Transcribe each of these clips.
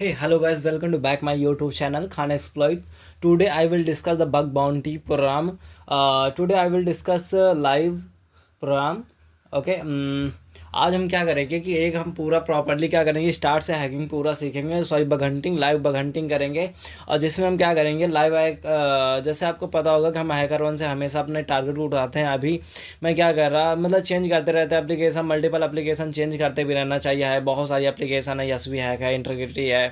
Hey, hello guys, welcome to back my YouTube channel Khan Exploit. Today I will discuss the bug bounty program. Today I will discuss live program. Okay. आज हम क्या करेंगे कि एक हम पूरा properly क्या करेंगे, स्टार्ट से हैकिंग पूरा सीखेंगे, sorry bug hunting, live bug hunting करेंगे। और जिसमें हम क्या करेंगे लाइव जैसे आपको पता होगा कि हम हैकर वन से हमेशा अपने टारगेट को उठाते हैं। अभी मैं क्या कर रहा मतलब चेंज करते रहते हैं एप्लीकेशन, मल्टीपल एप्लीकेशन चेंज करते भी रहना चाहिए। है बहुत सारी एप्लीकेशन है, यस भी हैक है, इंटीग्रिटी है,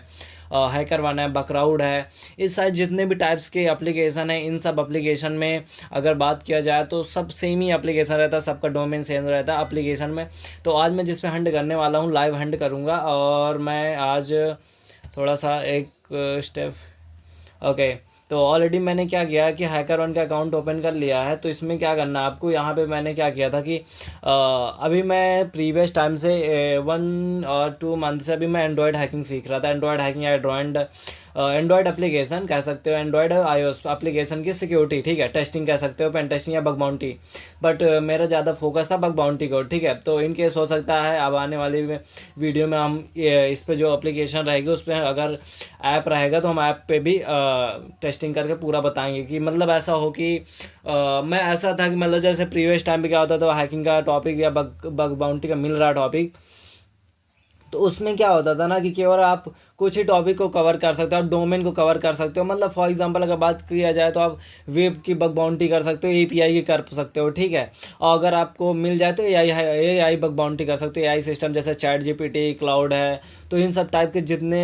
हैकर वन है, बकराउड है। इस सारे जितने भी टाइप्स के एप्लीकेशन है, इन सब एप्लीकेशन में अगर बात किया जाए तो सब सेम ही एप्लीकेशन रहता है, सबका डोमेन सेम रहता है एप्लीकेशन में। तो आज मैं जिस पे हंट करने वाला हूँ, लाइव हंट करूँगा। और मैं आज थोड़ा सा एक स्टेप ओके। तो ऑलरेडी मैंने क्या किया कि हैकर वन का अकाउंट ओपन कर लिया है। तो इसमें क्या करना है आपको, यहाँ पे मैंने क्या किया था कि अभी मैं प्रीवियस टाइम से 1 और 2 मंथ से अभी मैं एंड्रॉयड हैकिंग सीख रहा था। एंड्रॉयड हैकिंग या एंड्रॉयड एप्लीकेशन कह सकते हो, एंड्रॉयड iOS एप्लीकेशन की सिक्योरिटी, ठीक है, टेस्टिंग कह सकते हो, पेन टेस्टिंग या बग बाउंटी। बट मेरा ज़्यादा फोकस था बग बाउंटी को, ठीक है। तो इन केस हो सकता है अब आने वाली वीडियो में हम इस पे जो एप्लीकेशन रहेगी उस पर अगर ऐप रहेगा तो हम ऐप पे भी टेस्टिंग करके पूरा बताएंगे कि मतलब ऐसा हो कि मैं ऐसा था कि मतलब जैसे प्रीवियस टाइम पे क्या होता था, हैकिंग का टॉपिक या बग बाउंटी का मिल रहा टॉपिक, तो उसमें क्या होता था ना कि केवल आप कुछ ही टॉपिक को कवर कर सकते हो, आप डोमेन को कवर कर सकते हो। मतलब फॉर एग्जांपल अगर बात किया जाए तो आप वेब की बग बाउंटी कर सकते हो, एपीआई की कर सकते हो, ठीक है। और अगर आपको मिल जाए तो एआई बग बाउंटी कर सकते हो, एआई सिस्टम जैसे चैट जीपीटी, क्लाउड है। तो इन सब टाइप के जितने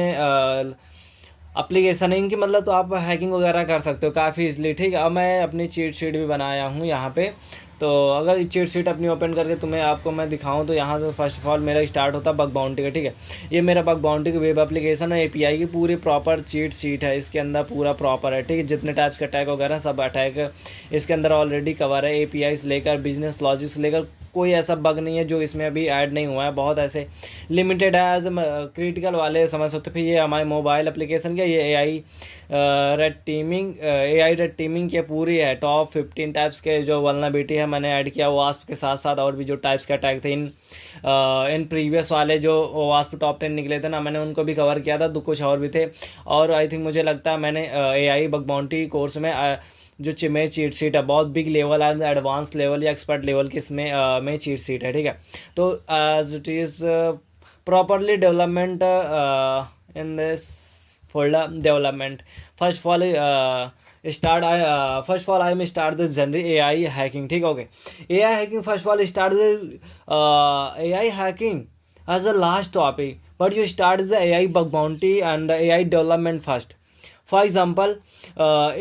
एप्लीकेशन है इनकी मतलब तो आप हैकिंग वगैरह कर सकते हो काफ़ी इजली, ठीक है। अब मैं अपनी चीट शीट भी बनाया हूँ यहाँ पे। तो अगर चीट शीट अपनी ओपन करके तुम्हें आपको मैं दिखाऊं तो यहाँ से फर्स्ट ऑफ ऑल मेरा स्टार्ट होता है बग बाउंटी का, ठीक है। ये मेरा बग बाउंटी की वेब एप्लीकेशन है, एपीआई की पूरी प्रॉपर चीट शीट है, इसके अंदर पूरा प्रॉपर है, ठीक है। जितने टाइप्स के अटैक वगैरह सब अटैक इसके अंदर ऑलरेडी कवर है, एपीआई से लेकर बिजनेस लॉजिक से लेकर कोई ऐसा बग नहीं है जो इसमें अभी ऐड नहीं हुआ है। बहुत ऐसे लिमिटेड है, एज क्रिटिकल वाले समझ सकते हो। फिर ये हमारे मोबाइल एप्लीकेशन का ये रेड टीमिंग के पूरी है, टॉप 15 टाइप्स के जो वल्नरेबिलिटी है मैंने ऐड किया वास्प के साथ साथ। और भी जो टाइप्स के अटैक थे इन प्रीवियस वाले जो वास्प टॉप 10 निकले थे ना, मैंने उनको भी कवर किया था। तो कुछ और भी थे। और आई थिंक मुझे लगता है मैंने एआई बग बाउंटी कोर्स में जो मेरी चीट शीट है बहुत big level and advance level या एक्सपर्ट लेवल की इसमें में चीट शीट है, ठीक है। तो as it is properly development in this folder development. First of all, first of all I may start the genre AI hacking, ठीक है। Okay, AI hacking first of all start the AI hacking as the last topic, but you start the AI bug bounty and the AI development first. For example,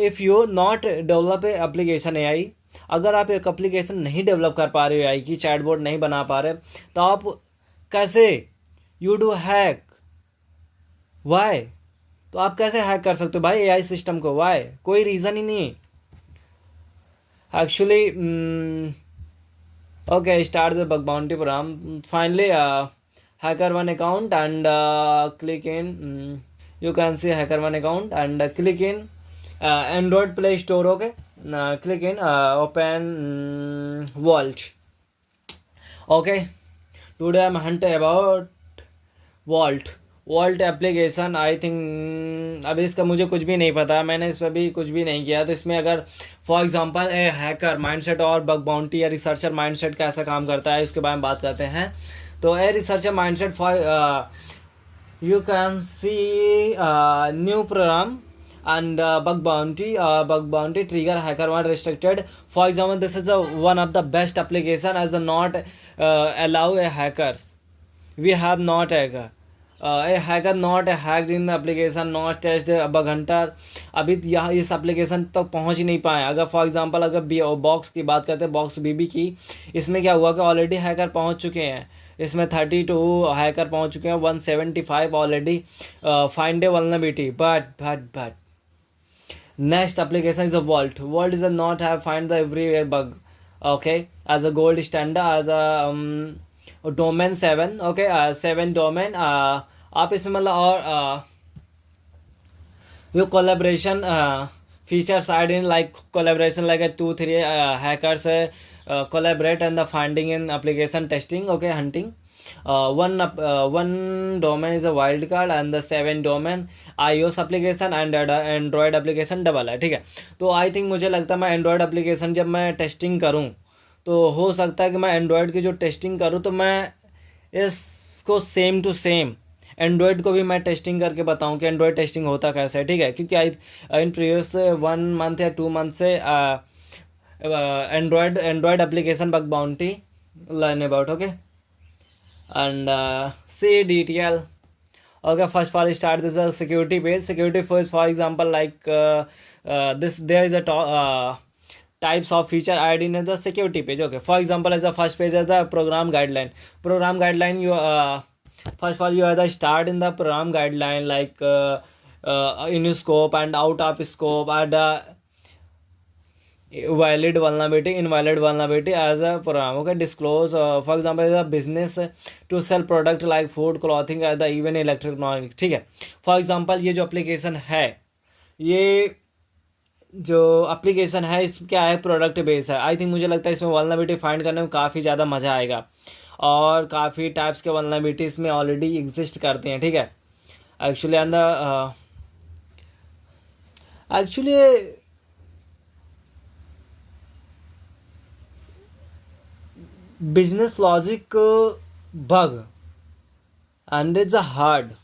if you not develop a application AI, अगर आप एक application नहीं develop कर पा रहे हो, AI की chatbot नहीं बना पा रहे, तो आप कैसे यू डू हैक, वाई? तो आप कैसे हैक कर सकते हो भाई एआई सिस्टम को, वाई? कोई रीज़न ही नहीं actually. Okay, start the bug bounty program. Finally hacker one account and click in, you can see hacker one account and click in Android Play Store. Okay, click in open Vault. Okay, today I'm hunt about Vault application. I think अभी इसका मुझे कुछ भी नहीं पता, मैंने इस पर भी कुछ भी नहीं किया। तो इसमें अगर for example A hacker mindset और बग बाउंटी या रिसर्चर माइंडसेट कैसा काम करता है इसके बारे में बात करते हैं। तो a researcher mindset for you can see new program and bug bounty trigger hacker one restricted. For example, this is one of the best application as the not allow a hackers. We have not a hacker not hacked in the application not test bug hunter अभी यहाँ इस application तक पहुँच ही नहीं पाए। अगर for example अगर box की बात करते हैं, बॉक्स बीबी की, इसमें क्या हुआ कि ऑलरेडी हैकर पहुँच चुके हैं, इसमें 32 हैकर पहुंच चुके हैं, 175 already find a vulnerability. But next application is a vault is a not have find the everywhere bug, okay, as a gold standard, as a domain 7, okay, 7 domain. आप इसमें मतलब और यो collaboration features add in like collaboration like a 2-3 hackers collaborate and the finding in application testing, okay, hunting. one domain is a wild card and the 7 domain iOS application and Android application double है, ठीक है। तो I think मुझे लगता है मैं Android application जब मैं टेस्टिंग करूँ तो हो सकता है कि मैं एंड्रॉयड की जो टेस्टिंग करूँ तो मैं इसको सेम टू सेम एंड्रॉयड को भी मैं टेस्टिंग करके बताऊं कि एंड्रॉयड टेस्टिंग होता कैसे है, ठीक है। क्योंकि आई इन प्रीवियस 1 मंथ या 2 मंथ से Android application bug bounty learn about, okay and see detail. Okay, first of all start this security page. Security first, for example, like this there is a types of feature id in the security page. Okay, for example, as the first page is the program guideline. You first of all you have the start in the program guideline, like in scope and out of scope, and valid vulnerability, invalid vulnerability as a program. Okay, disclose for example is a business to sell product like food, clothing, the even electronic, ठीक है। For example ये जो application है, ये जो application है इस क्या है, प्रोडक्ट बेस है। आई थिंक मुझे लगता है इसमें वल्नरेबिलिटी फाइंड करने में काफ़ी ज़्यादा मज़ा आएगा और काफ़ी टाइप्स के वल्नरेबिलिटी इसमें ऑलरेडी एग्जिस्ट करते हैं, ठीक है। Actually business logic bug and it's a hard.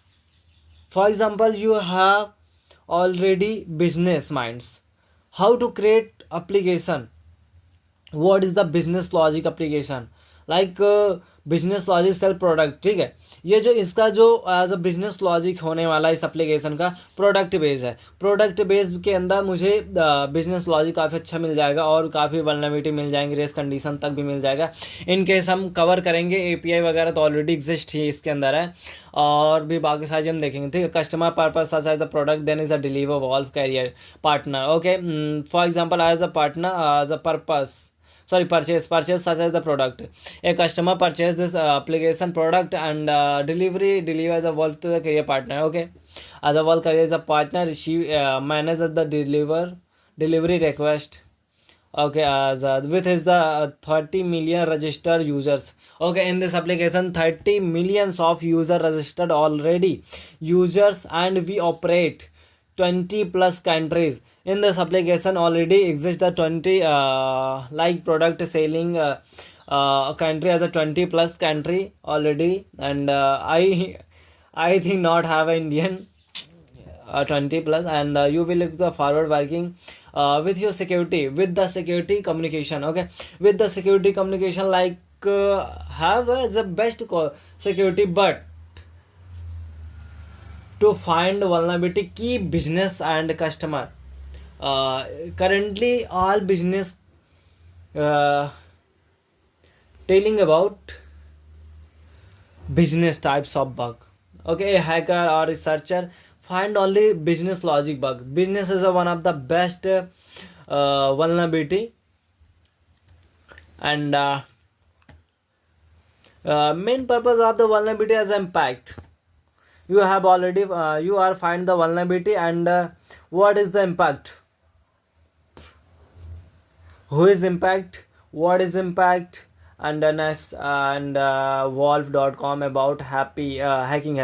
For example, you have already business minds, how to create application, what is the business logic application, like business logic sell product, ठीक है। ये जो इसका जो एज अ बिजनेस लॉजिक होने वाला इस application का प्रोडक्ट बेस है। प्रोडक्ट बेस के अंदर मुझे बिजनेस लॉजिक काफ़ी अच्छा मिल जाएगा और काफ़ी वल्नरेबिलिटी मिल जाएंगी, रेस कंडीशन तक भी मिल जाएगा। इन केस हम कवर करेंगे एपीआई वगैरह तो ऑलरेडी एग्जिस्ट ही इसके अंदर है और भी बाकी सारी हम देखेंगे, ठीक है। Customer purpose such as the product then is a deliver valve carrier partner, okay. For example as a partner as a purpose purchase such as the product. A customer purchase this application product and deliver as a valve to the career partner, okay. As a valve career is a partner, she manages the delivery request, okay. As with his the 30 million registered users, okay. In this application 30 millions of users registered already users and we operate 20 plus countries. In this application already exists the 20 like product selling country as a 20 plus country already, and I think not have an Indian 20 plus, and you will look the forward working with your security, with the security communication, okay. With the security communication, like have the best security, but to find vulnerability key business and customer. Currently all business telling about business types of bug, okay. A hacker or researcher find only business logic bug. Business is one of the best vulnerability, and main purpose of the vulnerability as impact. You have already you are find the vulnerability and what is the impact, who is impact, what is impact, and then valve.com about happy hacking,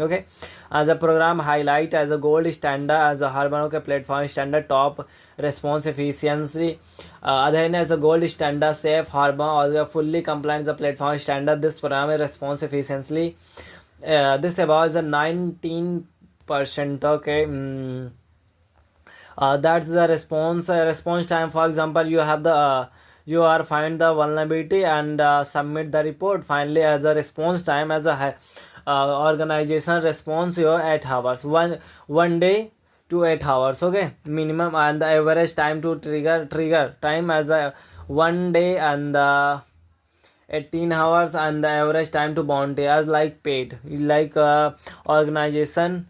okay. As a program highlight as a gold standard as a Harbor, okay, platform standard top response efficiency, then as a gold standard safe harbor or a fully compliant the platform standard. This program response efficiency this about is a 19%, okay. That's the response time. For example, you have the you are find the vulnerability and submit the report. Finally, as a response time as a organization response your 8 hours, one day to 8 hours, okay, minimum, and the average time to trigger time as a 1 day and 18 hours, and the average time to bounty as like paid, like organization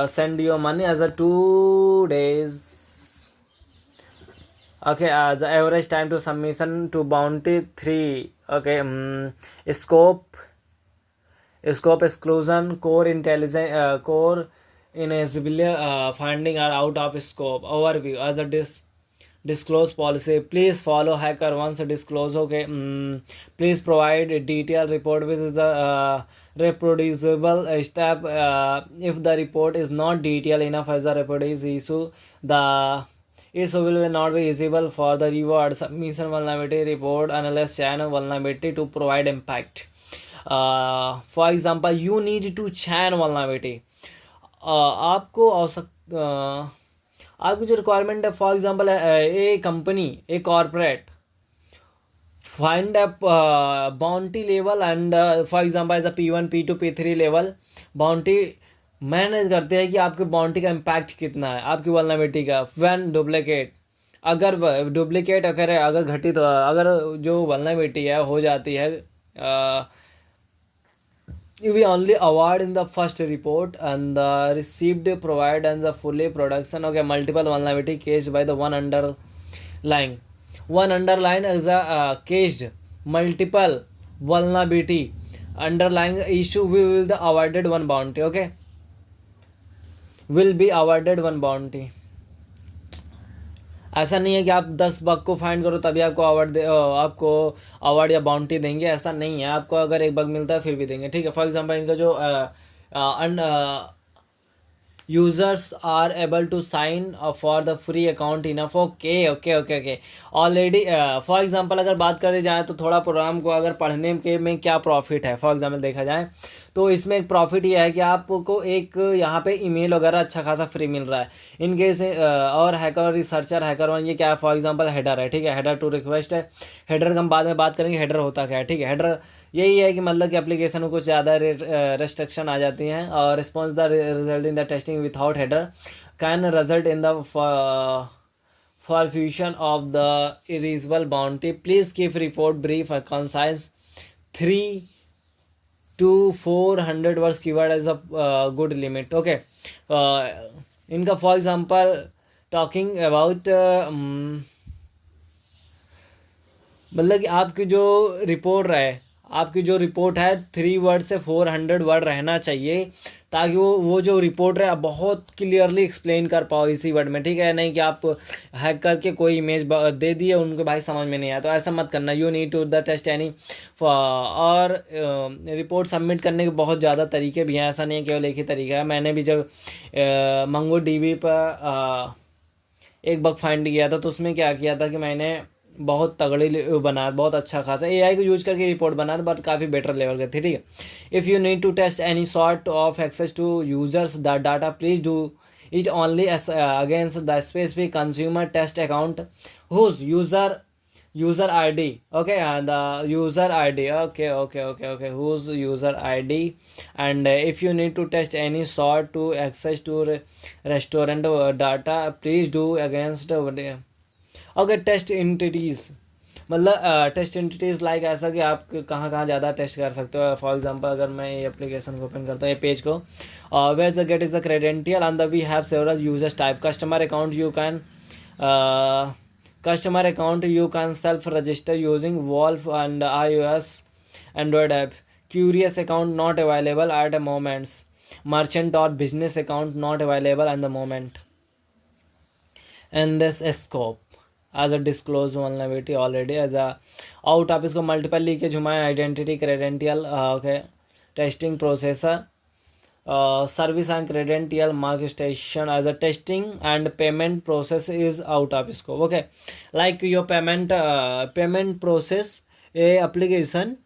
send your money as a 2 days, okay. As the average time to submission to bounty 3, okay. Scope exclusion, core intelligence, core ineligibility finding are out of scope. Overview as a disclose policy. Please follow HackerOne's disclose. Okay. Please provide a detailed report with the reproducible step. If the report is not detailed enough as a reproduce issue, the issue will not be visible for the reward. Submission vulnerability report analyze channel vulnerability to provide impact. For example, you need to channel vulnerability. आपको आपकी जो requirement है, for example a company, a corporate find a bounty level and for example as a P1 P2 P3 level bounty manage करते हैं कि आपके bounty का impact कितना है, आपकी वल्नरेबिलिटी का। व्हेन डुप्लीकेट, अगर डुप्लीकेट अगर घटित अगर जो वल्नरेबिलिटी है हो जाती है, we only award in the first report and the received provide and the fully production. Okay, multiple vulnerability caged by the one underline is a caged multiple vulnerability underlying issue, we will the awarded one bounty. Okay, will be awarded one bounty. ऐसा नहीं है कि आप 10 bug को find करो तभी आपको award या बाउंटी देंगे, ऐसा नहीं है। आपको अगर एक बग मिलता है फिर भी देंगे, ठीक है। फॉर एग्जांपल इनका जो users are able to sign for the free account enough. Okay already for example अगर बात करें जाए तो थोड़ा प्रोग्राम को अगर पढ़ने के में क्या प्रॉफिट है, फॉर एग्जांपल देखा जाए तो इसमें एक प्रॉफिट ये है कि आपको एक यहाँ पे ईमेल वगैरह अच्छा खासा फ्री मिल रहा है इन केस। और हैकर रिसर्चर HackerOne ये क्या है, फॉर एग्जांपल हेडर है, ठीक है। हेडर टू रिक्वेस्ट है, हेडर हम बाद में बात करेंगे हेडर होता क्या है, ठीक है। हेडर यही है कि मतलब कि एप्लीकेशन को कुछ ज़्यादा रेस्ट्रिक्शन आ जाती हैं और response the result in the testing without header can result in the forfeition of the erasable bounty. Please keep report brief and concise. 3 to 400 words keyword as a good limit. Okay. इनका for example talking about मतलब कि आपकी जो report है 3 word से 400 word रहना चाहिए ताकि वो जो रिपोर्ट है बहुत क्लियरली एक्सप्लेन कर पाओ इसी वर्ड में, ठीक है। नहीं कि आप हैक करके कोई इमेज दे दिए उनको भाई समझ में नहीं आया, तो ऐसा मत करना। You need to the test any और रिपोर्ट सबमिट करने के बहुत ज़्यादा तरीके भी हैं, ऐसा नहीं है केवल एक ही तरीका है। मैंने भी जब MongoDB पर एक बग फाइंड किया था तो उसमें क्या किया था कि मैंने बहुत तगड़ी बना, बहुत अच्छा खासा AI को यूज करके रिपोर्ट बना, बट काफ़ी बेटर लेवल का थी, ठीक है। If you need to test any sort of access to users the data, please do it only against the specific consumer test account whose user ID. Okay, and the user ID. Okay, whose user ID. And if you need to test any sort to access to restaurant data, please do against okay test entities. मतलब test entities like ऐसा कि आप कहाँ ज़्यादा test कर सकते हो। For example अगर मैं ये एप्लीकेशन को ओपन करता हूँ, ये पेज को, where the gate is the credential and the we have several users type. Customer account you can self register using Wolf and iOS Android app. Curious account not available at the moment. Merchant or business account not available at the moment. And this scope as a disclosed vulnerability already as a out आप इसको multiple leakage हुआ है, identity credential okay testing processor service and credential mark station as a testing and payment process is out of scope. Okay, like your payment process a application,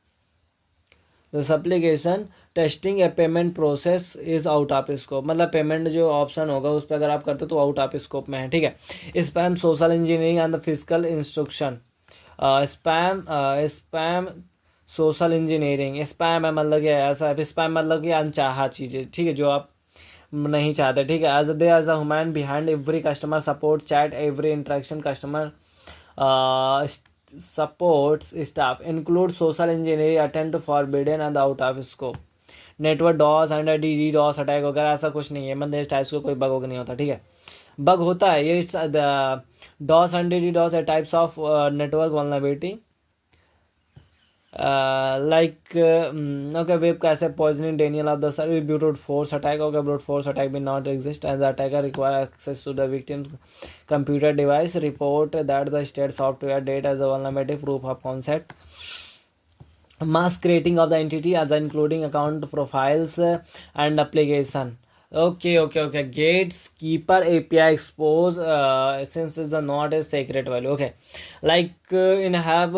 this application tasting a payment process is out of scope. मतलब payment जो option होगा उस पर अगर आप करते हो तो आउट ऑफ स्कोप में है, ठीक है। Spam social engineering and the physical instruction. Spam social engineering, spam है मतलब कि ऐसा है, स्पैम मतलब कि अनचाहा चीज़ें, ठीक है, जो आप नहीं चाहते, ठीक है। As they as a human behind every customer support chat every interaction customer supports staff include social engineering attempt forbidden and out of scope. Network DoS and DDoS attack वगैरह ऐसा कुछ नहीं है, मतलब इस टाइप्स को कोई बग नहीं होता, ठीक है। बग होता है ये DoS and DDoS types of network vulnerability Okay, web कैसे poisoning denial of the service brute force attack. Okay, brute force attack will not exist as the attacker require access to the victim's computer device. Report that the state software data as a vulnerability proof of concept. Mass creating of the entity as including account profiles and application. Okay. Gatekeeper API expose since is a not a secret value. Okay, in have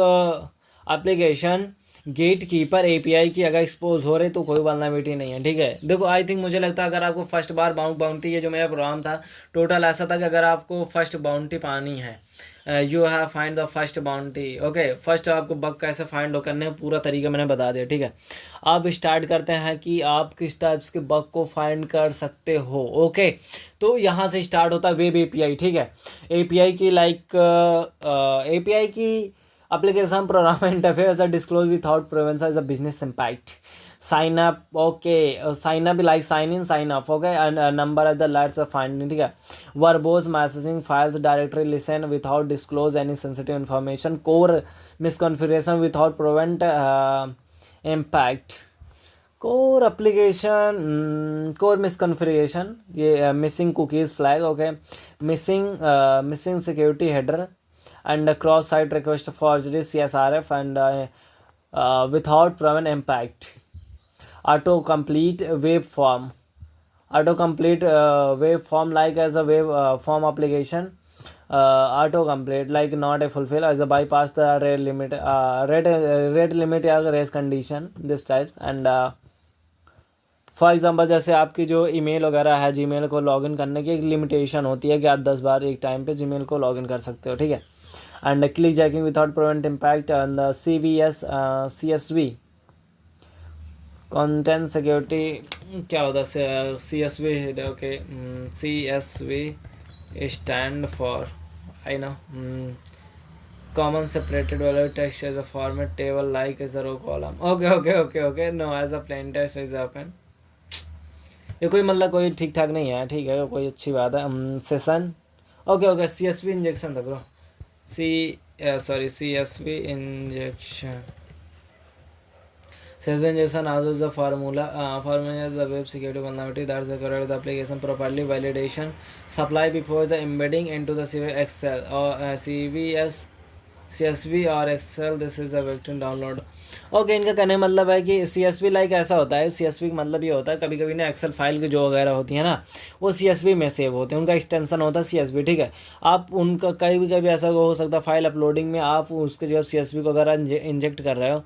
application gate keeper API की अगर expose हो रहे तो कोई vulnerability नहीं है, ठीक है। देखो आई थिंक मुझे लगता है अगर आपको फर्स्ट बार बाउंटी, ये जो मेरा प्रोग्राम था टोटल ऐसा था कि अगर आपको फर्स्ट बाउंटी पानी है you have find the first bounty. Okay, first आपको बग कैसे फाइंड करने पूरा तरीका मैंने बता दिया, ठीक है। अब स्टार्ट करते हैं कि आप किस टाइप्स के बग को फाइंड कर सकते हो। ओके, तो यहाँ से स्टार्ट होता है वेब एपीआई, ठीक है। एपीआई की एपीआई की application program interface that disclose without prevention is a business impact. Sign up, okay, sign up like sign in, sign up, okay, and number at the lights of finding, ठीक है। verbose messaging files directory listen without disclose any sensitive information. core misconfiguration without prevent impact. core application core misconfiguration, ये missing cookies flag, okay, missing security header and cross-site request forgery CSRF and without prevent impact. Autocomplete web form. Autocomplete web form like as a web form application. Autocomplete like not a fulfill as a bypass the rate limit या race condition this types and for example जैसे आपकी जो email वगैरह है, Gmail को login करने की एक लिमिटेशन होती है कि आप 10 बार एक टाइम पे जीमेल को लॉगिन कर सकते हो, ठीक है। And click jacking without prevent impact and CSV content security क्या होता है CSV, okay, CSV stand for I know common separated value text as a format table like as a row column. Okay, no as a plain text is open. ये कोई मतलब कोई ठीक ठाक नहीं है, ठीक है, कोई अच्छी बात है। सेशन ओके CSV इंजेक्शन था bro, CSV injection also is the formula is the web security vulnerability that is correct the application properly validation supply before the embedding into the Excel or CSV और Excel this is a vector download. Okay, इनका कहने मतलब है कि CSV like ऐसा होता है, CSV का मतलब ये होता है कभी कभी ना एक्सेल फाइल की जो वगैरह होती है ना वो CSV में सेव होते हैं, उनका एक्सटेंशन होता है CSV, ठीक है। आप उनका कभी ऐसा हो सकता है फाइल अपलोडिंग में आप उसके जब CSV को अगर इंजेक्ट कर रहे हो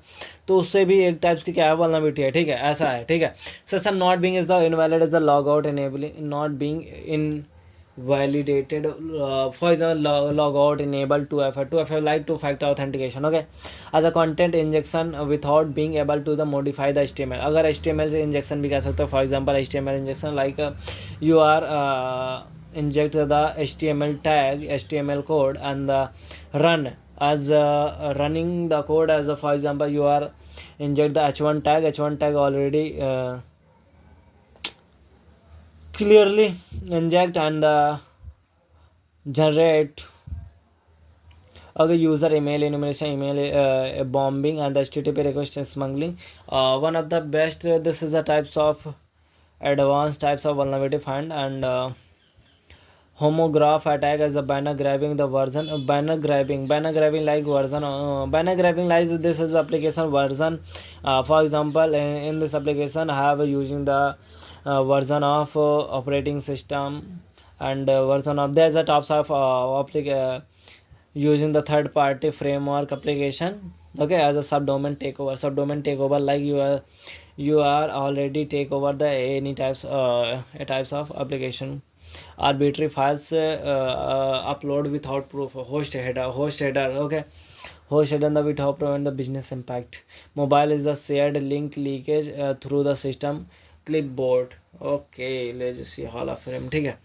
तो उससे भी एक टाइप्स की क्या है वल्नरेबिलिटी है, ठीक है, ऐसा है, ठीक है। Session not being is the invalid is the log out enabling not being in validated for example log out enabled 2FA like two factor authentication, okay, as a content injection without being able to the modify the HTML। अगर HTML से injection भी कर सकते हो, for example HTML injection like you are inject the HTML tag HTML code and run as running the code as for example you are inject the H1 tag already clearly inject and generate user email enumeration email bombing and the HTTP request smuggling. One of the best this is a types of advanced types of vulnerability find and homograph attack as a banner grabbing the version banner grabbing like version banner grabbing like this is application version for example in this application I have using the version of operating system and version of there's a types of using the third party framework application, okay, as a subdomain takeover like you are already take over the any types of application. Arbitrary files upload without proof, host header, okay, host header the without prevent the business impact. Mobile is the shared link leakage through the system clipboard, okay legacy hall of fame, ठीक है।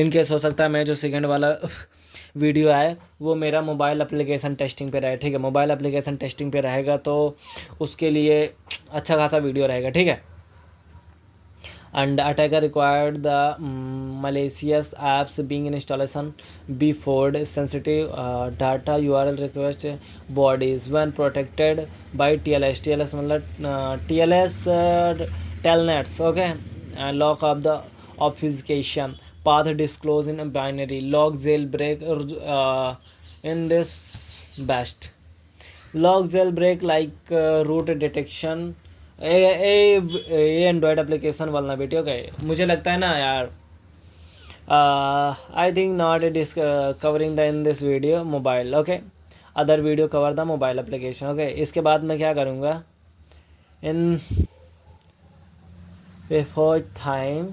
In case हो सकता है मैं जो second वाला video है वो मेरा मोबाइल एप्लीकेशन टेस्टिंग पे रहे, ठीक है, मोबाइल एप्लीकेशन टेस्टिंग पे रहेगा तो उसके लिए अच्छा खासा वीडियो रहेगा, ठीक है। and attacker required the malicious apps being in installation before sensitive data URL request bodies when protected by TLS. TLS मतलब TLS telnets, okay, and lock up the obfuscation path disclosed in a binary log jailbreak in this best log jailbreak like root detection A Android application vulnerability okay मुझे लगता है ना यार I think not it is covering the in this video mobile okay other video cover the mobile application okay इसके बाद मैं क्या करूँगा in before time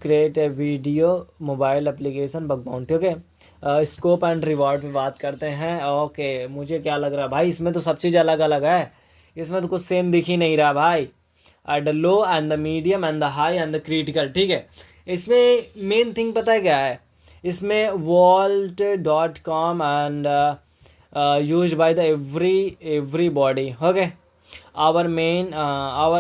create a video mobile application bug bounty okay scope and reward पे बात करते हैं okay मुझे क्या लग रहा है भाई इसमें तो सब चीज़ अलग अलग है इसमें तो कुछ सेम दिख ही नहीं रहा भाई at the low and the medium and the high and the critical ठीक है इसमें मेन थिंग पता है क्या है इसमें vault.com and use by the every body okay our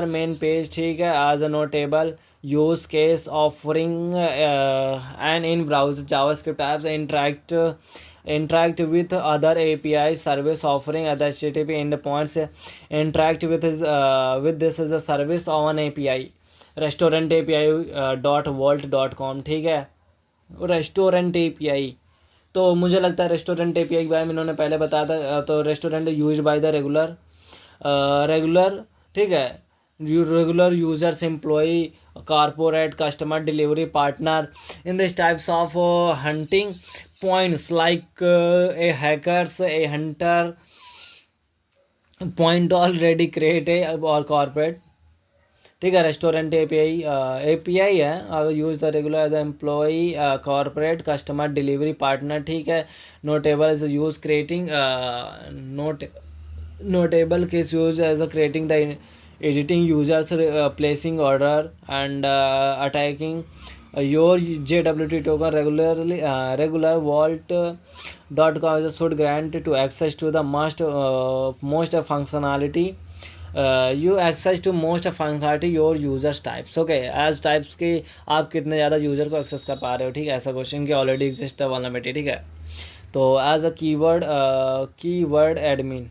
main page ठीक है as a notable use case offering and in browser JavaScript apps interact with other API service offering other HTTP endpoints interact with this as a service on API restaurant API .vault.com ठीक है restaurant API तो मुझे लगता है restaurant API के बारे में इन्होंने पहले बताया था तो restaurant use by the regular ठीक है regular users employee corporate customer delivery partner in these types of hunting points like a hackers a hunter point already created or corporate ठीक है रेस्टोरेंट API है अगर use the regular the employee corporate customer delivery partner ठीक है notable is use creating notable case used as a creating the editing users placing order and attacking your JWT token regular vault.com should grant to access to the most functionality you access to most functionality your users types okay as types के आप कितने ज़्यादा user को access कर पा रहे हो ठीक है ऐसा क्वेश्चन की ऑलरेडी एग्जिस्ट है वल्नरेबिलिटी ठीक है तो as a keyword admin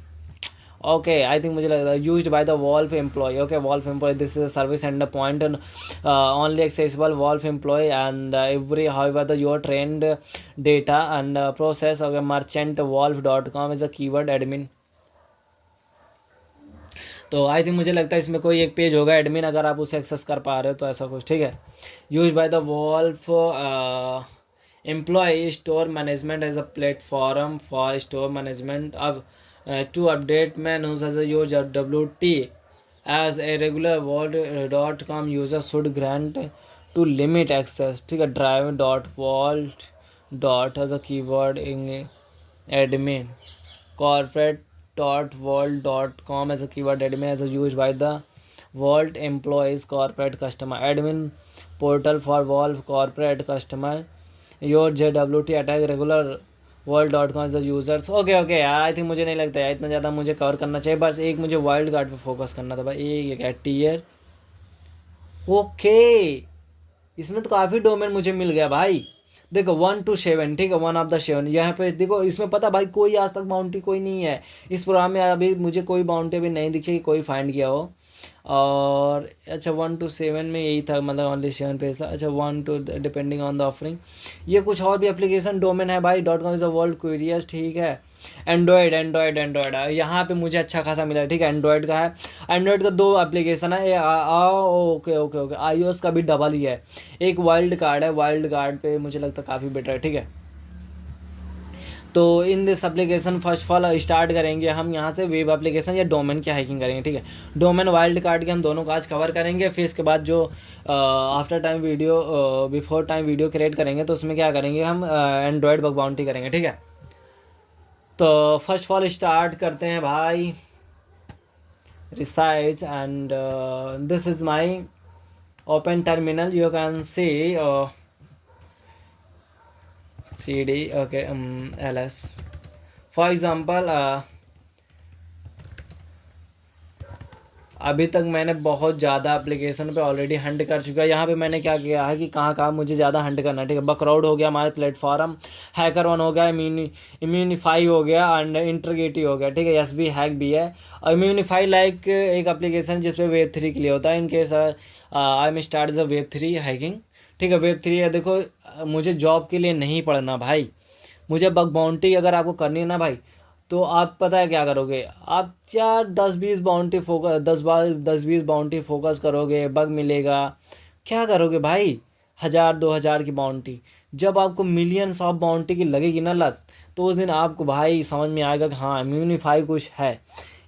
okay I think मुझे लग रहा है used by the wolf employ okay wolf employ this is service and point only accessible wolf employ and every however the your trend data and process okay merchant वॉल्फ.com is a keyword admin तो I think मुझे लगता है इसमें कोई एक page होगा admin अगर आप उसे एक्सेस कर पा रहे हो तो ऐसा कुछ ठीक है use by the wolf employ store management as a platform for store management अब to update menus as a your WT as a regular vault.com user should grant to limit access ठीक है drive.vault dot as a keyword in admin corporate.vault.com as a keyword admin as a used by the vault employees corporate customer admin portal for vault corporate customer your JWT attack regular world.com से users okay यार I think मुझे नहीं लगता यार इतना ज़्यादा मुझे cover करना चाहिए बस एक मुझे वाइल्ड कार्ड पे फोकस करना था भाई ये क्या टीयर ओके इसमें तो काफ़ी डोमेन मुझे मिल गया भाई देखो 1 to 7 ठीक है 1 of the 7 यहाँ पे देखो इसमें पता भाई कोई आज तक बाउंटी कोई नहीं है इस प्रोग्राम में अभी मुझे कोई बाउंटी अभी नहीं दिखी कोई फाइंड किया हो और अच्छा 1 to 7 में यही था मतलब ओनली 7 पेज था अच्छा 1 to depending on the offering ये कुछ और भी एप्लीकेशन डोमेन है भाई .com is a world curious ठीक है एंड्रॉयड यहाँ पे मुझे अच्छा खासा मिला ठीक है एंड्रॉयड का है एंड्रॉयड का 2 एप्लीकेशन है ओके iOS का भी डबल ही है एक वाइल्ड कार्ड है वाइल्ड कार्ड पे मुझे लगता है काफ़ी बेटर है ठीक है तो in this application first of all start करेंगे हम यहाँ से वेब एप्लीकेशन या डोमेन की हैकिंग करेंगे ठीक है डोमेन वाइल्ड कार्ड के हम दोनों का आज कवर करेंगे फिर इसके बाद जो after time video before time video create करेंगे तो उसमें क्या करेंगे हम एंड्रॉयड बग बाउंटी करेंगे ठीक है तो फर्स्ट ऑफ ऑल स्टार्ट करते हैं भाई resize and this is my open terminal you can see cd okay ls for example अभी तक मैंने बहुत ज़्यादा एप्लीकेशन पे ऑलरेडी हंट कर चुका है। यहाँ पे मैंने क्या किया है कि कहाँ कहाँ मुझे ज़्यादा हंट करना है, ठीक है। बकराउड हो गया हमारे प्लेटफॉर्म, हैकर1 हो गया, इम्यूनिफाई हो गया, एंड इंटरगेटी हो गया, ठीक है। एसबी हैक भी है। और इम्यूनिफाई लाइक एक एप्लीकेशन जिसपे वेब 3 के लिए होता है। In case I am start the web 3 hacking, ठीक है। वेब 3 है, देखो मुझे जॉब के लिए नहीं पढ़ना भाई, मुझे बग बाउंटी अगर आपको करनी है ना भाई, तो आप पता है क्या करोगे, आप 10-20 फोकस करोगे, बग मिलेगा, क्या करोगे भाई, 1000-2000 की बाउंटी। जब आपको मिलियंस ऑफ बाउंटी की लगेगी ना लत, तो उस दिन आपको भाई समझ में आएगा कि हाँ इम्यूनिफाई कुछ है,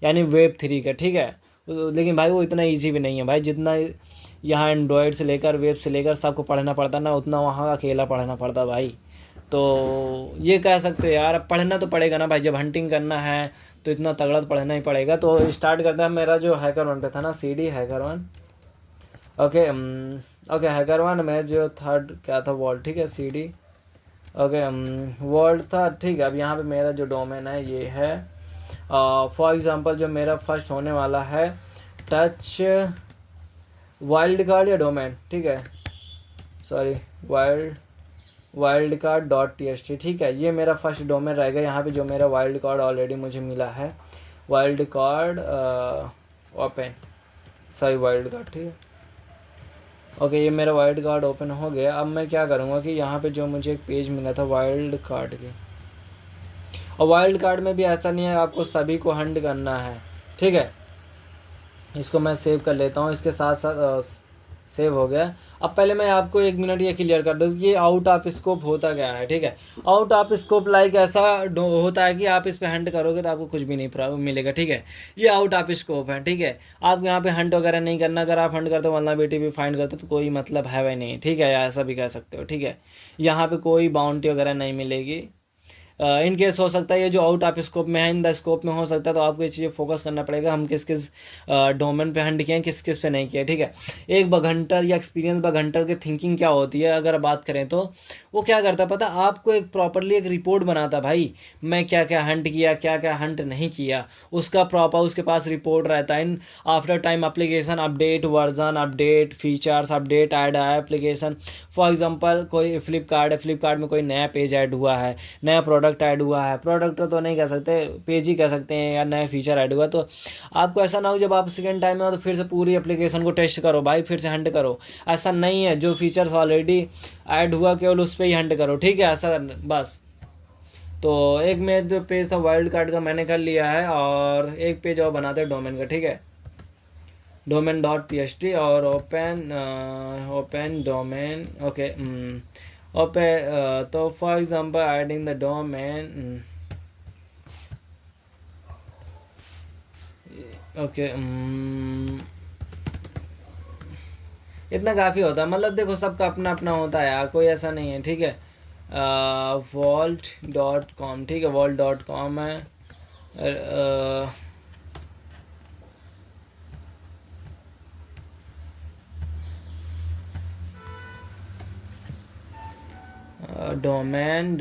यानी वेब 3 का, ठीक है। लेकिन भाई वो इतना ईजी भी नहीं है भाई, जितना यहाँ एंड्रॉयड से लेकर वेब से लेकर सबको पढ़ना पड़ता ना, उतना वहाँ अकेला पढ़ना पड़ता भाई। तो ये कह सकते हो यार, अब पढ़ना तो पड़ेगा ना भाई, जब हंटिंग करना है तो इतना तगड़ा तो पढ़ना ही पड़ेगा। तो स्टार्ट करता है। मेरा जो हैकर1 पे था ना, CD हैकर1, ओके ओके हैकर1 में जो थर्ड क्या था, वर्ल्ड, ठीक है, CD, ओके वर्ल्ड था, ठीक है। अब यहाँ पे मेरा जो डोमेन है ये है, फॉर एग्जांपल जो मेरा फर्स्ट होने वाला है टच वाइल्ड कार्ड या डोमेन, ठीक है, सॉरी wildcard.txt, ठीक है। ये मेरा फर्स्ट डोमेन रहेगा। यहाँ पे जो मेरा वाइल्ड कार्ड ऑलरेडी मुझे मिला है, wild card open, sorry wild card, ठीक है, ओके। ये मेरा वाइल्ड कार्ड ओपन हो गया। अब मैं क्या करूँगा कि यहाँ पे जो मुझे एक पेज मिला था वाइल्ड कार्ड के, और वाइल्ड कार्ड में भी ऐसा नहीं है आपको सभी को हंट करना है, ठीक है। इसको मैं सेव कर लेता हूँ, इसके साथ साथ सेव हो गया। अब पहले मैं आपको 1 मिनट ये क्लियर कर दूँ कि ये आउट ऑफ स्कोप होता क्या है, ठीक है। आउट ऑफ स्कोप लाइक ऐसा होता है कि आप इस पे हंट करोगे तो आपको कुछ भी नहीं मिलेगा, ठीक है। ये आउट ऑफ स्कोप है, ठीक है। आपको यहाँ पे हंट वगैरह नहीं करना। अगर आप हंट करते हो वल्नरेबिलिटी भी फाइंड करते हो तो कोई मतलब है वही नहीं, ठीक है, ऐसा भी कह सकते हो, ठीक है। यहाँ पे कोई बाउंटी वगैरह नहीं मिलेगी। इन केस हो सकता है ये जो आउट ऑफ स्कोप में है, इन द स्कोप में हो सकता है, तो आपको ये चीज़ें फोकस करना पड़ेगा, हम किस किस डोमेन पे हंट किए हैं, किस किस पे नहीं किया, ठीक है। एक बग हंटर या एक्सपीरियंस बग हंटर की थिंकिंग क्या होती है अगर बात करें तो, वो क्या करता है पता, आपको एक प्रॉपरली एक रिपोर्ट बनाता भाई, मैं क्या क्या हंट किया, क्या क्या हंट नहीं किया, उसका प्रॉपर उसके पास रिपोर्ट रहता है। In after time application update, version update, features update, add आया एप्लीकेशन। फॉर एग्जांपल कोई फ्लिपकार्ट है, फ्लिपकार्ट में कोई नया पेज ऐड हुआ है, नया प्रोडक्ट ऐड हुआ है, प्रोडक्ट तो नहीं कह सकते, पेज ही कह सकते हैं, या नया फीचर ऐड हुआ, तो आपको ऐसा ना हो जब आप सेकेंड टाइम में हो तो फिर से पूरी एप्लीकेशन को टेस्ट करो भाई, फिर से हंट करो। ऐसा नहीं है, जो फीचर्स ऑलरेडी ऐड हुआ केवल उस पर ही हंट करो, ठीक है, ऐसा बस। तो एक में जो पेज था वाइल्ड कार्ड का मैंने कर लिया है, और एक पेज और बनाते हैं डोमेन का, ठीक है, domain.txt, और ओपन डोमेन, ओके ओपन। तो for example adding the domain, okay इतना काफ़ी होता है, मतलब देखो सबका अपना अपना होता है यार, कोई ऐसा नहीं है, ठीक है। vault.com, ठीक है, vault.com है। डोमेन,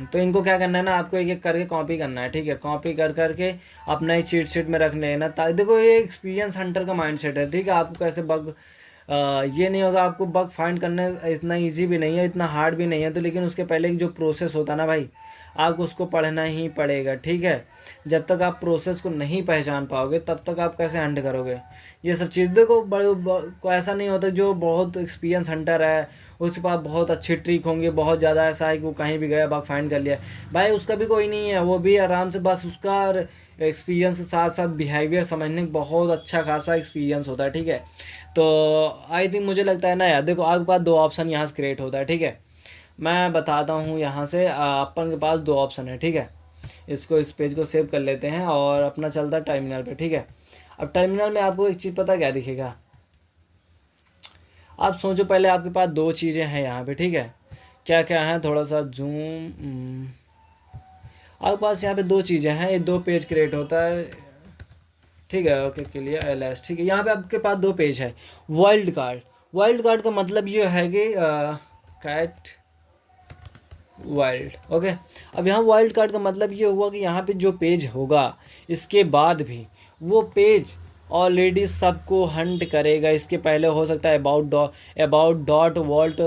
तो इनको क्या करना है ना, आपको एक एक करके कॉपी करना है, ठीक है। कॉपी कर करके अपना ही चीट शीट में रख लेना, देखो ये एक्सपीरियंस हंटर का माइंडसेट है, ठीक है। आपको कैसे बग ये नहीं होगा, आपको बग फाइंड करना इतना इजी भी नहीं है, इतना हार्ड भी नहीं है, तो लेकिन उसके पहले जो प्रोसेस होता है ना भाई, आपको उसको पढ़ना ही पड़ेगा, ठीक है। जब तक आप प्रोसेस को नहीं पहचान पाओगे तब तक आप कैसे हंट करोगे ये सब चीज़। देखो को ऐसा नहीं होता, जो बहुत एक्सपीरियंस हंटर है उसके पास बहुत अच्छी ट्रिक होंगे, बहुत ज़्यादा ऐसा है कि वो कहीं भी गया बग फाइंड कर लिया भाई, उसका भी कोई नहीं है, वो भी आराम से बस उसका एक्सपीरियंस के साथ साथ बिहेवियर समझने का बहुत अच्छा खासा एक्सपीरियंस होता है, ठीक है। तो आई थिंक मुझे लगता है ना यार, देखो आपके पास 2 ऑप्शन यहाँ से क्रिएट होता है, ठीक है। मैं बताता हूँ यहाँ से, अपन के पास 2 ऑप्शन है, ठीक है। इसको इस पेज को सेव कर लेते हैं और अपना चलता है टर्मिनल पे, ठीक है। अब टर्मिनल में आपको एक चीज़ पता क्या दिखेगा, आप सोचो पहले, आपके पास 2 चीज़ें हैं यहाँ पे, ठीक है। क्या क्या है, थोड़ा सा जूम, आपके पास यहाँ पे 2 चीज़ें हैं, ये 2 पेज क्रिएट होता है, ठीक है, ओके क्लियर LS, ठीक है। यहाँ पे आपके पास 2 पेज है। वाइल्ड कार्ड का मतलब ये है कि कैट वाइल्ड, ओके। अब यहाँ वाइल्ड कार्ड का मतलब ये हुआ कि यहाँ पे जो पेज होगा इसके बाद भी वो पेज ऑलरेडी सबको हंट करेगा। इसके पहले हो सकता है about dot vault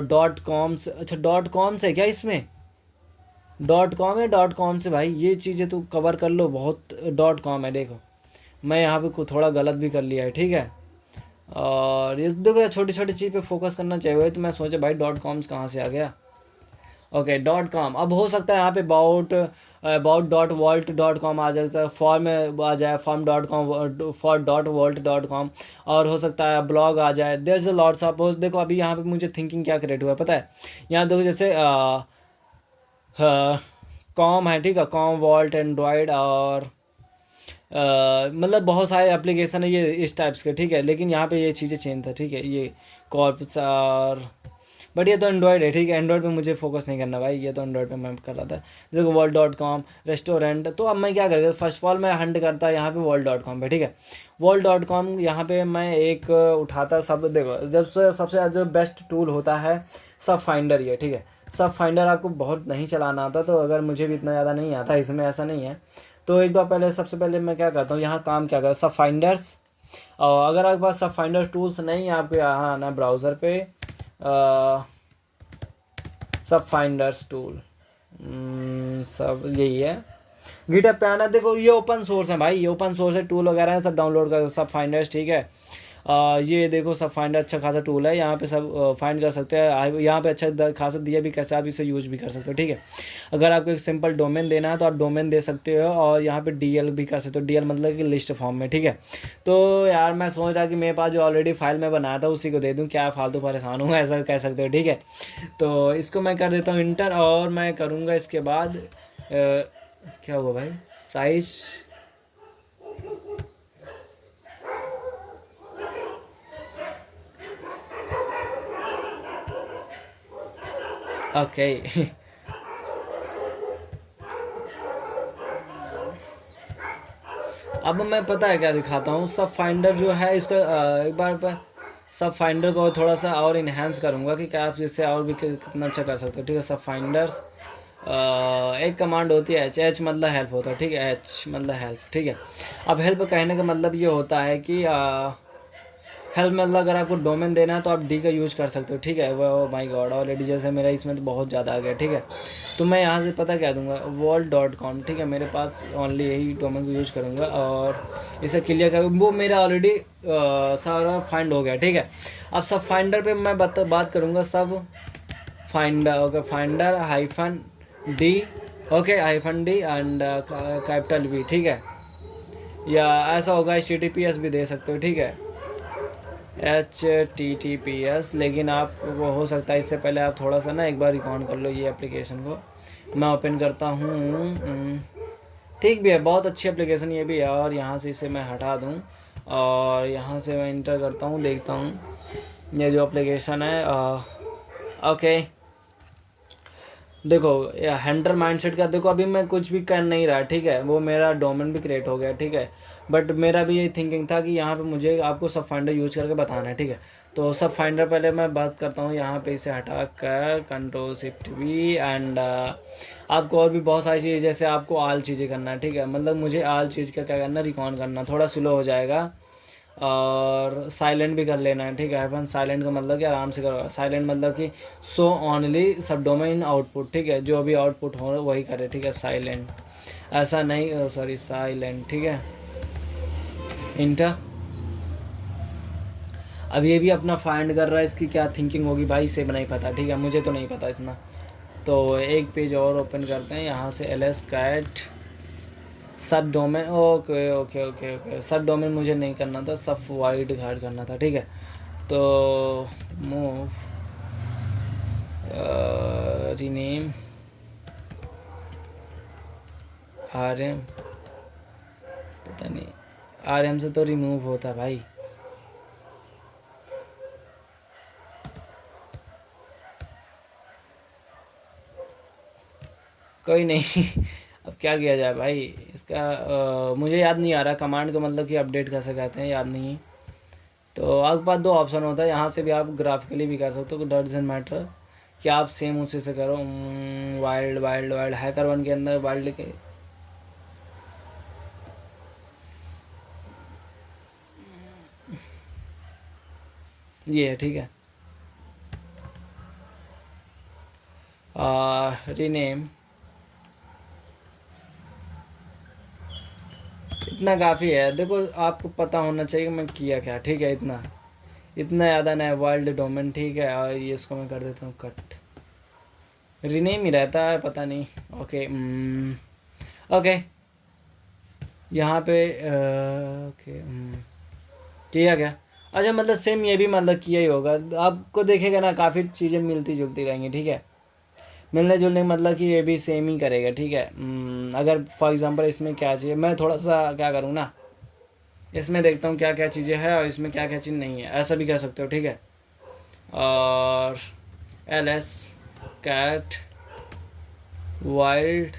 dot com से, अच्छा डॉट कॉम से क्या इसमें डॉट कॉम है, डॉट कॉम से भाई ये चीज़ें तो कवर कर लो। बहुत डॉट कॉम है, देखो मैं यहाँ पे थोड़ा गलत भी कर लिया है, ठीक है। और ये देखो छोटी छोटी चीज़ पे फोकस करना चाहिए, तो मैं सोचा भाई डॉट कॉम्स कहाँ से आ गया। ओके डॉट कॉम, अब हो सकता है यहाँ पे about dot vault dot com आ जाता है, फॉर्म में आ जाए form dot com for dot vault dot com, और हो सकता है ब्लॉग आ जाए। There is a lots of. देखो अभी यहाँ पे मुझे थिंकिंग क्या क्रिएट हुआ है पता है, यहाँ देखो जैसे कॉम है, ठीक है, कॉम वॉल्ट एंड्रॉयड, और मतलब बहुत सारे एप्लीकेशन है ये इस टाइप्स के, ठीक है। लेकिन यहाँ पे ये चीज़ें चेंज था, ठीक है, ये कॉर्प्स और बट ये तो एंड्रॉयड है, ठीक है। एंड्रॉयड पे मुझे फोकस नहीं करना भाई, ये तो एंड्रॉयड पे मैं कर रहा था। जैसे वर्ल्ड डॉट कॉम रेस्टोरेंट, तो अब मैं क्या करेगा, फर्स्ट ऑफ ऑल मैं हंट करता यहाँ पे वर्ल्ड डॉट कॉम पे, ठीक है। वर्ल्ड डॉट कॉम यहाँ पे मैं एक उठाता, सब देखो जब से सबसे जो बेस्ट टूल होता है सब फाइंडर, ये ठीक है। सब फाइंडर आपको बहुत नहीं चलाना आता, तो अगर मुझे भी इतना ज़्यादा नहीं आता, इसमें ऐसा नहीं है। तो एक बार पहले सबसे पहले मैं क्या करता हूँ, यहाँ काम क्या करता सब फाइंडर्स, और अगर आपके पास सब फाइंडर टूल्स नहीं है, आपको यहाँ आना ब्राउज़र पे सब फाइंडर्स टूल, सब यही है, गिटहब पे आना। देखो ये ओपन सोर्स है भाई, ये ओपन सोर्स है, टूल वगैरह है सब डाउनलोड कर सब फाइंडर्स, ठीक है। ये देखो सब फाइंडर अच्छा खासा टूल है, यहाँ पे सब फाइंड कर सकते हैं। यहाँ पे अच्छा खासा दिया भी कैसे आप इसे यूज भी कर सकते हो, ठीक है। अगर आपको एक सिंपल डोमेन देना है तो आप डोमेन दे सकते हो, और यहाँ पे डीएल भी कर सकते हो, डीएल मतलब कि लिस्ट फॉर्म में, ठीक है। तो यार मैं सोच रहा कि मेरे पास जो ऑलरेडी फाइल में बनाया था उसी को दे दूँ, क्या फालतू परेशान हूँ ऐसा कह सकते हो, ठीक है। तो इसको मैं कर देता हूँ इंटर, और मैं करूँगा इसके बाद क्या हुआ भाई, साइज, ओके अब मैं पता है क्या दिखाता हूँ, सब फाइंडर जो है इसको एक बार पर सब फाइंडर को थोड़ा सा और इन्हेंस करूँगा कि क्या आप इससे और भी कितना अच्छा कर सकते हो, ठीक है। सब फाइंडर्स एक कमांड होती है एच, एच मतलब हेल्प होता है, ठीक है, एच मतलब हेल्प, ठीक है। अब हेल्प कहने का मतलब ये होता है कि हेल्प मतलब अगर आपको डोमेन देना है तो आप डी का यूज़ कर सकते हो, ठीक है। वो माई गॉड ऑलरेडी जैसे मेरा इसमें तो बहुत ज़्यादा आ गया, ठीक है। तो मैं यहाँ से पता क्या दूंगा, वर्ल्ड डॉट कॉम, ठीक है। मेरे पास ओनली यही डोमेन को यूज़ करूँगा, और इसे क्लियर कर, वो मेरा ऑलरेडी सारा फाइंड हो गया, ठीक है। अब सब फाइंडर पे मैं बात करूँगा, सब finder, okay, finder hyphen D, okay, hyphen D and capital V, ठीक है। या ऐसा होगा HTTPS भी दे सकते हो, ठीक है, HTTPS। लेकिन आप वो हो सकता है इससे पहले आप थोड़ा सा ना एक बार रिकॉर्ड कर लो ये एप्लीकेशन को। मैं ओपन करता हूँ, ठीक भी है, बहुत अच्छी एप्लीकेशन ये भी है। और यहाँ से इसे मैं हटा दूँ, और यहाँ से मैं इंटर करता हूँ, देखता हूँ ये जो एप्लीकेशन है। ओके देखो हैंडर माइंडसेट का, देखो अभी मैं कुछ भी कर नहीं रहा, ठीक है। वो मेरा डोमेन भी क्रिएट हो गया, ठीक है। बट मेरा भी यही थिंकिंग था कि यहाँ पे मुझे आपको सब फाइंडर यूज करके बताना है, ठीक है। तो सब फाइंडर पहले मैं बात करता हूँ, यहाँ पे इसे हटा कर कंट्रोल शिफ्ट वी, एंड आपको और भी बहुत सारी चीज़ें, जैसे आपको आल चीज़ें करना है, ठीक है। मतलब मुझे आल चीज़ का क्या करना, रिकॉर्ड करना, थोड़ा स्लो हो जाएगा, और साइलेंट भी कर लेना है, ठीक है। अपन साइलेंट का मतलब कि आराम से करो, साइलेंट मतलब कि सो ओनली सब डोमेन आउटपुट, ठीक है, जो भी आउटपुट हो वही करे, ठीक है। साइलेंट ऐसा नहीं, सॉरी साइलेंट, ठीक है, इंटर। अब ये भी अपना फाइंड कर रहा है, इसकी क्या थिंकिंग होगी भाई, इसे नहीं पता, ठीक है, मुझे तो नहीं पता इतना। तो एक पेज और ओपन करते हैं, यहाँ से ls कैट सब domain, okay okay okay okay, सब डोमेन मुझे नहीं करना था, सब वाइड गार्ड करना था, ठीक है। तो मूव रीनेम RM, पता नहीं RM से तो रिमूव होता भाई, कोई नहीं अब क्या किया जाए भाई इसका, मुझे याद नहीं आ रहा कमांड का मतलब कि अपडेट कैसे कहते हैं, याद नहीं। तो आपके पास दो ऑप्शन होता है, यहाँ से भी आप ग्राफिकली भी कर सकते हो, डजंट मैटर कि आप सेम उसी से करो। वाइल्ड वाइल्ड वाइल्ड HackerOne के अंदर वाइल्ड के ये है, ठीक है। रीनेम, इतना काफ़ी है। देखो आपको पता होना चाहिए कि मैं किया क्या, ठीक है। इतना इतना ज़्यादा ना है। वर्ल्ड डोमेन, ठीक है। और ये इसको मैं कर देता हूँ कट। रीनेम ही रहता है, पता नहीं। Okay, okay. यहाँ पे ओके, किया क्या? अच्छा, मतलब सेम ये भी मतलब किया ही होगा। आपको देखेगा ना, काफ़ी चीज़ें मिलती जुलती रहेंगी, ठीक है। मिलने जुलने का मतलब कि ये भी सेम ही करेगा, ठीक है। अगर फॉर एग्जांपल इसमें क्या चाहिए, मैं थोड़ा सा क्या करूँ ना, इसमें देखता हूँ क्या क्या चीज़ें हैं और इसमें क्या क्या चीज़ नहीं है, ऐसा भी कर सकते हो, ठीक है। और ls कैट वाइल्ड,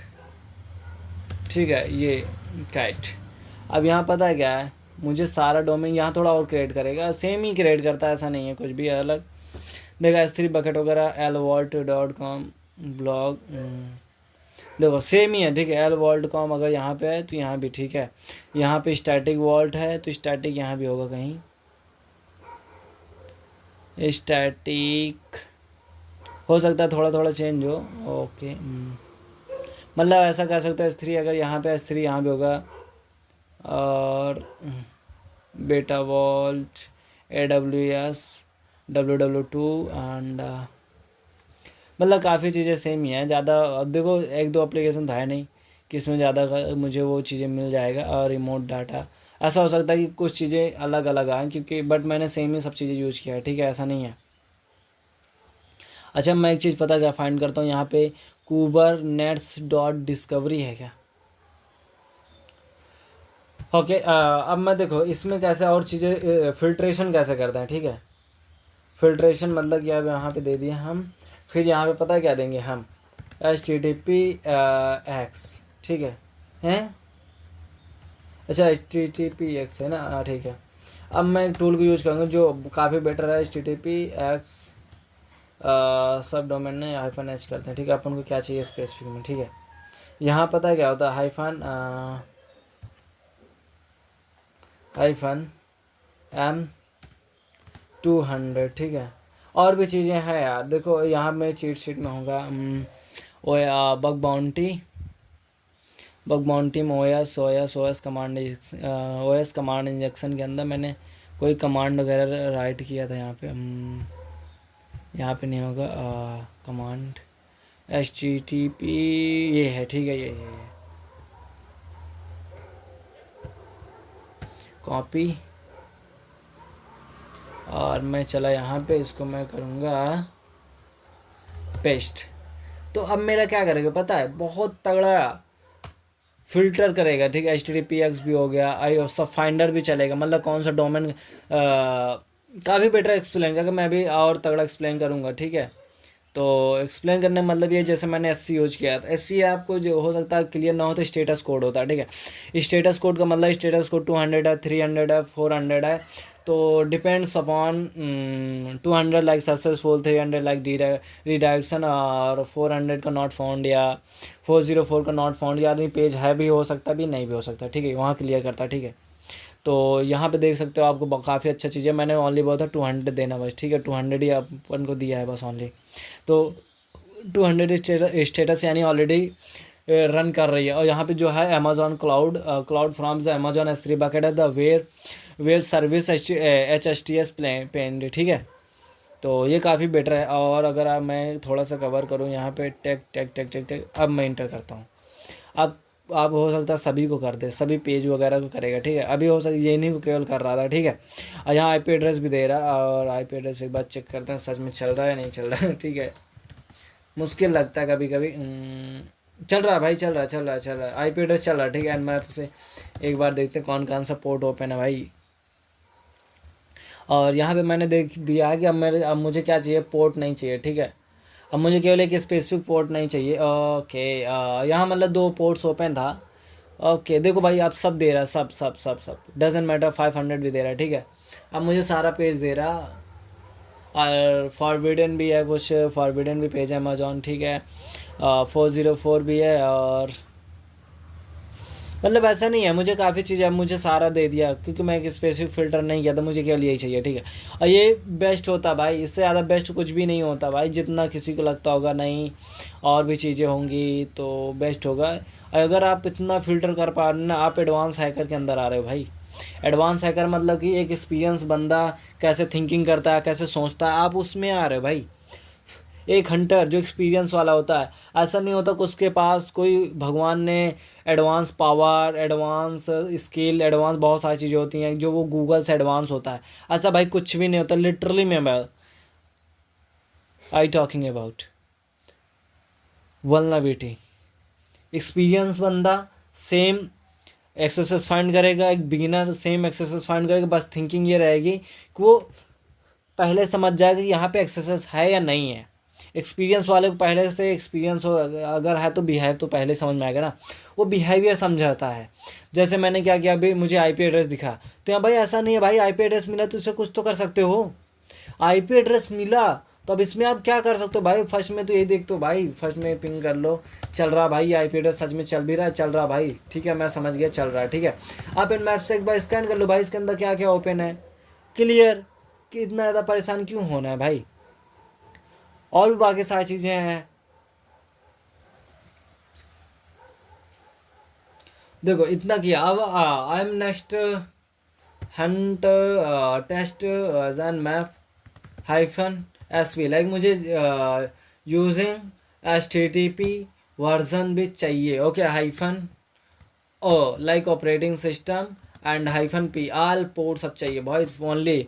ठीक है, ये कैट। अब यहाँ पता है क्या है, मुझे सारा डोमेन यहाँ थोड़ा और क्रिएट करेगा, सेम ही क्रिएट करता है, ऐसा नहीं है कुछ भी अलग। देखा S3 बकेट वगैरह lvault.com ब्लॉग, देखो सेम ही है, ठीक है। lvault.com अगर यहाँ पे है तो यहाँ भी, ठीक है। यहाँ पे स्टैटिक वॉल्ट है तो स्टैटिक यहाँ भी होगा कहीं, स्टैटिक हो सकता है थोड़ा थोड़ा चेंज हो। ओके, मतलब ऐसा कर सकते हो S3 अगर यहाँ पे S3 यहाँ भी होगा। और बेटा वॉल्ट AWS WW2 एंड मतलब काफ़ी चीज़ें सेम ही हैं ज़्यादा। अब देखो एक दो एप्लीकेशन था है नहीं कि इसमें ज़्यादा मुझे वो चीज़ें मिल जाएगा। और रिमोट डाटा, ऐसा हो सकता है कि कुछ चीज़ें अलग अलग आएँ, क्योंकि बट मैंने सेम ही सब चीज़ें यूज़ किया है, ठीक है, ऐसा नहीं है। अच्छा, मैं एक चीज़ पता क्या फाइंड करता हूँ यहाँ पे, kubernetes.discovery है क्या? ओके, अब मैं देखो इसमें कैसे और चीज़ें फिल्ट्रेशन कैसे करते हैं, ठीक है। फिल्ट्रेशन मतलब कि अब यहाँ पे दे दिए हम, फिर यहाँ पे पता है क्या देंगे हम, HTTPX, ठीक है, हैं। अच्छा, HTTPX है ना, हाँ ठीक है। अब मैं एक टूल को यूज करूँगा जो काफ़ी बेटर है, HTTPX सब डोमेन में -h करते हैं, ठीक है। अपन को क्या चाहिए स्पेसिफिक में, ठीक है। यहाँ पता है क्या होता है, -m200, ठीक है। और भी चीज़ें हैं यार, देखो यहाँ में चीट शीट में होगा वो बग बाउंटी में ओएस कमांड इंजेक्शन के अंदर मैंने कोई कमांड वगैरह राइट किया था। यहाँ पे यहाँ पे नहीं होगा कमांड HTTP, ये है, ठीक है। ये कॉपी, और मैं चला यहाँ पे, इसको मैं करूँगा पेस्ट। तो अब मेरा क्या करेगा पता है, बहुत तगड़ा फिल्टर करेगा, ठीक है। HTTPX भी हो गया, आई सब फाइंडर भी चलेगा, मतलब कौन सा डोमेन काफ़ी बेटर एक्सप्लेन करेगा। मैं भी और तगड़ा एक्सप्लेन करूँगा, ठीक है। तो एक्सप्लेन करने का मतलब ये, जैसे मैंने SC यूज किया था, SC आपको जो हो सकता है क्लियर ना हो तो स्टेटस कोड होता है, ठीक है। स्टेटस कोड का मतलब स्टेटस कोड 200 है, 300 है, 400 है, तो depends upon 200 like successful, 300 like redirection, और 400 का नॉट फाउंड, या 404 का नॉट फाउंड, या आदमी पेज है भी हो सकता भी नहीं भी हो सकता, ठीक है, वहाँ क्लियर करता है, ठीक है। तो यहाँ पे देख सकते हो आपको काफ़ी अच्छा चीज़ है। मैंने ओनली बोला था 200 देना बस, ठीक है, 200 ही अपन को दिया है बस ओनली। तो 200 स्टेटस यानी ऑलरेडी रन कर रही है। और यहाँ पे जो है Amazon cloud from the Amazon S3 bucket है द वेयर सर्विस HSTS पेंड, ठीक है। तो ये काफ़ी बेटर है। और अगर आप मैं थोड़ा सा कवर करूँ यहाँ पे take take take take take, अब मैं इंटर करता हूँ। अब आप हो सकता है सभी को कर दे, सभी पेज वगैरह को करेगा, ठीक है। अभी हो सकता ये नहीं को केवल कर रहा था, ठीक है। और यहाँ IP एड्रेस भी दे रहा है, और IP एड्रेस एक बार चेक करते हैं सच में चल रहा है नहीं चल रहा है, ठीक है। मुश्किल लगता है कभी कभी। चल रहा है भाई, चल रहा है IP एड्रेस चल रहा है, ठीक है। मैप से एक बार देखते हैं कौन कौन सा पोर्ट ओपन है भाई। और यहाँ पे मैंने देख दिया है कि अब मुझे क्या चाहिए, पोर्ट नहीं चाहिए, ठीक है। अब मुझे केवल एक स्पेसिफिक पोर्ट नहीं चाहिए। ओके, यहाँ मतलब 2 पोर्ट्स ओपन था। ओके, देखो भाई आप सब दे रहा है, सब डजेंट मैटर, 500 भी दे रहा है, ठीक है। अब मुझे सारा पेज दे रहा, और फॉरबिडन भी है, कुछ फॉरबिडन भी पेज है अमेजोन, ठीक है। 404 भी है, और मतलब ऐसा नहीं है, मुझे काफ़ी चीज़ें मुझे सारा दे दिया क्योंकि मैं एक स्पेसिफिक फ़िल्टर नहीं किया था, मुझे केवल यही चाहिए, ठीक है। और ये बेस्ट होता भाई, इससे ज़्यादा बेस्ट कुछ भी नहीं होता भाई, जितना किसी को लगता होगा नहीं और भी चीज़ें होंगी तो बेस्ट होगा। अगर आप इतना फ़िल्टर कर पा रहे हैं ना, आप एडवांस हैकर के अंदर आ रहे हो भाई। एडवांस हैकर मतलब कि एक एक्सपीरियंस बंदा कैसे थिंकिंग करता है, कैसे सोचता है, आप उसमें आ रहे हो भाई। एक हंटर जो एक्सपीरियंस वाला होता है, ऐसा नहीं होता कि उसके पास कोई भगवान ने advance power, advance skill, advance बहुत सारी चीज़ें होती हैं जो वो गूगल से एडवांस होता है। ऐसा भाई कुछ भी नहीं होता, लिटरली मैं I talking about vulnerability. Experience बंदा सेम एक्सेसेस फाइंड करेगा, एक बिगिनर सेम एक्सेसेस फाइंड करेगा, बस थिंकिंग ये रहेगी कि वो पहले समझ जाएगा कि यहाँ पे एक्सेसेस है या नहीं है। एक्सपीरियंस वाले को पहले से एक्सपीरियंस हो, अगर है तो बिहेव तो पहले समझ में आएगा ना, वो बिहेवियर समझाता है। जैसे मैंने क्या किया, अभी मुझे आईपी एड्रेस दिखा तो यहाँ भाई ऐसा नहीं है भाई, आईपी एड्रेस मिला तो इससे कुछ तो कर सकते हो। आईपी एड्रेस मिला तो अब इसमें आप क्या कर सकते हो भाई, फर्स्ट में तो यही देखते हो भाई, फर्स्ट में पिंग कर लो, चल रहा भाई आईपी एड्रेस सच में चल भी रहा है, चल रहा भाई, ठीक है मैं समझ गया चल रहा है, ठीक है। आप इन मैप से एक बार स्कैन कर लो भाई, इसके अंदर क्या क्या ओपन है, क्लियर, कि इतना ज़्यादा परेशान क्यों होना है भाई। और भी बाकी सारी चीज़ें हैं, देखो इतना किया। अब I am next Hunt test Jain map hyphen S V, like मुझे using H T T P version भी चाहिए, okay, hyphen O like operating system and hyphen P, all port सब चाहिए भाई, only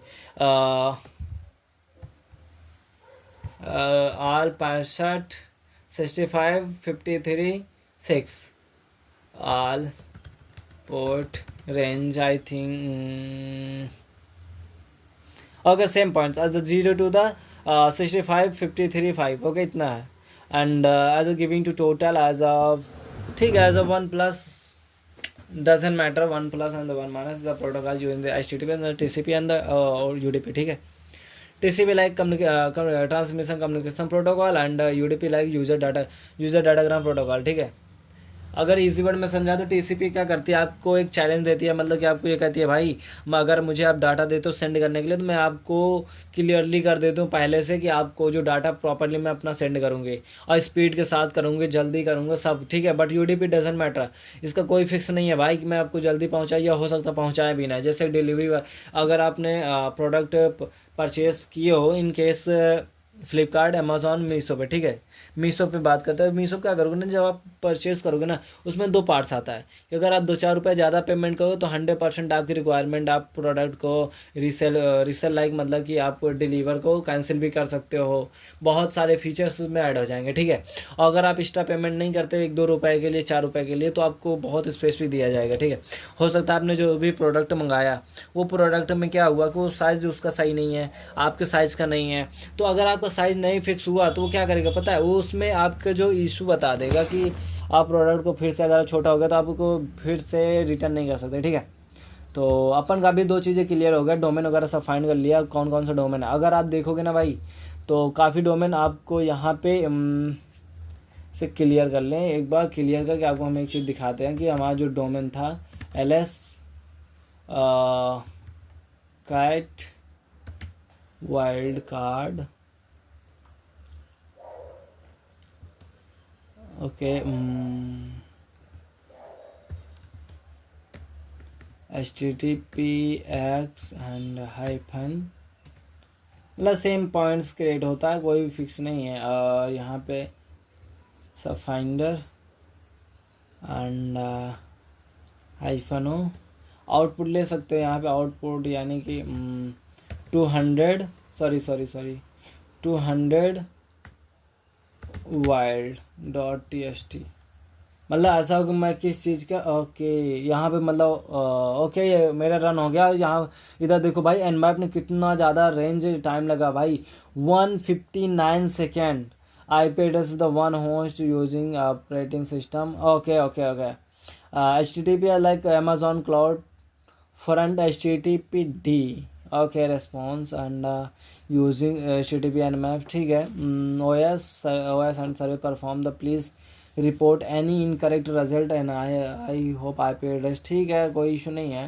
all 65 65 53 6 all port range I think, okay same points as 0 to the 65 53 5, okay इतना है। And as a giving to total as of, ठीक है, as of 1 plus doesn't matter, 1 plus and the 1 minus the protocol using the HTTP and the TCP and the UDP, ठीक है। TCP like transmission communication protocol and UDP like user datagram protocol, ठीक है। अगर easy word में समझा तो TCP क्या करती है, आपको एक चैलेंज देती है, मतलब कि आपको ये कहती है भाई अगर मुझे आप डाटा देते हो सेंड करने के लिए तो मैं आपको क्लियरली कर देता हूँ पहले से कि आपको जो डाटा प्रॉपरली मैं अपना सेंड करूँगी और स्पीड के साथ करूँगी, जल्दी करूँगा सब, ठीक है। बट यूडीपी डजेंट मैटर, इसका कोई फिक्स नहीं है भाई कि मैं आपको जल्दी पहुँचाई, या हो सकता पहुँचाए भी ना। जैसे डिलीवरी, अगर आपने प्रोडक्ट परचेज किए हो in case Flipkart, Amazon, Meesho पे, ठीक है। मीशो पे बात करते हैं, मीशो क्या करोगे ना, जब आप परचेज़ करोगे ना उसमें दो पार्ट्स आता है कि अगर आप 2-4 रुपये ज़्यादा पेमेंट करोगे तो 100% आपकी रिक्वायरमेंट, आप प्रोडक्ट को रीसेल लाइक मतलब कि आप डिलीवर को कैंसिल भी कर सकते हो, बहुत सारे फीचर्स उसमें ऐड हो जाएंगे, ठीक है। और अगर आप एक्स्ट्रा पेमेंट नहीं करते 1-2 रुपये के लिए, 4 रुपये के लिए, तो आपको बहुत स्पेस भी दिया जाएगा, ठीक है। हो सकता है आपने जो भी प्रोडक्ट मंगाया वो प्रोडक्ट में क्या हुआ कि वो साइज़ उसका सही नहीं है, आपके साइज़ का नहीं है, तो अगर आपका साइज़ नहीं फिक्स हुआ तो वो क्या करेगा पता है, वो उसमें आपका जो इशू बता देगा कि आप प्रोडक्ट को फिर से, अगर छोटा हो गया तो आपको फिर से रिटर्न नहीं कर सकते, ठीक है। तो अपन का भी दो चीज़ें क्लियर हो गया, डोमेन वगैरह सब फाइंड कर लिया कौन कौन सा डोमेन है। अगर आप देखोगे ना भाई तो काफ़ी डोमेन आपको यहाँ पे से क्लियर कर लें, एक बार क्लियर करके आपको हम एक चीज़ दिखाते हैं कि हमारा जो डोमेन था LS cat wild card, okay, HTTPX and hyphen, मतलब सेम पॉइंट्स क्रिएट होता है, कोई भी फिक्स नहीं है। यहाँ पे सब फाइंडर एंड हाइफन हो, आउटपुट ले सकते हो यहाँ पे, आउटपुट यानी कि 200 सॉरी 200 wild.txt, मतलब ऐसा हो कि मैं किस चीज़ का, ओके यहाँ पे मतलब ओके ये मेरा रन हो गया। यहाँ इधर देखो भाई एनमैप ने कितना ज़्यादा रेंज टाइम लगा भाई, 159 second. IP address is the one host using operating system, okay okay okay. HTTP like Amazon cloud front HTTPD, okay response and using HTTP Nmap, ठीक है। OS and survey perform the please report any incorrect result and I hope I पे address. ठीक है, कोई issue नहीं है।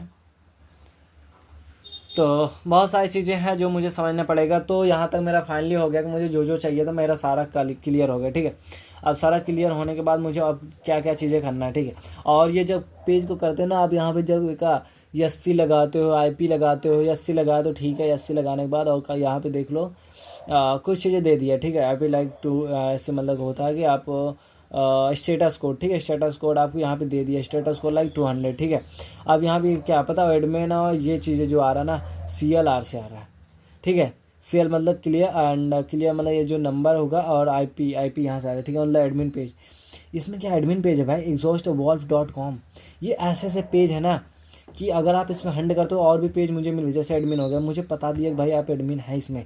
तो बहुत सारी चीज़ें हैं जो मुझे समझना पड़ेगा। तो यहाँ तक मेरा फाइनली हो गया कि मुझे जो जो चाहिए था मेरा सारा क्लियर हो गया। ठीक है, अब सारा क्लियर होने के बाद मुझे अब क्या क्या चीज़ें करना है। ठीक है, और ये जब पेज को करते हैं ना, आप यहाँ पे जब का एससी लगाते हो, आईपी लगाते हो, एससी लगाए तो ठीक है। एससी लगाने के बाद और यहाँ पे देख लो कुछ चीज़ें दे दिया। ठीक है, आई पी लाइक टू ऐसे मतलब होता है कि आप स्टेटस कोड। ठीक है, स्टेटस कोड आपको यहाँ पे दे दिया, स्टेटस कोड लाइक 200। ठीक है, अब यहाँ पे क्या पता एडमिन और ये चीज़ें जो आ रहा है ना CLR से आ रहा है। ठीक है, CL मतलब क्लियर एंड क्लियर मतलब ये जो नंबर होगा, और IP यहाँ से आ रहा है। ठीक है, मतलब एडमिन पेज। इसमें क्या एडमिन पेज है भाई, exhaustwolf.com। ये ऐसे ऐसे पेज है ना कि अगर आप इसमें हंड करते हो और भी पेज मुझे मिल गए। जैसे एडमिन हो गया, मुझे बता दिया कि भाई आप एडमिन है इसमें।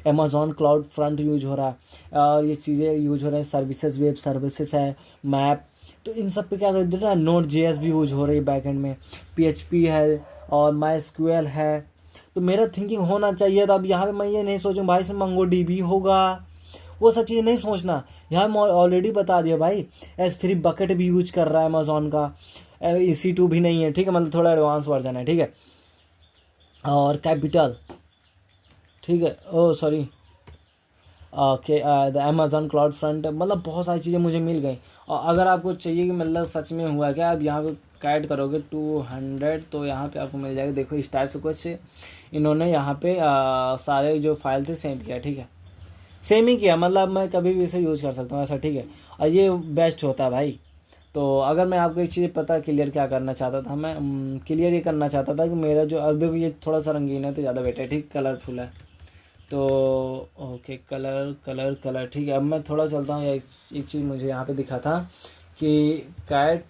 अमेजॉन क्लाउड फ्रंट यूज हो रहा है और ये चीज़ें यूज हो रही हैं, सर्विसेज वेब सर्विसेज है, मैप। तो इन सब पे क्या कर देना, Node.js भी यूज हो रही है बैकएंड में, PHP है और MySQL है। तो मेरा थिंकिंग होना चाहिए था। अब यहाँ पे मैं ये नहीं सोचूं भाई इसमें MongoDB होगा, वो सब चीज़ें नहीं सोचना। यहाँ मैं ऑलरेडी बता दिया भाई, S3 बकेट भी यूज कर रहा है अमेजोन का, EC2 भी नहीं है। ठीक है, मतलब थोड़ा एडवांस वर्जन है। ठीक है, और कैपिटल। ठीक है, ओ sorry okay the Amazon cloud front, मतलब बहुत सारी चीज़ें मुझे मिल गई। और अगर आपको चाहिए कि मतलब सच में हुआ क्या, आप यहाँ पे कैड करोगे 200 तो यहाँ पे आपको मिल जाएगा। देखो इस टाइप से कुछ इन्होंने यहाँ पे सारे जो फाइल थे सेम किया। ठीक है, सेम ही किया, मतलब मैं कभी भी इसे यूज़ कर सकता हूँ ऐसा। ठीक है, और ये बेस्ट होता है भाई। तो अगर मैं आपको एक चीज़ पता क्लियर क्या करना चाहता था, मैं क्लियर ये करना चाहता था कि मेरा जो अब देखो ये थोड़ा सा रंगीन है तो ज़्यादा बेटर है। ठीक, कलरफुल है तो ओके, कलर कलर कलर। ठीक है, अब मैं थोड़ा चलता हूँ। एक चीज़ मुझे यहाँ पे दिखा था कि कैट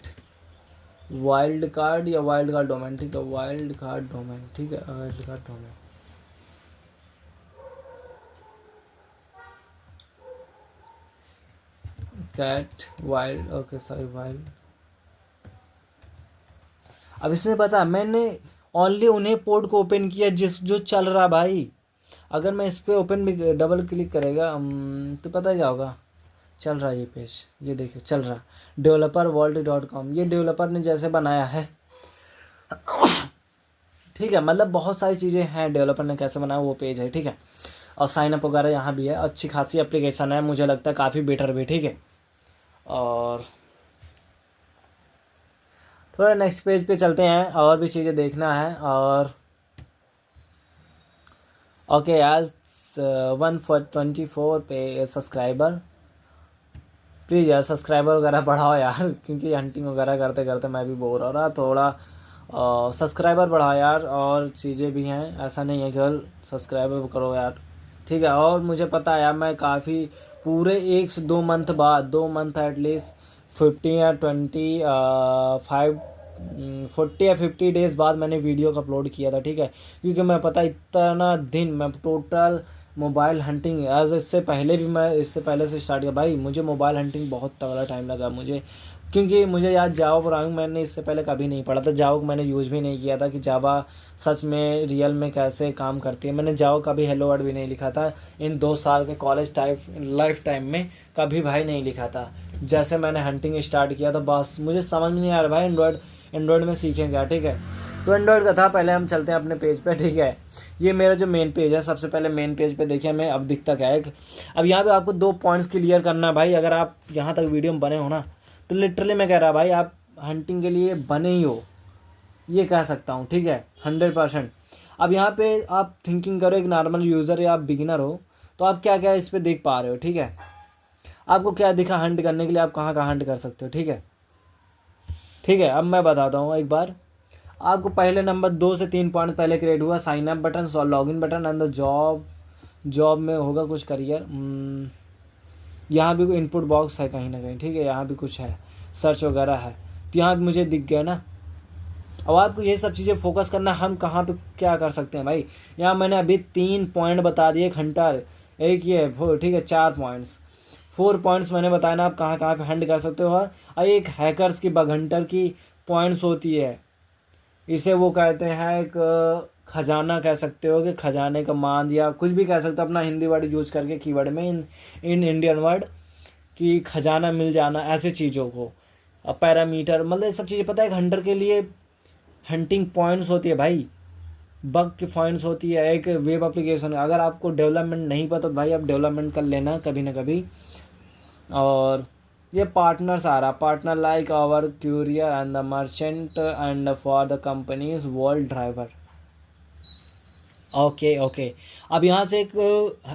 वाइल्ड कार्ड या वाइल्ड कार्ड डोमेन। ठीक है, वाइल्ड कार्ड डोमेन। ठीक है, wild card domain. Cat wild, okay sorry wild. अब इसमें पता मैंने ओनली उन्हें पोर्ट को ओपन किया जिस जो चल रहा भाई। अगर मैं इस पर ओपन भी डबल क्लिक करेगा तो पता क्या होगा, चल रहा है ये पेज, ये देखिए चल रहा। developervault.com, ये डेवलपर ने जैसे बनाया है। ठीक है, मतलब बहुत सारी चीज़ें हैं डेवलपर ने कैसे बनाया वो पेज है। ठीक है, और साइन अप वगैरह यहाँ भी है, अच्छी खासी एप्लीकेशन है, मुझे लगता है काफ़ी बेटर भी। ठीक है, और थोड़ा नेक्स्ट पेज पे चलते हैं, और भी चीज़ें देखना है। और ओके आज 124 पे सब्सक्राइबर, प्लीज़ यार सब्सक्राइबर वगैरह बढ़ाओ यार, क्योंकि हंटिंग वगैरह करते करते मैं भी बोर हो रहा, थोड़ा सब्सक्राइबर बढ़ाओ यार। और चीज़ें भी हैं, ऐसा नहीं है केवल सब्सक्राइबर करो यार। ठीक है, और मुझे पता है यार मैं काफ़ी पूरे 1 से 2 मंथ बाद, 2 मंथ एटलीस्ट 50 या 40 या 50 डेज़ बाद मैंने वीडियो का अपलोड किया था। ठीक है, क्योंकि मैं पता इतना दिन मैं टोटल मोबाइल हंटिंग एज इससे पहले भी मैं इससे पहले से स्टार्ट किया भाई। मुझे मोबाइल हंटिंग बहुत तगड़ा टाइम लगा मुझे, क्योंकि मुझे याद जावा प्रोग्रामिंग मैंने इससे पहले कभी नहीं पढ़ा था। जावा को मैंने यूज़ भी नहीं किया था कि जावा सच में रियल में कैसे काम करती है। मैंने जावा का भी हेलो वर्ड भी नहीं लिखा था इन 2 साल के कॉलेज लाइफ टाइम में, कभी भाई नहीं लिखा था। जैसे मैंने हंटिंग स्टार्ट किया था बस मुझे समझ में नहीं आ रहा भाई एंड्रॉयड में सीखें क्या। ठीक है, तो एंड्रॉयड का था। पहले हम चलते हैं अपने पेज पे। ठीक है, ये मेरा जो मेन पेज है, सबसे पहले मेन पेज पे देखिए हमें अब दिखता क्या है। अब यहाँ पे आपको 2 पॉइंट्स क्लियर करना है भाई। अगर आप यहाँ तक वीडियो में बने हो ना, तो लिटरली मैं कह रहा भाई आप हंटिंग के लिए बने ही हो, ये कह सकता हूँ। ठीक है, 100%। अब यहाँ पे आप थिंकिंग करो, एक नॉर्मल यूज़र या आप बिगिनर हो तो आप क्या क्या इस पर देख पा रहे हो। ठीक है, आपको क्या दिखा हंट करने के लिए, आप कहाँ कहाँ हंट कर सकते हो। ठीक है, ठीक है, अब मैं बताता हूँ एक बार आपको। पहले नंबर 2 से 3 पॉइंट पहले क्रिएट हुआ, sign up button, login button and the job में होगा कुछ करियर। यहाँ भी कोई इनपुट बॉक्स है कहीं ना कहीं। ठीक है, यहाँ भी कुछ है, सर्च वगैरह है, तो यहाँ भी मुझे दिख गया ना। अब आपको ये सब चीज़ें फोकस करना, हम कहाँ पे क्या कर सकते हैं भाई। यहाँ मैंने अभी 3 पॉइंट बता दिए, एक हंटर, एक ये, ठीक है 4 पॉइंट्स, 4 पॉइंट्स मैंने बताया ना आप कहाँ कहाँ पे हंट कर सकते हो। और एक हैकर्स की बग हंटर की पॉइंट्स होती है, इसे वो कहते हैं एक खजाना कह सकते हो, कि खजाने का मांद या कुछ भी कह सकते हो अपना हिंदी वर्ड यूज करके कीवर्ड में, इन इंडियन वर्ड। कि खजाना मिल जाना, ऐसे चीज़ों को। पैरामीटर मतलब ये सब चीज़ें पता है, एक हंटर के लिए हंटिंग पॉइंट्स होती है भाई, बग की पॉइंट्स होती है। एक वेब एप्लीकेशन, अगर आपको डेवलपमेंट नहीं पता तो भाई आप डेवलपमेंट कर लेना कभी ना कभी। और ये पार्टनर्स आ रहा, partner like our courier and the merchant and for the companies world driver. Okay okay. अब यहाँ से एक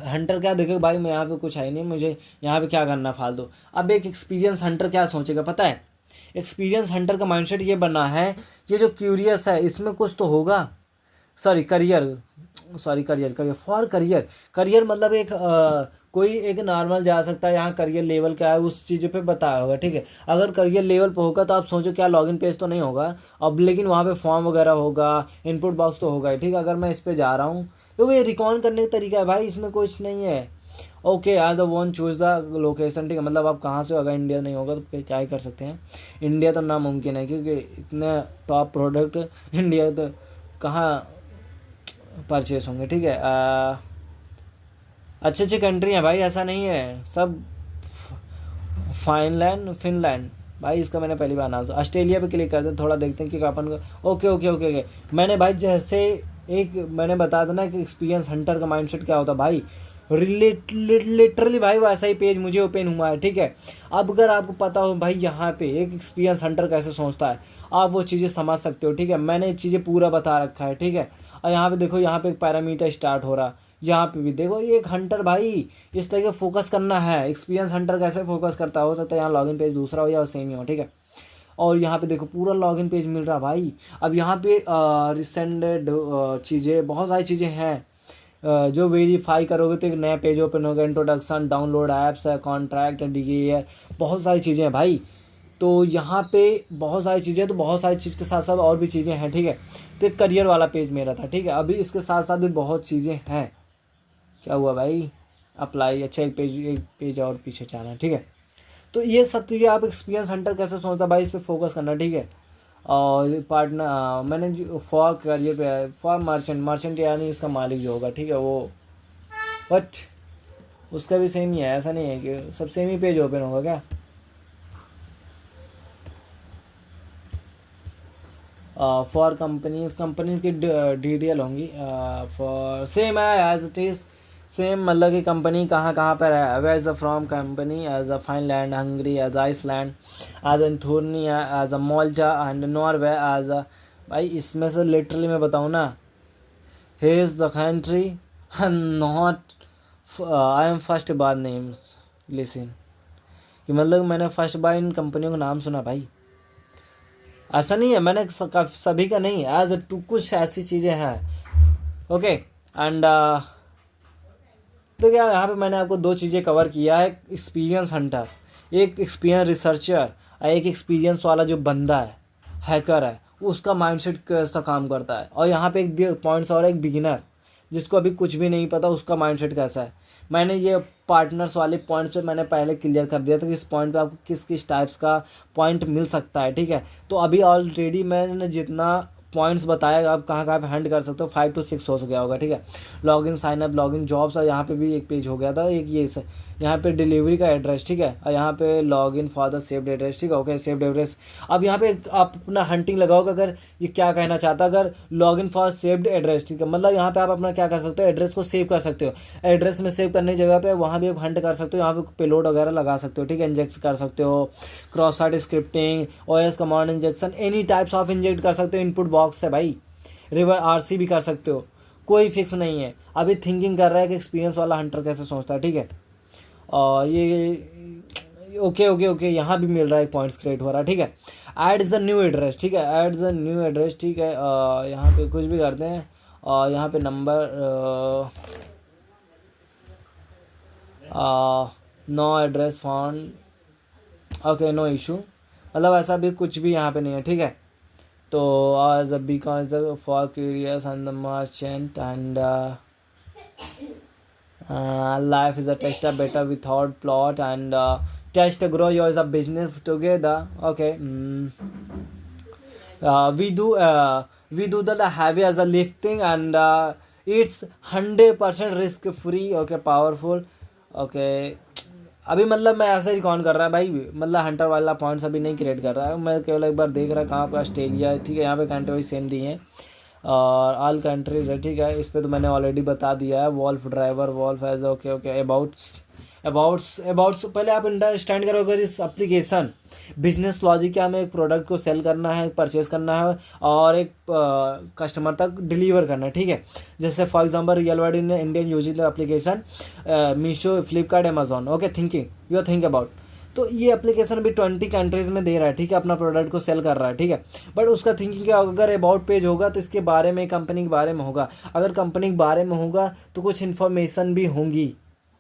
हंटर क्या देखेगा भाई, मैं यहाँ पे कुछ है नहीं, मुझे यहाँ पे क्या करना फालतू। अब एक एक्सपीरियंस हंटर क्या सोचेगा पता है, एक्सपीरियंस हंटर का माइंडसेट ये बना है, ये जो क्यूरियस है इसमें कुछ तो होगा। Sorry career, sorry career, career for career. Career मतलब एक कोई एक नॉर्मल जा सकता है, यहाँ करियर लेवल क्या है उस चीज़ पे बताया होगा, ठीक है। अगर करियर लेवल पे होगा तो आप सोचो क्या लॉगिन पेज तो नहीं होगा अब, लेकिन वहाँ पे फॉर्म वगैरह होगा, इनपुट बॉक्स तो होगा ही, ठीक है। अगर मैं इस पर जा रहा हूँ तो ये रिकॉर्ड करने का तरीका है भाई, इसमें कुछ नहीं है। Okay I the one choose the location, ठीक है, मतलब आप कहाँ से हो, अगर इंडिया नहीं होगा तो फिर क्या ही कर सकते हैं। इंडिया तो नामुमकिन है क्योंकि इतने टॉप प्रोडक्ट इंडिया तो कहाँ परचेस होंगे, ठीक है। अच्छी अच्छी कंट्री हैं भाई, ऐसा नहीं है सब। फाइनलैंड, फिनलैंड, भाई इसका मैंने पहली बार नाम सुना। ऑस्ट्रेलिया पे क्लिक करते हैं, थोड़ा देखते हैं कि अपन को। Okay okay okay okay. मैंने भाई जैसे एक मैंने बताया था ना कि एक्सपीरियंस हंटर का माइंडसेट क्या होता है भाई, लिटरली भाई वैसा ही पेज मुझे ओपन हुआ है, ठीक है। अब अगर आपको पता हो भाई यहाँ पे एक एक्सपीरियंस हंटर कैसे सोचता है, आप वो चीज़ें समझ सकते हो, ठीक है। मैंने चीज़ें पूरा बता रखा है, ठीक है। और यहाँ पे देखो, यहाँ पे एक पैरामीटर स्टार्ट हो रहा, यहाँ पे भी देखो ये एक हंटर भाई इस तरह के फोकस करना है। एक्सपीरियंस हंटर कैसे फोकस करता हो सकता है यहाँ लॉगिन पेज दूसरा हो या सेम ही हो, ठीक है। और यहाँ पे देखो पूरा लॉगिन पेज मिल रहा भाई। अब यहाँ पे रिसेंटेड चीज़ें, बहुत सारी चीज़ें हैं जो वेरीफाई करोगे तो एक नया पेज ओपन होगा, इंट्रोडक्शन, डाउनलोड ऐप्स है, कॉन्ट्रैक्ट डी है, बहुत सारी चीज़ें हैं भाई। तो यहाँ पे बहुत सारी चीज़ें, तो बहुत सारी चीज़ के साथ साथ और भी चीज़ें हैं, ठीक है। तो एक करियर वाला पेज मेरा था, ठीक है। अभी इसके साथ साथ भी बहुत चीज़ें हैं। क्या हुआ भाई, अप्लाई, अच्छा एक पेज और पीछे जाना, ठीक है। तो ये सब चीज़ें आप एक्सपीरियंस हंटर कैसे सोचता भाई, इस पर फोकस करना, ठीक है। और पार्टनर मैंने जो फॉर करियर पे है, फॉर मर्चेंट, मर्चेंट यानी इसका मालिक जो होगा, ठीक है वो। बट उसका भी सेम ही है, ऐसा नहीं है कि सब सेम ही पेज ओपन होगा क्या। फॉर कंपनीज, कंपनीज की डिटेल होंगी। फॉर सेम है एज इट इज़, सेम मतलब कि कंपनी कहाँ कहाँ पर है। Way as a from company as a फाइनलैंड, Hungary as Iceland, as एंथोर्निया, as a मोल्टा and Norway as a. भाई इसमें से लिटरली मैं बताऊँ ना, हे is the country not, I am first bar name listen, कि मतलब मैंने फर्स्ट बार इन कंपनियों का नाम सुना भाई। ऐसा नहीं है मैंने सभी का नहीं, एज टू कुछ ऐसी चीज़ें हैं। ओके एंड तो क्या यहाँ पे मैंने आपको दो चीज़ें कवर किया है, एक्सपीरियंस हंटर, एक एक्सपीरियंस रिसर्चर, और एक एक्सपीरियंस वाला जो बंदा है, हैकर है, उसका माइंडसेट कैसा काम करता है। और यहाँ पे एक पॉइंट्स और एक बिगिनर जिसको अभी कुछ भी नहीं पता उसका माइंडसेट कैसा है। मैंने ये पार्टनर्स वाले पॉइंट्स पे मैंने पहले क्लियर कर दिया था कि इस पॉइंट पे आपको किस किस टाइप्स का पॉइंट मिल सकता है, ठीक है। तो अभी ऑलरेडी मैंने जितना पॉइंट्स बताया आप कहाँ कहाँ पे हैंड कर सकते हो, 5 to 6 हो गया होगा, ठीक है। Login, sign up, login jobs, और यहाँ पे भी एक पेज हो गया था, एक ये यहाँ पे डिलीवरी का एड्रेस, ठीक है। और यहाँ पे login for the saved address, ठीक है। Okay saved address. अब यहाँ पे आप अपना हंटिंग लगाओगे, अगर ये क्या कहना चाहता है, अगर लॉगिन फॉर सेव्ड एड्रेस, ठीक है, मतलब यहाँ पे आप अपना क्या कर सकते हो, एड्रेस को सेव कर सकते हो। एड्रेस में सेव करने की जगह पे वहाँ भी आप हंट कर सकते हो, यहाँ पे पेलोड वगैरह लगा सकते हो, ठीक है। इंजेक्ट कर सकते हो, cross site scripting, OS command injection, any types of inject कर सकते हो। इनपुट बॉक्स है भाई, रिवर आरसी भी कर सकते हो, कोई फिक्स नहीं है। अभी थिंकिंग कर रहा है कि एक्सपीरियंस वाला हंटर कैसे सोचता है, ठीक है। और ये ओके ओके ओके, यहाँ भी मिल रहा है, एक पॉइंट्स क्रिएट हो रहा है, ठीक है। ऐड द न्यू एड्रेस, ठीक है, ऐड द न्यू एड्रेस, ठीक है। यहाँ पे कुछ भी करते हैं, और यहाँ पे number no address found, okay no issue, मतलब ऐसा भी कुछ भी यहाँ पे नहीं है, ठीक है। तो as a because for curious and the merchant and life is a test better without plot and test grow yours a business together. Okay. We do the heavy as a lifting and it's 100% risk free. Okay, powerful. Okay, अभी मतलब मैं ऐसे ही कौन कर रहा है भाई, मतलब हंटर वाला पॉइंट्स अभी नहीं क्रिएट कर रहा है मैं, केवल एक बार देख रहा कहाँ पे ऑस्ट्रेलिया, ठीक है, यहाँ पे कंट्री वाइज सेम दी हैं और ऑल कंट्रीज है, ठीक है। इस पे तो मैंने ऑलरेडी बता दिया है। Wolf driver, wolf as, okay okay. Abouts पहले आप अंडरस्टैंड करोगे इस एप्लीकेशन बिजनेस लॉजिक क्या, हमें एक प्रोडक्ट को सेल करना है, परचेज करना है और एक कस्टमर तक डिलीवर करना है, ठीक है। जैसे for example real world in Indian using application Meesho, Flipkart, Amazon, okay. Thinking you think about, तो ये एप्लीकेशन भी 20 कंट्रीज में दे रहा है, ठीक है, अपना प्रोडक्ट को सेल कर रहा है, ठीक है। बट उसका थिंकिंग क्या होगा, अगर अबाउट पेज होगा तो इसके बारे में, कंपनी के बारे में होगा। अगर कंपनी के बारे में होगा तो कुछ इन्फॉर्मेशन भी होंगी,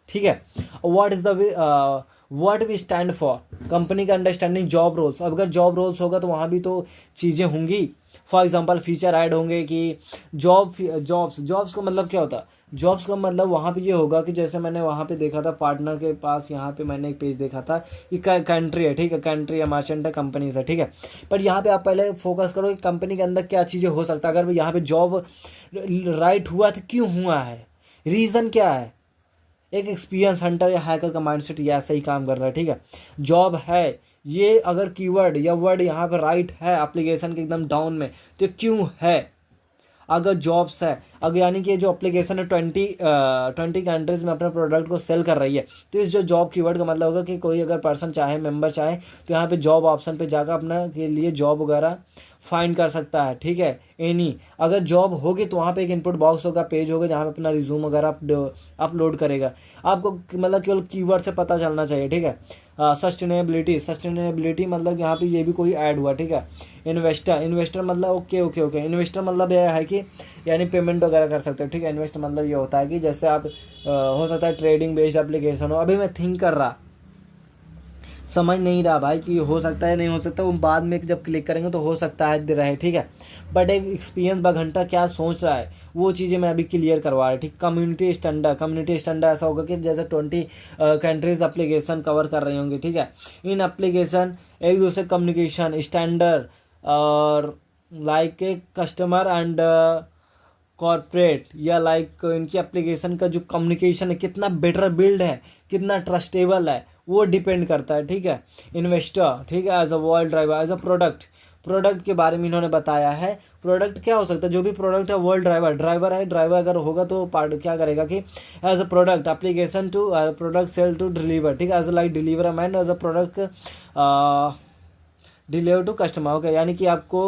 ठीक है। What is the what we stand for, company का अंडरस्टैंडिंग, जॉब रोल्स। अब अगर जॉब रोल्स होगा तो वहाँ भी तो चीज़ें होंगी। फॉर एग्जांपल फीचर ऐड होंगे कि जॉब्स का मतलब क्या होता है, जॉब्स का मतलब वहाँ पे ये होगा कि जैसे मैंने वहाँ पे देखा था पार्टनर के पास, यहाँ पे मैंने एक पेज देखा था कि कंट्री है, ठीक है, कंट्री या मर्चेंट है, कंपनी है, ठीक है। पर यहाँ पे आप पहले फोकस करो कि कंपनी के अंदर क्या चीज़ें हो सकता है। अगर यहाँ पे जॉब राइट हुआ तो क्यों हुआ है, रीज़न क्या है। एक एक्सपीरियंस हंटर या हैकर का माइंडसेट ये ऐसा ही काम कर रहा है, ठीक है। जॉब है, ये अगर कीवर्ड या वर्ड यहाँ पे राइट है एप्लीकेशन के एकदम डाउन में, तो क्यों है। अगर जॉब्स है, अगर यानी कि जो एप्लीकेशन है 20 कंट्रीज में अपने प्रोडक्ट को सेल कर रही है, तो इस जो जॉब कीवर्ड का मतलब होगा कि कोई अगर पर्सन चाहे, मेंबर चाहे, तो यहाँ पे जॉब ऑप्शन पे जाकर अपना के लिए जॉब वगैरह फाइंड कर सकता है, ठीक है। एनी अगर जॉब होगी तो वहाँ पे एक इनपुट बॉक्स होगा, पेज होगा, जहाँ पे अपना रिज्यूम वगैरह अपलोड करेगा। आपको मतलब केवल कीवर्ड से पता चलना चाहिए, ठीक है। सस्टेनेबिलिटी मतलब यहाँ पे ये भी कोई ऐड हुआ, ठीक है। इन्वेस्टर मतलब ओके। इन्वेस्टर मतलब यह है कि यानी पेमेंट वगैरह कर सकते हो, ठीक है। इन्वेस्ट मतलब ये होता है कि जैसे आप हो सकता है ट्रेडिंग बेस्ड एप्लीकेशन हो। अभी मैं थिंक कर रहा, समझ नहीं रहा भाई कि हो सकता है नहीं हो सकता, वो बाद में जब क्लिक करेंगे तो हो सकता है रहे, ठीक है। बट एक एक्सपीरियंस घंटा क्या सोच रहा है वो चीज़ें मैं अभी क्लियर करवा रहा है, ठीक। कम्युनिटी स्टैंडर्ड ऐसा होगा कि जैसे 20 कंट्रीज एप्लीकेशन कवर कर रही होंगी, ठीक है। इन एप्लीकेशन एक दूसरे कम्युनिकेशन स्टैंडर्ड और like a customer and corporate या लाइक इनकी एप्लीकेशन का जो कम्युनिकेशन है कितना बेटर बिल्ड है, कितना ट्रस्टेबल है, वो डिपेंड करता है, ठीक है। इन्वेस्टर, ठीक है, as a world driver, as a product के बारे में इन्होंने बताया है। प्रोडक्ट क्या हो सकता है, जो भी प्रोडक्ट है, वर्ल्ड ड्राइवर है, ड्राइवर अगर होगा तो पार्ट क्या करेगा कि as a product application to product cell to deliver, ठीक है, as a like deliver man, as a product deliver to customer, okay. यानी कि आपको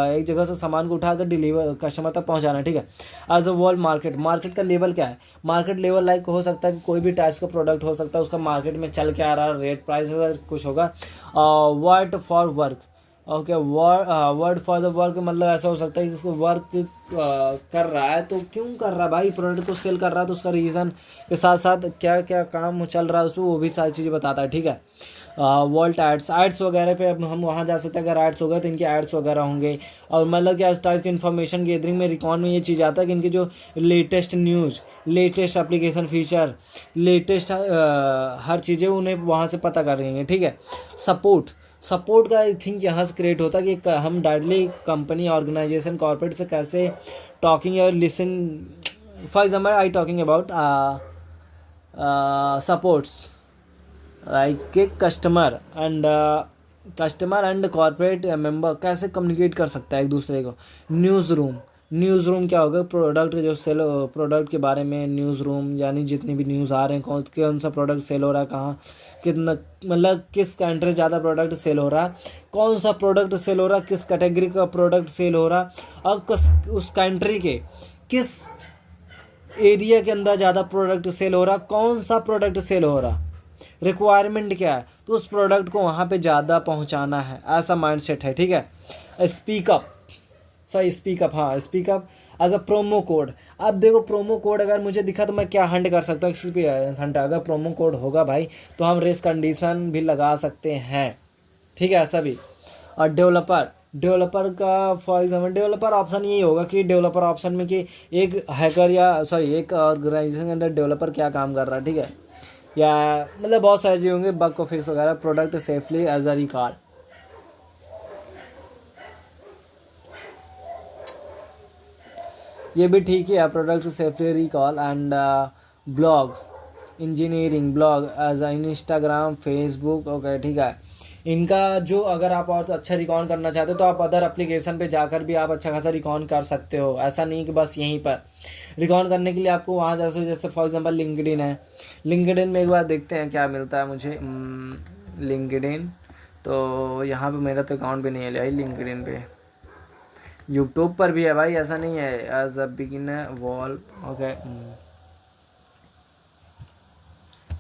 एक जगह से सामान को उठाकर डिलीवर कस्टमर तक पहुंचाना, ठीक है। एज अ वर्ल्ड मार्केट का लेवल क्या है, मार्केट लेवल लाइक हो सकता है कि कोई भी टाइप्स का प्रोडक्ट हो सकता है, उसका मार्केट में चल के आ रहा है, रेट प्राइस कुछ होगा। Word for work, okay. Word for the work मतलब ऐसा हो सकता है कि उसको वर्क कर रहा है तो क्यों कर रहा है भाई, प्रोडक्ट को सेल कर रहा है तो उसका रीज़न के साथ साथ क्या क्या काम चल रहा है उसमें, वो भी सारी चीज़ें बताता है, ठीक है। वॉल्ट एड्स वगैरह पे अब हम वहाँ जा सकते हैं। अगर एड्स होगा तो इनके एड्स वगैरह होंगे और मतलब क्या इस टाइप की इन्फॉर्मेशन गैदरिंग में रिकॉर्ड में ये चीज़ आता है कि इनके जो latest news, latest application feature, latest हर चीज़ें उन्हें वहाँ से पता कर रही हैं, ठीक है। सपोर्ट का आई थिंक यहाँ से क्रिएट होता है कि हम डायरेक्टली कंपनी, ऑर्गेनाइजेशन, कॉर्पोरेट से कैसे टॉकिंग या listen. For example I talking about supports like a customer and corporate member कैसे कम्युनिकेट कर सकता है एक दूसरे को। न्यूज़ रूम क्या होगा, प्रोडक्ट जो सेल, प्रोडक्ट के बारे में न्यूज़ रूम यानी जितनी भी न्यूज़ आ रहे हैं, कौन सा प्रोडक्ट सेल हो रहा है, कहाँ कितना, मतलब किस कंट्री ज़्यादा प्रोडक्ट सेल हो रहा है, कौन सा प्रोडक्ट सेल हो रहा है, किस कैटेगरी का प्रोडक्ट सेल हो रहा है और उस कंट्री के किस एरिया के अंदर ज़्यादा प्रोडक्ट सेल हो रहा, कौन सा प्रोडक्ट सेल हो रहा, रिक्वायरमेंट क्या है, तो उस प्रोडक्ट को वहाँ पे ज़्यादा पहुँचाना है, ऐसा माइंडसेट है, ठीक है। Speak up as a promo code. अब देखो प्रोमो कोड अगर मुझे दिखा तो मैं क्या हंट कर सकता हूँ, एक्सपीरियंस हंट। अगर प्रोमो कोड होगा भाई तो हम रेस कंडीशन भी लगा सकते हैं, ठीक है, ऐसा भी। और डेवलपर का फॉर एग्जाम्पल डेवलपर ऑप्शन यही होगा कि डेवलपर ऑप्शन में कि एक हैकर या एक ऑर्गेनाइजेशन के अंदर डेवलपर क्या काम कर रहा है, ठीक है, या मतलब बहुत सारी चीज़ें होंगे, बग को फिक्स वगैरह, product safely as a record, ये भी ठीक है, product safely recall and blog, engineering blog as Instagram Facebook. Okay ठीक है। इनका जो अगर आप और अच्छा रिकॉर्ड करना चाहते हो तो आप अदर एप्लीकेशन पे जाकर भी आप अच्छा खासा रिकॉर्ड कर सकते हो। ऐसा नहीं कि बस यहीं पर रिकॉर्ड करने के लिए आपको वहाँ जैसे फॉर एग्जांपल लिंक्डइन है। लिंक्डइन में एक बार देखते हैं क्या मिलता है मुझे। लिंक्डइन तो यहाँ पे मेरा तो अकाउंट भी नहीं है भाई लिंक्डइन पे। यूट्यूब पर भी है भाई, ऐसा नहीं है। As a beginner wall. Okay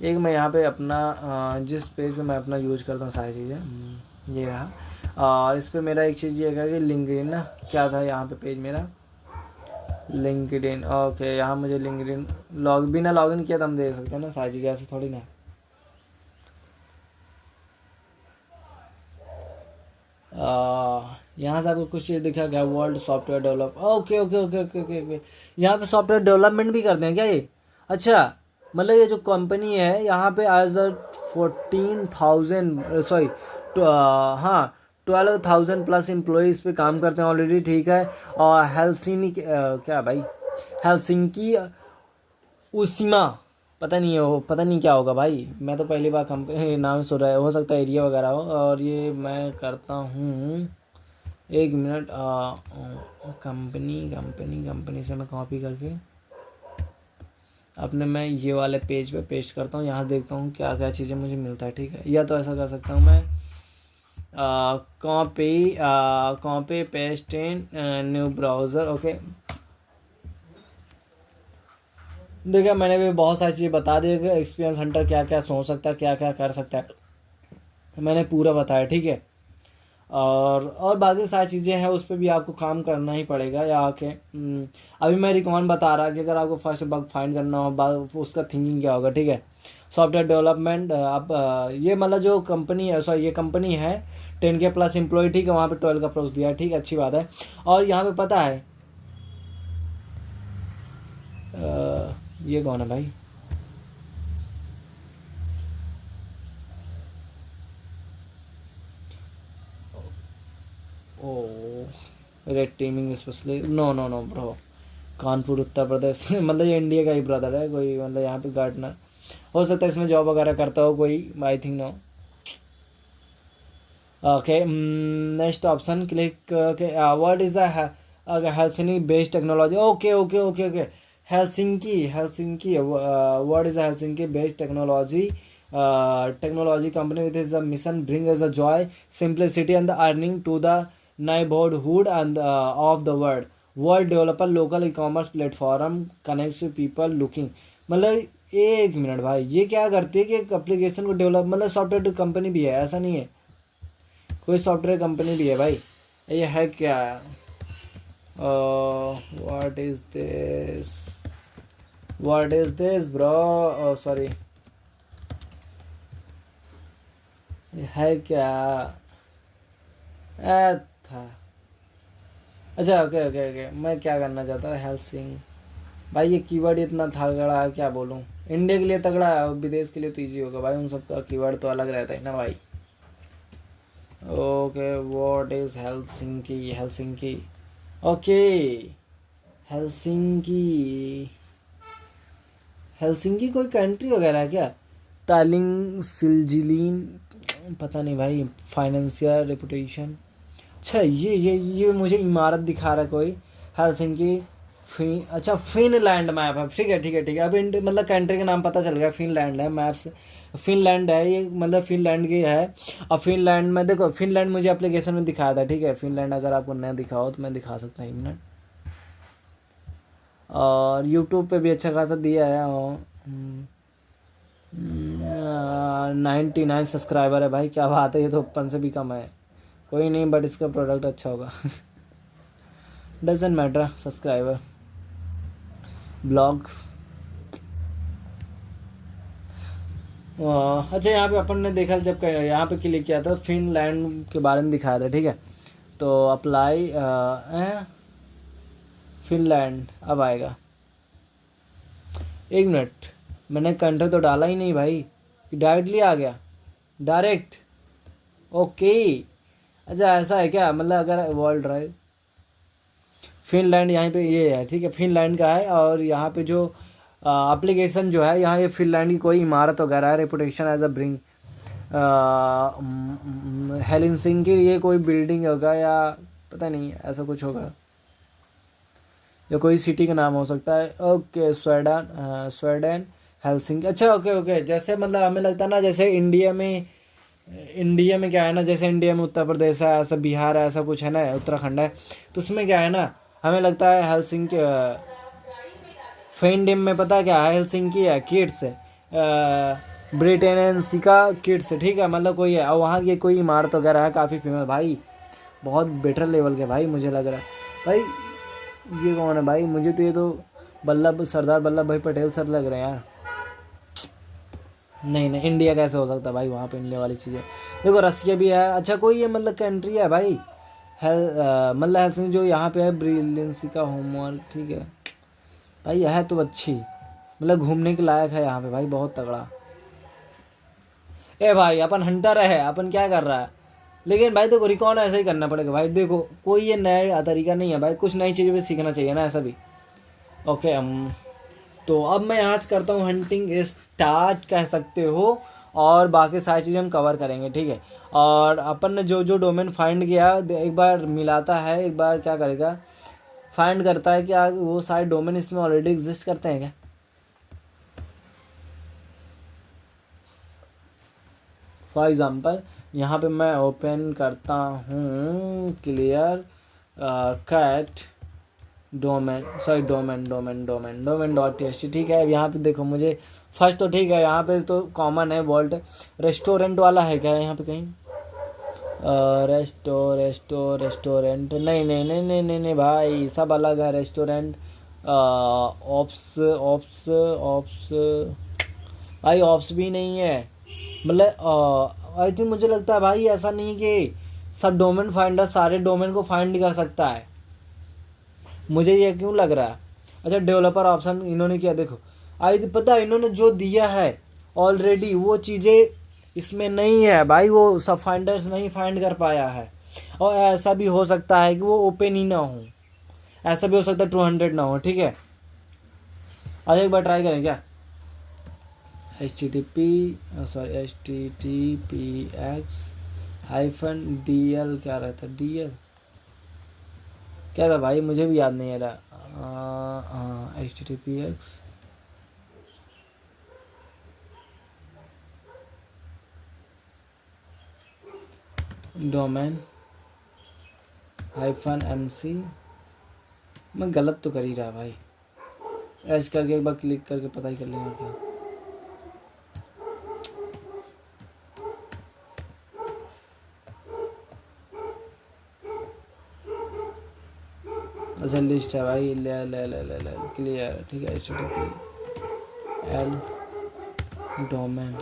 एक मैं यहाँ पे अपना जिस पेज पे मैं अपना यूज करता हूँ सारी चीज़ें ये रहा। और इस पर मेरा एक चीज़ ये है कि लिंक्डइन ना क्या था यहाँ पे पेज मेरा लिंक्डइन। ओके यहाँ मुझे लिंक्डइन बिना लॉगिन किया तो हम देख सकते हैं ना सारी चीज़ें, ऐसे थोड़ी ना। यहाँ से आपको कुछ चीज़ दिखा गया world software develop. Okay okay okay okay okay okay यहाँ पे सॉफ्टवेयर डेवलपमेंट भी करते हैं क्या ये? अच्छा मतलब ये जो कंपनी है यहाँ पे एज अ 14,000 सॉरी हाँ 12,000 प्लस एम्प्लॉय इस पे काम करते हैं ऑलरेडी। ठीक है। और क्या भाई हेलसिंकी उसीमा पता नहीं है वो, पता नहीं क्या होगा भाई। मैं तो पहली बार कंपनी नाम सुन रहा है, हो सकता है एरिया वगैरह हो। और ये मैं करता हूँ 1 मिनट। कंपनी कंपनी कंपनी से मैं कॉपी करके अपने मैं ये वाले पेज पे पेस्ट करता हूँ। यहाँ देखता हूँ क्या क्या चीज़ें मुझे मिलता है। ठीक है। या तो ऐसा कर सकता हूँ मैं copy paste in new browser. Okay देखिए मैंने भी बहुत सारी चीज़ें बता दी कि एक्सपीरियंस हंटर क्या क्या सोच सकता है, क्या क्या कर सकता है, मैंने पूरा बताया। ठीक है। और बाकी सारी चीज़ें हैं उस पर भी आपको काम करना ही पड़ेगा या आके। अभी मैं रिकॉर्ड बता रहा कि अगर आपको फर्स्ट बग फाइंड करना हो उसका थिंकिंग क्या होगा। ठीक है। सॉफ्टवेयर डेवलपमेंट आप ये मतलब जो कंपनी है सॉरी ये कंपनी है 10K प्लस एम्प्लॉय। ठीक है। वहाँ पे 12 का प्रोस दिया है। ठीक है अच्छी बात है। और यहाँ पे पता है ये कौन है भाई? ओ red teeming specially no no no bro Kanpur Uttar Pradesh मतलब ये इंडिया का ही ब्रदर है कोई, मतलब यहाँ पे गार्डनर हो सकता है इसमें जॉब वगैरह करता हो कोई, I think no. Okay next option click okay what is the Helsinki based technology. Okay okay okay okay Helsinki what is the Helsinki based technology technology company with its mission bring us a joy simplicity and the earning to the neighborhood and of the world developer local e-commerce platform connects people looking। मतलब 1 minute भाई ये क्या करती है कि एक application को develop मतलब सॉफ्टवेयर कंपनी भी है, ऐसा नहीं है कोई सॉफ्टवेयर कंपनी भी है भाई। ये है क्या? What is this bro sorry है क्या था? अच्छा ओके ओके ओके मैं क्या करना चाहता हूँ हेल्सिंग भाई ये कीवर्ड इतना तगड़ा है क्या बोलूँ। इंडिया के लिए तगड़ा है और विदेश के लिए तो ईजी होगा भाई, उन सबका कीवर्ड तो अलग रहता है ना भाई। Okay what is Helsinki okay Helsinki कोई कंट्री वगैरह है क्या? तालिंग सिलजिलीन पता नहीं भाई फाइनेंशियल रेपुटेशन। अच्छा ये मुझे इमारत दिखा रहा है कोई हेल्सिंकी अच्छा फिनलैंड मैप है। ठीक है ठीक है ठीक है। अब मतलब कंट्री का नाम पता चल गया फिनलैंड है मैप से। फिनलैंड है ये मतलब फिनलैंड की है। और फिनलैंड में देखो फिनलैंड मुझे एप्लीकेशन में दिखाया था। ठीक है। फिनलैंड अगर आपको नहीं दिखा हो तो मैं दिखा सकता हूँ 1 मिनट। और यूट्यूब पे भी अच्छा खासा दिया है। 99 सब्सक्राइबर है भाई, क्या बात है, ये तो 5 से भी कम है। कोई नहीं बट इसका प्रोडक्ट अच्छा होगा डजेंट मैटर सब्सक्राइबर ब्लॉग। अच्छा यहाँ पे अपन ने देखा जब यहाँ पे क्लिक किया था फिनलैंड के बारे में दिखाया था। ठीक है। तो अप्लाई फिनलैंड अब आएगा। 1 मिनट मैंने कंट्री तो डाला ही नहीं भाई, डायरेक्टली आ गया डायरेक्ट। ओके अच्छा ऐसा है क्या? मतलब अगर वर्ल्ड ड्राइव फिनलैंड यहाँ पे ये है। ठीक है। फिनलैंड का है और यहाँ पे जो एप्लीकेशन जो है यहाँ, ये फिनलैंड की कोई इमारत वगैरह है। रेपुटेशन एज अ ब्रिंग हेलिसिंकी, ये कोई बिल्डिंग होगा या पता नहीं ऐसा कुछ होगा, या कोई सिटी का नाम हो सकता है। Okay, Sweden, Sweden Helsinki. अच्छा ओके ओके, जैसे मतलब हमें लगता है ना जैसे इंडिया में क्या है ना, जैसे इंडिया में उत्तर प्रदेश है, ऐसा बिहार है, ऐसा कुछ है ना, उत्तराखंड है, तो उसमें क्या है ना, हमें लगता है हेलसिंकी, फेंडिम में पता क्या है, हेलसिंकी है किड्स है, ब्रिटेनेंसी का किड्स, ठीक है, मतलब कोई है, और वहाँ की कोई इमारत वगैरह है काफ़ी फेमस भाई, बहुत बेटर लेवल के भाई मुझे लग रहा है। भाई ये कौन है भाई, मुझे तो ये तो सरदार वल्लभ भाई पटेल सर लग रहे हैं यार। नहीं नहीं, इंडिया कैसे हो सकता है भाई, वहाँ पे इंडिया वाली चीज़ें। देखो रसिया भी है, अच्छा कोई ये मतलब कंट्री है भाई, मतलब हेल्सिंकी जो यहाँ पे है, ब्रिलियंसी का होमवर्क, ठीक है भाई, यह तो अच्छी मतलब घूमने के लायक है यहाँ पे भाई, बहुत तगड़ा। ए भाई अपन हंटर है, अपन क्या कर रहा है, लेकिन भाई देखो रिकॉर्ड ऐसा ही करना पड़ेगा भाई, देखो कोई ये नया तरीका नहीं है भाई, कुछ नई चीज़ें भी सीखना चाहिए ना, ऐसा भी। ओके तो अब मैं यहाँ से करता हूँ हंटिंग स्टार्ट कह सकते हो, और बाकी सारी चीज़ें हम कवर करेंगे, ठीक है। और अपन ने जो जो डोमेन फाइंड किया एक बार मिलाता है, एक बार क्या करेगा, फाइंड करता है कि वो सारे डोमेन इसमें ऑलरेडी एग्जिस्ट करते हैं क्या। फॉर एग्ज़ाम्पल यहाँ पे मैं ओपन करता हूँ clear cat domain, sorry domain dot T, ठीक है। अब यहाँ पे देखो मुझे फर्स्ट तो ठीक है, यहाँ पे तो कॉमन है वॉल्ट, रेस्टोरेंट वाला है क्या यहाँ पे कहीं, रेस्टोरेंट नहीं नहीं नहीं नहीं नहीं नहीं भाई, सब अलग है। रेस्टोरेंट ऑप्स ऑप्स ऑप्स भाई, ऑप्स भी नहीं है, मतलब आई थिंक मुझे लगता है भाई ऐसा नहीं कि सब डोमेन फाइंडर सारे डोमेन को फाइंड कर सकता है, मुझे ये क्यों लग रहा है। अच्छा डेवलपर ऑप्शन इन्होंने किया, देखो आई पता है इन्होंने जो दिया है ऑलरेडी वो चीज़ें इसमें नहीं है भाई, वो सब फाइंडर्स नहीं फाइंड कर पाया है, और ऐसा भी हो सकता है कि वो ओपन ही ना हो, ऐसा भी हो सकता है 200 ना हो, ठीक है। अच्छा एक बार ट्राई करें क्या, https://dl क्या रहता है, dl क्या था भाई, मुझे भी याद नहीं आ रहा, https डोमेन -mc, मैं गलत तो कर ही रहा भाई, ऐसे करके एक बार क्लिक करके पता ही कर लेंगे क्या। अच्छा लिस्ट है भाई, ले ले ले ले ले क्लियर, ठीक है। HTTPL डोमेन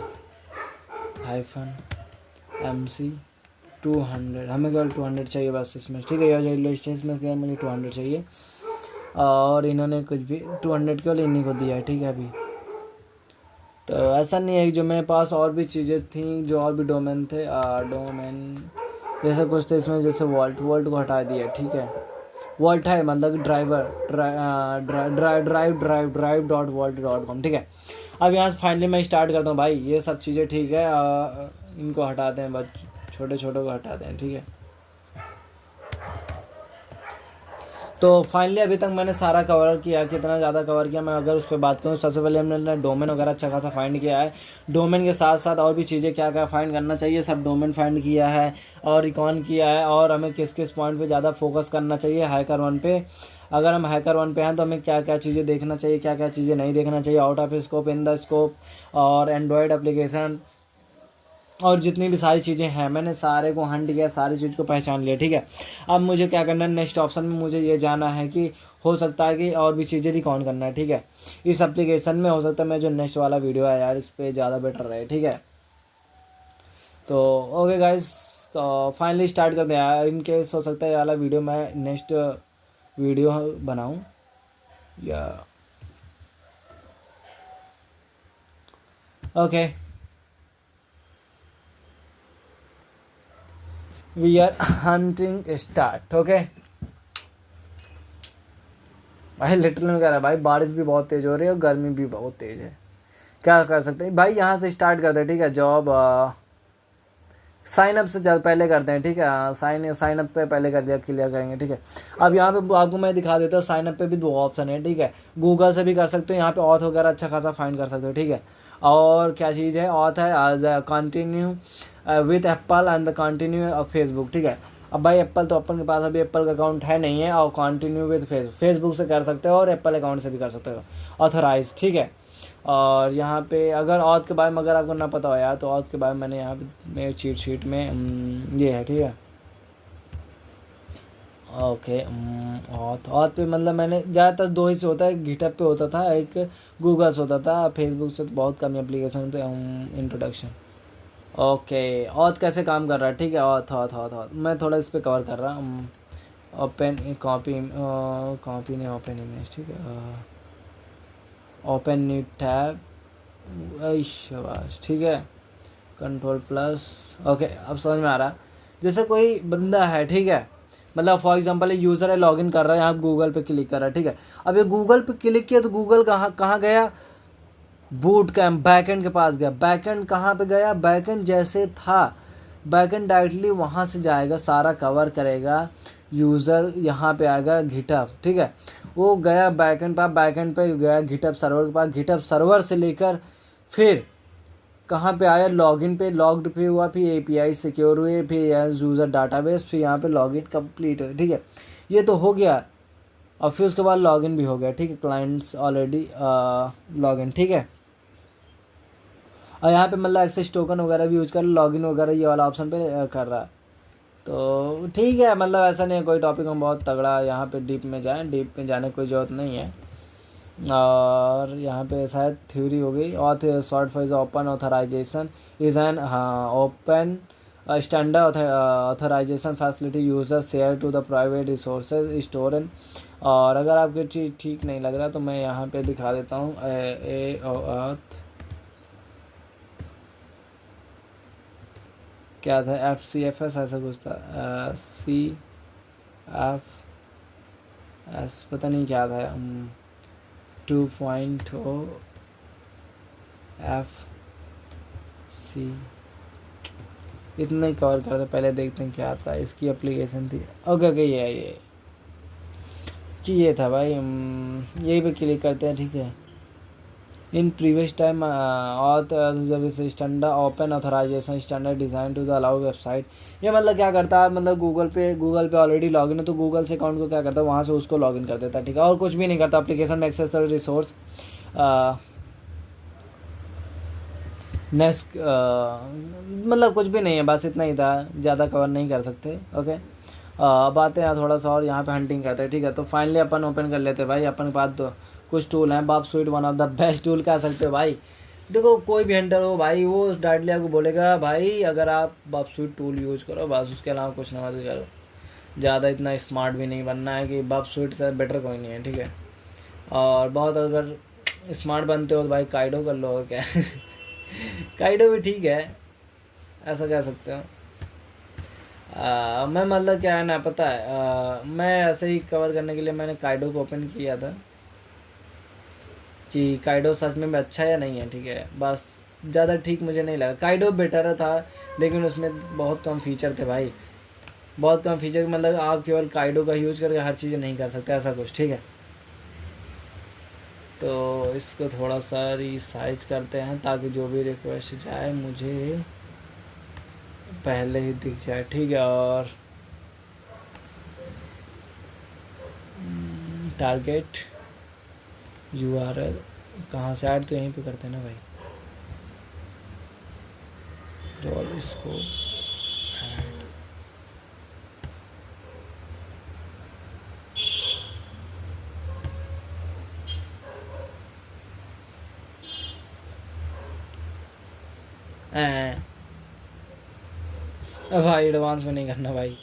-mc 200, हमें केवल 200 चाहिए बस इसमें, ठीक है। ये लिस्ट में क्या मुझे 200 चाहिए, और इन्होंने कुछ भी 200 केवल इन्हीं को दिया है, ठीक है। अभी तो ऐसा नहीं है कि जो मेरे पास और भी चीज़ें थी, जो और भी डोमेन थे, डोमेन जैसे कुछ थे इसमें, जैसे वॉल्ट को हटा दिया, ठीक है। वॉल्ट है मतलब drive.volt.com, ठीक है। अब यहाँ से फाइनली मैं स्टार्ट करता हूँ भाई, ये सब चीज़ें ठीक है, इनको हटाते हैं, बस छोटे को हटाते हैं, ठीक है। तो फाइनली अभी तक मैंने सारा कवर किया, कितना ज़्यादा कवर किया मैं अगर उस पर बात करूँ, सबसे पहले हमने डोमेन वगैरह अच्छा खासा फाइंड किया है, डोमेन के साथ साथ और भी चीज़ें क्या क्या फाइंड करना चाहिए सब डोमेन फाइंड किया है, और रिकॉन किया है, और हमें किस किस पॉइंट पे ज़्यादा फोकस करना चाहिए हैकर1 पे। अगर हम हैकर1 पे हैं तो हमें क्या क्या चीज़ें देखना चाहिए, क्या क्या चीज़ें नहीं देखना चाहिए, out of scope, in the scope, और एंड्रॉयड एप्लीकेशन, और जितनी भी सारी चीज़ें हैं मैंने सारे को हंट किया, सारी चीज़ को पहचान लिया, ठीक है। अब मुझे क्या करना है, नेक्स्ट ऑप्शन में मुझे ये जाना है कि हो सकता है कि और भी चीज़ें रिकॉर्ड करना है, ठीक है। इस एप्लीकेशन में हो सकता है मैं जो नेक्स्ट वाला वीडियो है यार इस पर ज़्यादा बेटर रहे, ठीक है। तो ओके गाइस, तो फाइनली स्टार्ट करते हैं यार, इन केस हो सकता है ये वाला वीडियो मैं नेक्स्ट वीडियो बनाऊँ या okay. We are hunting start, okay. भाई लिटरली में कह रहा है भाई, बारिश भी बहुत तेज़ हो रही है और गर्मी भी बहुत तेज़ है, क्या कर सकते हैं भाई। यहाँ से स्टार्ट करते हैं, ठीक है। जॉब साइन अप से ज़्यादा पहले करते हैं, ठीक है। साइन अप पे पहले कर दिया, क्लियर करेंगे, ठीक है। अब यहाँ पे आपको मैं दिखा देता हूँ, साइन अप पे भी 2 ऑप्शन है, ठीक है। गूगल से भी कर सकते हो, यहाँ पे ऑथ वगैरह अच्छा खासा फाइंड कर सकते हो, ठीक है। और क्या चीज़ है, ऑथ है आज continue with Apple and the continue Facebook, ठीक है। अब भाई एप्पल तो अपन के पास अभी एप्पल का अकाउंट है नहीं है, और कंटिन्यू विद फेसबुक से कर सकते हो और एप्पल अकाउंट से भी कर सकते हो, ऑथराइज, ठीक है। और यहाँ पे अगर ऑथ के बारे में अगर आपको ना पता हो यार, तो ऑथ के बारे में मैंने यहाँ पे मेरे चीट शीट में ये है, ठीक है। ओके, ऑथ पे मतलब मैंने ज़्यादातर 2 ही से होता है, गिटहब पे होता था, एक गूगल से होता था, फेसबुक से तो बहुत कम एप्लीकेशन होते हैं। Introduction, okay. ऑथ कैसे काम कर रहा है, ठीक है। ऑथ ऑथ ऑथ ऑथ मैं थोड़ा इस पर कवर कर रहा हूँ। ओपन कॉपी, कॉपी नहीं, ओपन इमेज, ठीक है। ओपन न्यू टैब, शाबाश, ठीक है। कंट्रोल प्लस, ओके, अब समझ में आ रहा। जैसे कोई बंदा है, ठीक है, मतलब फॉर एग्जांपल एक यूज़र है, लॉगिन कर रहा है, यहाँ गूगल पे क्लिक कर रहा है, ठीक है। अब ये गूगल पे क्लिक किया तो गूगल कहाँ कहाँ गया, बूट कैम्प बैकएंड के पास गया। बैकएंड कहाँ पे गया, बैकएंड जैसे था, बैकएंड डायरेक्टली वहाँ से जाएगा, सारा कवर करेगा। यूज़र यहाँ पे आएगा गिटहब, ठीक है। वो गया बैकएंड पर, बैकएंड पे गया गिटहब सर्वर के पास, गिटहब सर्वर से लेकर फिर कहाँ पे आया, लॉगिन पे, लॉग्ड पे हुआ, फिर एपीआई सिक्योर हुए, फिर यूज़र डाटाबेस, फिर यहाँ पे लॉगिन कंप्लीट है, ठीक है। ये तो हो गया, और फिर उसके बाद लॉगिन भी हो गया, ठीक है। क्लाइंट्स ऑलरेडी लॉगिन, ठीक है। और यहाँ पे मतलब एक्सेस टोकन वगैरह भी यूज़ कर, लॉगिन वगैरह ये वाला ऑप्शन पे कर रहा है, तो ठीक है। मतलब ऐसा नहीं है कोई टॉपिक हम बहुत तगड़ा यहाँ पे डीप में जाएं, डीप में जाने की कोई ज़रूरत नहीं है। और यहाँ पे शायद थ्योरी हो गई। और short for open authorisation is an, हाँ, open standard authorisation facility user share to the private resources store and. और अगर आपके चीज़ ठीक नहीं लग रहा तो मैं यहाँ पे दिखा देता हूँ, क्या था, FCFS ऐसा कुछ था, CFS पता नहीं क्या था, 2.0 FC, इतना ही कवर करते, पहले देखते हैं क्या था, इसकी एप्लीकेशन थी। ओके ये था भाई, यही पे क्लिक करते हैं, ठीक है। In previous time auth standard open authorisation standard design to the allow website. ये मतलब क्या करता है, मतलब गूगल पे ऑलरेडी लॉगिन है, तो गूगल से अकाउंट को क्या करता है, वहाँ से उसको लॉगिन कर देता है, ठीक है। और कुछ भी नहीं करता, एप्लीकेशन में एक्सेस रिसोर्स नेक्स्ट, मतलब कुछ भी नहीं है, बस इतना ही था, ज़्यादा कवर नहीं कर सकते, ओके। अब आते हैं थोड़ा सा और यहाँ पे हंटिंग करते हैं, ठीक है। तो फाइनली अपन ओपन कर लेते हैं भाई, अपन के पास तो कुछ टूल हैं। बाप sweet one of the best tool कह सकते हो भाई। देखो कोई भी हंटर हो भाई, वो डायरेक्टली आपको बोलेगा भाई अगर आप बाप स्वीट टूल यूज़ करो, बस उसके अलावा कुछ ना मत करो। ज़्यादा इतना स्मार्ट भी नहीं बनना है कि बाप स्वीट से बेटर कोई नहीं है, ठीक है। और बहुत अगर स्मार्ट बनते हो तो भाई काइडो कर लो, और क्या काइडो भी ठीक है, ऐसा कह सकते हो। मैं मतलब क्या है ना, पता है, मैं ऐसे ही कवर करने के लिए मैंने काइडो को ओपन किया था कि काइडो सच में अच्छा या नहीं है, ठीक है। बस ज़्यादा ठीक मुझे नहीं लगा, काइडो बेटर था लेकिन उसमें बहुत कम फीचर थे भाई, बहुत कम फीचर, मतलब आप केवल काइडो का यूज़ करके हर चीज़ नहीं कर सकते, ऐसा कुछ, ठीक है। तो इसको थोड़ा सा रिसाइज करते हैं ताकि जो भी रिक्वेस्ट जाए मुझे पहले ही दिख जाए, ठीक है। और टारगेट URL कहाँ से ऐड, तो यहीं पे करते हैं ना भाई, क्रॉल इसको ऐड। भाई एडवांस में नहीं करना भाई,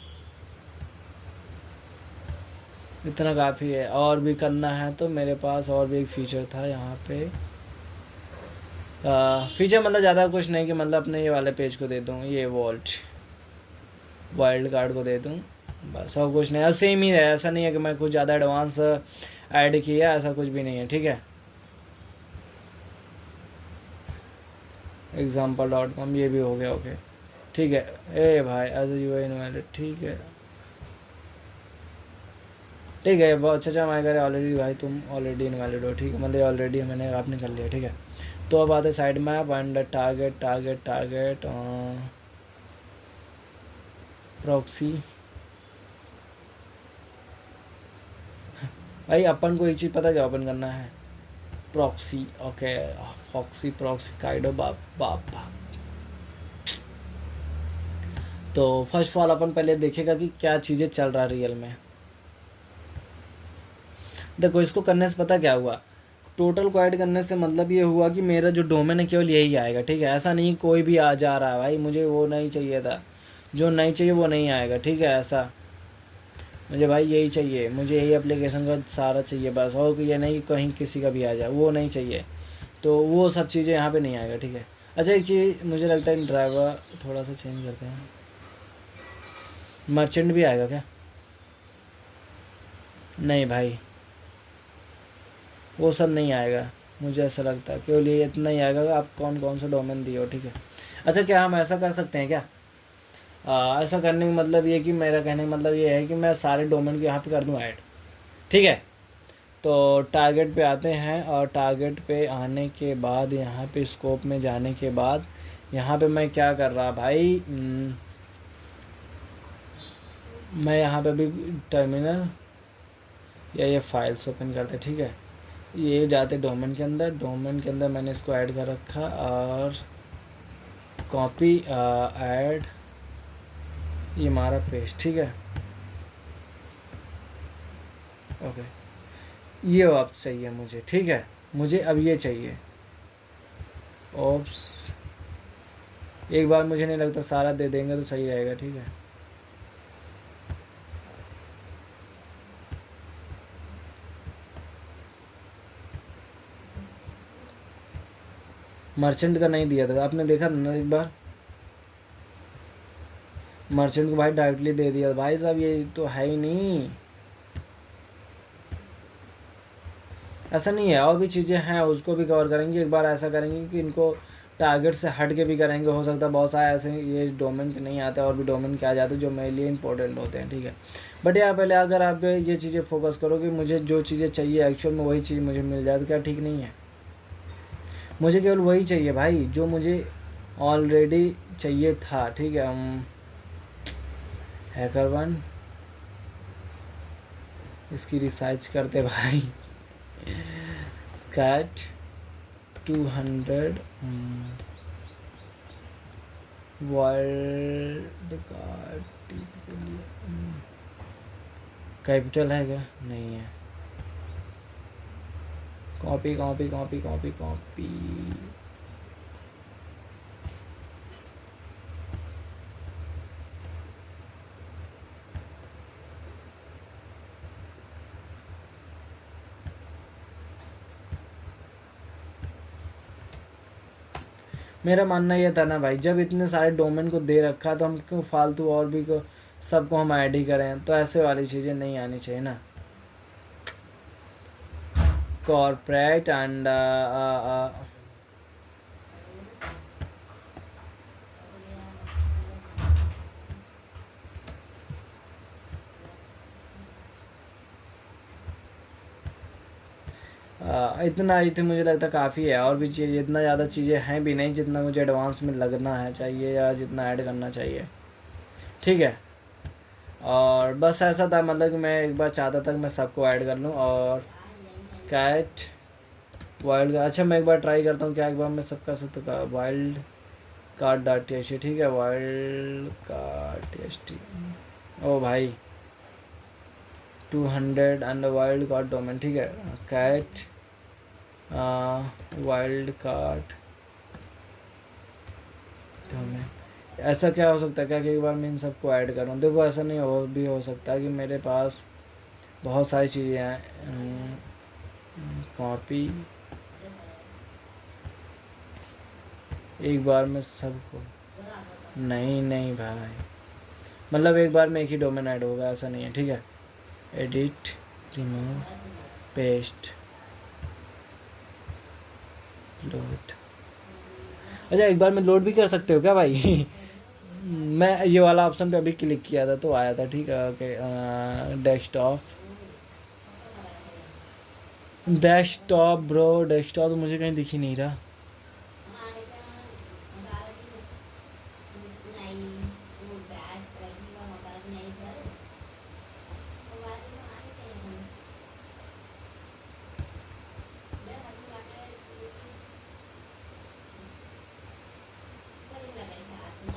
इतना काफ़ी है। और भी करना है तो मेरे पास और भी एक फ़ीचर था यहाँ पे, फ़ीचर मतलब ज़्यादा कुछ नहीं कि मतलब अपने ये वाले पेज को दे दूँ, ये वाइल्ड कार्ड को दे दूँ, बस और कुछ नहीं, सेम ही है, ऐसा नहीं है कि मैं कुछ ज़्यादा एडवांस ऐड किया, ऐसा कुछ भी नहीं है, ठीक है। example.com ये भी हो गया, ओके ठीक है। ए भाई एज यू आर इनवैलिड, ठीक है ठीक है, बहुत अच्छा मैं कह रहे ऑलरेडी भाई तुम ऑलरेडी इनवैलिड हो, ठीक है, मतलब ऑलरेडी मैंने आपने कर लिया, ठीक है। तो अब आते side map and target target target proxy. भाई अपन को एक चीज़ पता क्या ओपन करना है, proxy, okay foxy proxy Kaido बाप बाप बाप। तो फर्स्ट ऑफ ऑल अपन पहले देखेगा कि क्या चीज़ें चल रहा है रियल में। देखो इसको करने से पता क्या हुआ, टोटल को ऐड करने से मतलब ये हुआ कि मेरा जो डोमेन है केवल यही आएगा, ठीक है। ऐसा नहीं कोई भी आ जा रहा है, भाई मुझे वो नहीं चाहिए था, जो नहीं चाहिए वो नहीं आएगा, ठीक है। ऐसा मुझे भाई यही चाहिए, मुझे यही एप्लीकेशन का सारा चाहिए बस, और ये नहीं कि कहीं किसी का भी आ जाए, वो नहीं चाहिए। तो वो सब चीज़ें यहाँ पे नहीं आएगा, ठीक है। अच्छा एक चीज़ मुझे लगता है ड्राइवर थोड़ा सा चेंज करते हैं, मर्चेंट भी आएगा क्या? नहीं भाई वो सब नहीं आएगा, मुझे ऐसा लगता है केवल ये इतना ही आएगा कि आप कौन कौन सा डोमेन दिए हो, ठीक है। अच्छा क्या हम ऐसा कर सकते हैं क्या, ऐसा करने का मतलब ये कि मेरा कहने का मतलब ये है कि मैं सारे डोमेन को यहाँ पे कर दूँ ऐड, ठीक है। तो टारगेट पे आते हैं और टारगेट पे आने के बाद यहाँ पे स्कोप में जाने के बाद यहाँ पे मैं क्या कर रहा भाई, मैं यहाँ पे भी टर्मिनल या ये फाइल्स ओपन करते, ठीक है। ये जाते डोमेन के अंदर, डोमेन के अंदर मैंने इसको ऐड कर रखा और कॉपी ऐड ये हमारा पेज, ठीक है ओके। ये अब चाहिए मुझे, ठीक है, मुझे अब ये चाहिए। ओप्स एक बार मुझे नहीं लगता सारा दे देंगे तो सही रहेगा, ठीक है। मर्चेंट का नहीं दिया था आपने, देखा ना एक बार, मर्चेंट को भाई डायरेक्टली दे दिया भाई साहब, ये तो है ही नहीं, ऐसा नहीं है, और भी चीज़ें हैं उसको भी कवर करेंगे एक बार। ऐसा करेंगे कि इनको टारगेट से हट के भी करेंगे, हो सकता है बहुत सारे ऐसे ये डोमेन के नहीं आते और भी डोमेन के आ जाते जो मेरे लिए इंपॉर्टेंट होते हैं, ठीक है। बट यार पहले अगर आप ये चीज़ें फोकस करो कि मुझे जो चीज़ें चाहिए एक्चुअल में वही चीज़ मुझे मिल जाए तो क्या ठीक नहीं है? मुझे केवल वही चाहिए भाई जो मुझे ऑलरेडी चाहिए था, ठीक है। हम हैकर वन इसकी रिसर्च करते भाई, स्कैट 200 वर्ल्ड का कैपिटल है क्या? नहीं है। Copy copy copy copy copy मेरा मानना ये था ना भाई, जब इतने सारे डोमेन को दे रखा तो हम क्यों फालतू और भी को सबको हम ऐड ही करें, तो ऐसे वाली चीज़ें नहीं आनी चाहिए ना। कॉर्पोरेट एंड इतना ही थे, मुझे लगता काफ़ी है, और भी चीज़ इतना ज़्यादा चीज़ें हैं भी नहीं जितना मुझे एडवांस में लगना है चाहिए या जितना ऐड करना चाहिए, ठीक है। और बस ऐसा था मतलब कि मैं एक बार चाहता था कि मैं सबको ऐड कर लूँ। और कैट वाइल्ड का अच्छा मैं एक बार ट्राई करता हूँ क्या एक बार मैं सब कर सकता हूँ, wild card dot T H T, ठीक है, wild card T H T. ओ भाई 200 एंड वाइल्ड कार्ड डोमेन, ठीक है। कैट वाइल्ड कार्ड डोमेन, ऐसा क्या हो सकता है क्या कि एक बार मैं इन सबको ऐड करूँ? देखो ऐसा नहीं हो भी हो सकता है कि मेरे पास बहुत सारी चीज़ें हैं, कॉपी एक बार में सबको, नहीं नहीं भाई मतलब एक बार में एक ही डोमेन ऐड होगा ऐसा नहीं है, ठीक है। Edit, remove, paste, load. अच्छा एक बार में लोड भी कर सकते हो क्या भाई? मैं ये वाला ऑप्शन पे अभी क्लिक किया था तो आया था, ठीक है। Okay, desktop, desktop bro, desktop तो मुझे कहीं दिख ही नहीं रहा।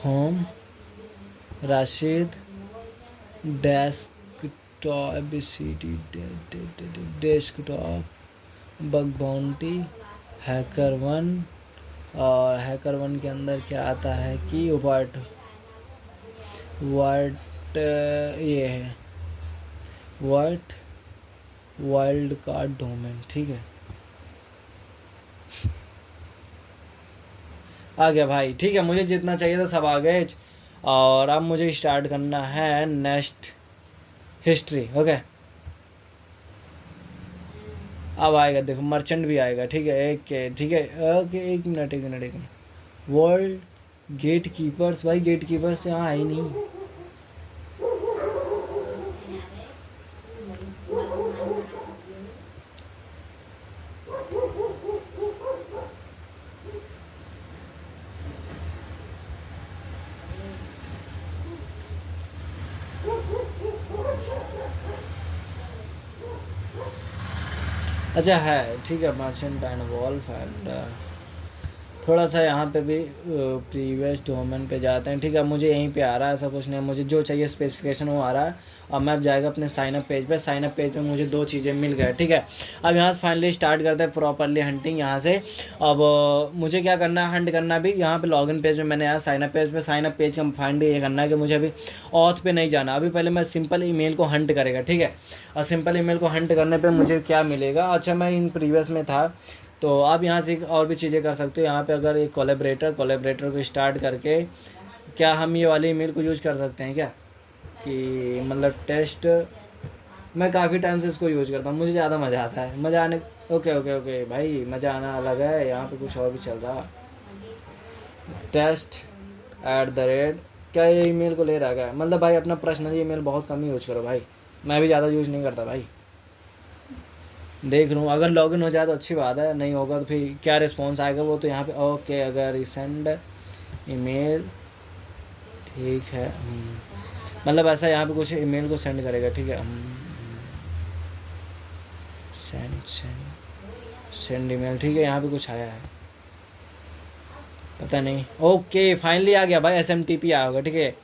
Home, Rashid, desktop, desktop, bug bounty, hacker one. और हैकर वन के अंदर क्या आता है कि वर्ड वर्ड ये है वर्ड वाइल्ड कार्ड डोमेन, ठीक है। आ गया भाई, ठीक है। मुझे जितना चाहिए था सब आ गए। और अब मुझे स्टार्ट करना है नेक्स्ट हिस्ट्री। ओके, अब आएगा देखो, मर्चेंट भी आएगा, ठीक है। एक, ठीक है। ओके, एक मिनट एक मिनट एक मिनट। वर्ल्ड गेट कीपर्स, भाई गेट कीपर्स तो यहाँ है ही नहीं। अच्छा है, ठीक है। मर्चेंट एंड वॉल्फ एंड थोड़ा सा यहाँ पे भी प्रीवियस डोमेन पे जाते हैं, ठीक है। मुझे यहीं पे आ रहा है, ऐसा कुछ नहीं, मुझे जो चाहिए स्पेसिफिकेशन वो आ रहा है। अब मैं अब जाएगा अपने साइनअप पेज पे। साइनअप पेज पे मुझे दो चीज़ें मिल गए, ठीक है। अब यहाँ से फाइनली स्टार्ट करते हैं प्रॉपरली हंटिंग यहाँ से। अब मुझे क्या करना है, हंट करना भी। यहाँ पे लॉगिन पेज में मैंने आया साइनअप पेज पे। साइनअप पेज का फाइंड ये करना है कि मुझे अभी ऑथ पे नहीं जाना। अभी पहले मैं सिंपल ईमेल को हंट करेगा, ठीक है। और सिंपल ईमेल को हंट करने पर मुझे क्या मिलेगा। अच्छा मैं इन प्रीवियस में था, तो आप यहाँ से और भी चीज़ें कर सकते हो। यहाँ पे अगर एक कोलैबोरेटर को स्टार्ट करके क्या हम ये वाली ईमेल को यूज़ कर सकते हैं क्या, कि मतलब टेस्ट। मैं काफ़ी टाइम से इसको यूज़ करता हूँ, मुझे ज़्यादा मज़ा आता है। मज़ा आने, ओके ओके ओके भाई, मज़ा आना अलग है। यहाँ पे कुछ और भी चल रहा, test@, क्या ये ईमेल को ले रहा है। मतलब भाई अपना पर्सनल ईमेल बहुत कम ही यूज़ करो भाई, मैं भी ज़्यादा यूज़ नहीं करता भाई। देख लूँ, अगर लॉगिन हो जाए तो अच्छी बात है, नहीं होगा तो फिर क्या रिस्पॉन्स आएगा वो तो यहाँ पे। ओके, अगर रिसेंड ईमेल, ठीक है। मतलब ऐसा यहाँ पे कुछ ईमेल को सेंड करेगा, ठीक है। सेंड सेंड सेंड ईमेल, ठीक है। यहाँ पे कुछ आया है, पता नहीं। ओके फाइनली आ गया भाई, SMTP आया होगा, ठीक है।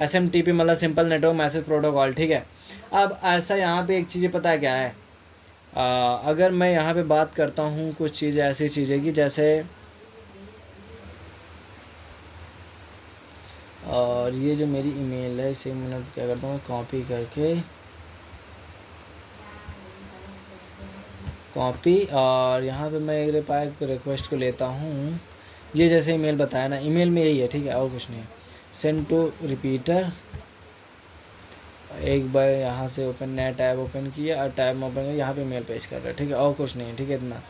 SMTP मतलब सिंपल नेटवर्क मैसेज प्रोटोकॉल, ठीक है। अब ऐसा यहाँ पे एक चीज़ें पता है क्या है। अगर मैं यहाँ पे बात करता हूँ कुछ चीज़ें, ऐसी चीज़ें की जैसे, और ये जो मेरी ईमेल है इसे मैं क्या करता हूँ, कॉपी करके कॉपी, और यहाँ पे मैं एक रिक्वेस्ट को लेता हूँ। ये जैसे ईमेल बताया ना, ईमेल में यही है, ठीक है, और कुछ नहीं है। सेंड टू रिपीटर, एक बार यहाँ से ओपन, नया टैब ओपन किया और टैब में ओपन किया, यहाँ पे मेल पेज कर रहा है, ठीक है, और कुछ नहीं है, ठीक है, इतना।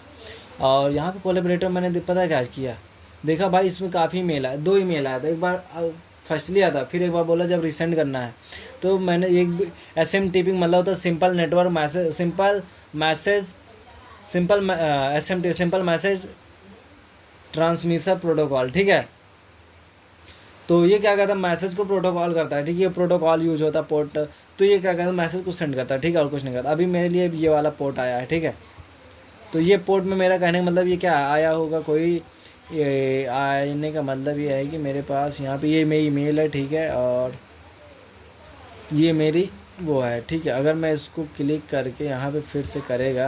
और यहाँ पे कोलैबोरेटर मैंने पता क्या किया, देखा भाई इसमें काफ़ी मेल आया, 2 ईमेल आया था। एक बार फर्स्टली आता, फिर एक बार बोला जब रिसेंड करना है तो मैंने एक SMTP मतलब होता है simple network message, simple SMTP simple message transmission protocol, ठीक है। तो ये क्या कहता है, मैसेज को प्रोटोकॉल करता है, ठीक है। ये प्रोटोकॉल यूज होता है पोर्ट, तो ये क्या कहता है, मैसेज को सेंड करता है, ठीक है, और कुछ नहीं करता। अभी मेरे लिए ये वाला पोर्ट आया है, ठीक है। तो ये पोर्ट में मेरा कहने का मतलब ये क्या आया होगा, कोई ये आने का मतलब ये है कि मेरे पास यहाँ पे ये मेरी ईमेल है, ठीक है, और ये मेरी वो है, ठीक है। अगर मैं इसको क्लिक करके यहाँ पे फिर से करेगा,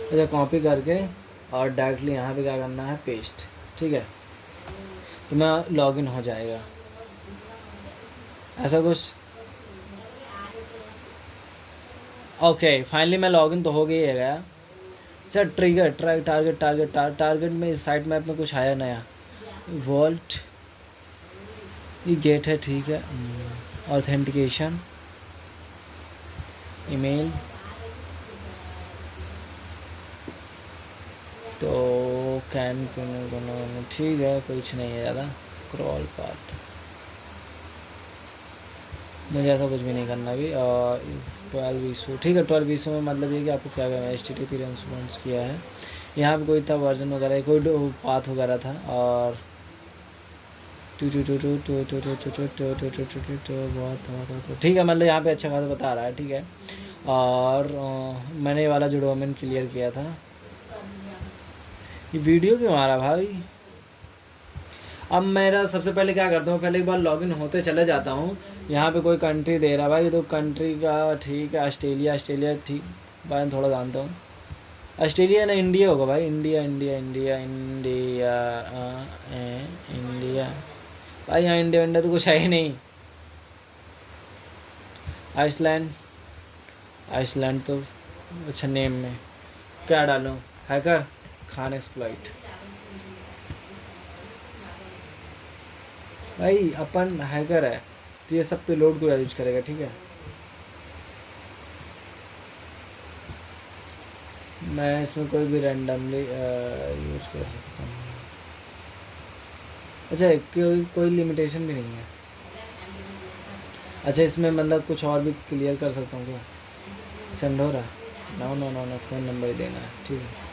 अच्छा कॉपी करके और डायरेक्टली यहाँ पे क्या करना है, पेस्ट, ठीक है। तो मैं लॉगिन हो जाएगा, ऐसा कुछ। ओके फाइनली मैं लॉगिन तो हो गई है गया। अच्छा टारगेट में इस साइट मैप में कुछ आया नया, वॉल्ट ये गेट है, ठीक है। ऑथेंटिकेशन, ईमेल, तो कैन, ठीक है, कुछ नहीं है ज़्यादा। क्रॉल पाथ, मुझे ऐसा कुछ भी नहीं करना अभी। 12 इशू, ठीक है। 12 इशू में मतलब ये कि आपको क्या करना है, HTTP रेस्पॉन्स किया है। यहाँ पे कोई था वर्जन वगैरह, कोई पाथ वगैरह था, और बहुत ठीक है, मतलब यहाँ पे अच्छा खासा बता रहा है, ठीक है। और मैंने ये वाला जो डोमेन क्लियर किया था। ये वीडियो क्यों आ रहा भाई? अब मेरा सबसे पहले क्या करता हूँ, पहले एक बार लॉगिन होते चले जाता हूँ। यहाँ पे कोई कंट्री दे रहा है भाई, तो कंट्री का ठीक है, ऑस्ट्रेलिया, ऑस्ट्रेलिया ठीक भाई, मैं थोड़ा जानता हूँ। ऑस्ट्रेलिया ना इंडिया होगा भाई, India India India India India भाई, यहाँ इंडिया इंडिया तो कुछ है ही नहीं। आइसलैंड, आइसलैंड तो अच्छा, नेम में क्या डालूँ? Hacker Khan exploit. भाई अपन हैकर है, तो ये सब पेलोड को यूज करेगा, ठीक है। मैं इसमें कोई भी रैंडमली यूज कर सकता हूँ। अच्छा, कोई लिमिटेशन भी नहीं है। अच्छा, इसमें मतलब कुछ और भी क्लियर कर सकता हूँ क्या? सेंड हो रहा है? No no no no, phone number ही देना है, ठीक है।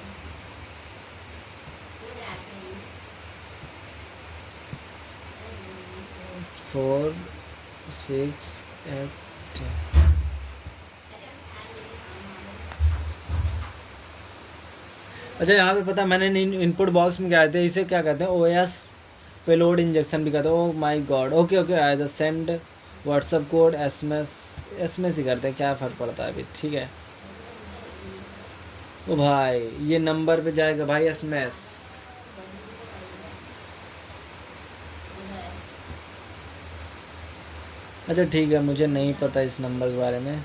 Four six eight. अच्छा, यहाँ पे पता मैंने इनपुट बॉक्स में क्या आते हैं, इसे क्या कहते हैं, OS पेलोड इंजेक्शन भी कहते हैं। Oh my God, okay okay, as a send WhatsApp code, SMS ही करते हैं, क्या फ़र्क पड़ता है अभी, ठीक है। ओ भाई, ये नंबर पे जाएगा भाई SMS। अच्छा ठीक है, मुझे नहीं पता इस नंबर के बारे में।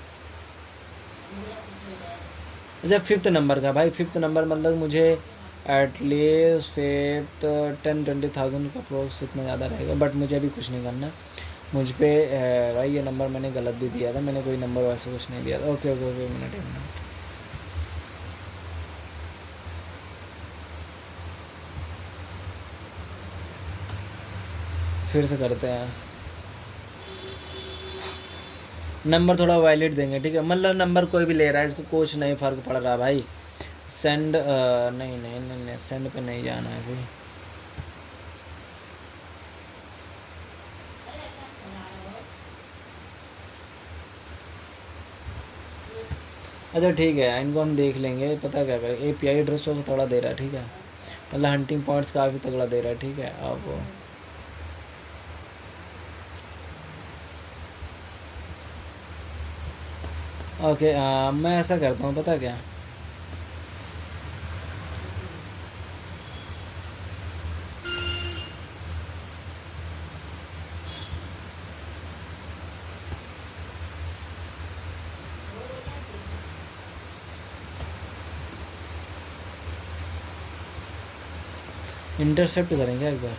अच्छा, 5th नंबर का भाई, 5th नंबर मतलब मुझे एटलीस्ट 5th 10-20,000 का अप्रोक्स इतना ज़्यादा रहेगा, बट मुझे अभी कुछ नहीं करना। मुझ पे भाई ये नंबर मैंने गलत भी दिया था, मैंने कोई नंबर वैसे कुछ नहीं दिया था। ओके ओके ओके, मिनट एक मिनट, फिर से करते हैं। नंबर थोड़ा वैलिड देंगे, ठीक है। मतलब नंबर कोई भी ले रहा है, इसको कुछ नहीं फ़र्क पड़ रहा भाई। सेंड नहीं नहीं नहीं नहीं, सेंड पे नहीं जाना है अभी। अच्छा ठीक है, इनको हम देख लेंगे, पता क्या करें। API एड्रेस को थोड़ा दे रहा है, ठीक है। मतलब हंटिंग पॉइंट्स काफ़ी तगड़ा दे रहा है, ठीक है। अब ओके, मैं ऐसा करता हूँ, पता क्या, इंटरसेप्ट करेंगे एक बार।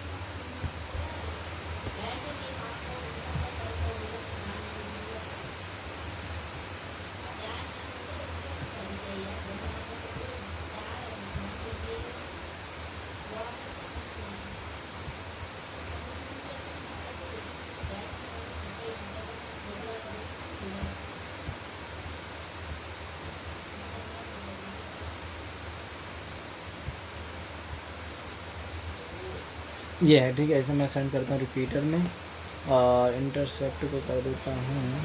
ये है, ठीक है। इसे मैं सेंड करता हूँ रिपीटर में, और इंटरसेप्ट को कर देता हूँ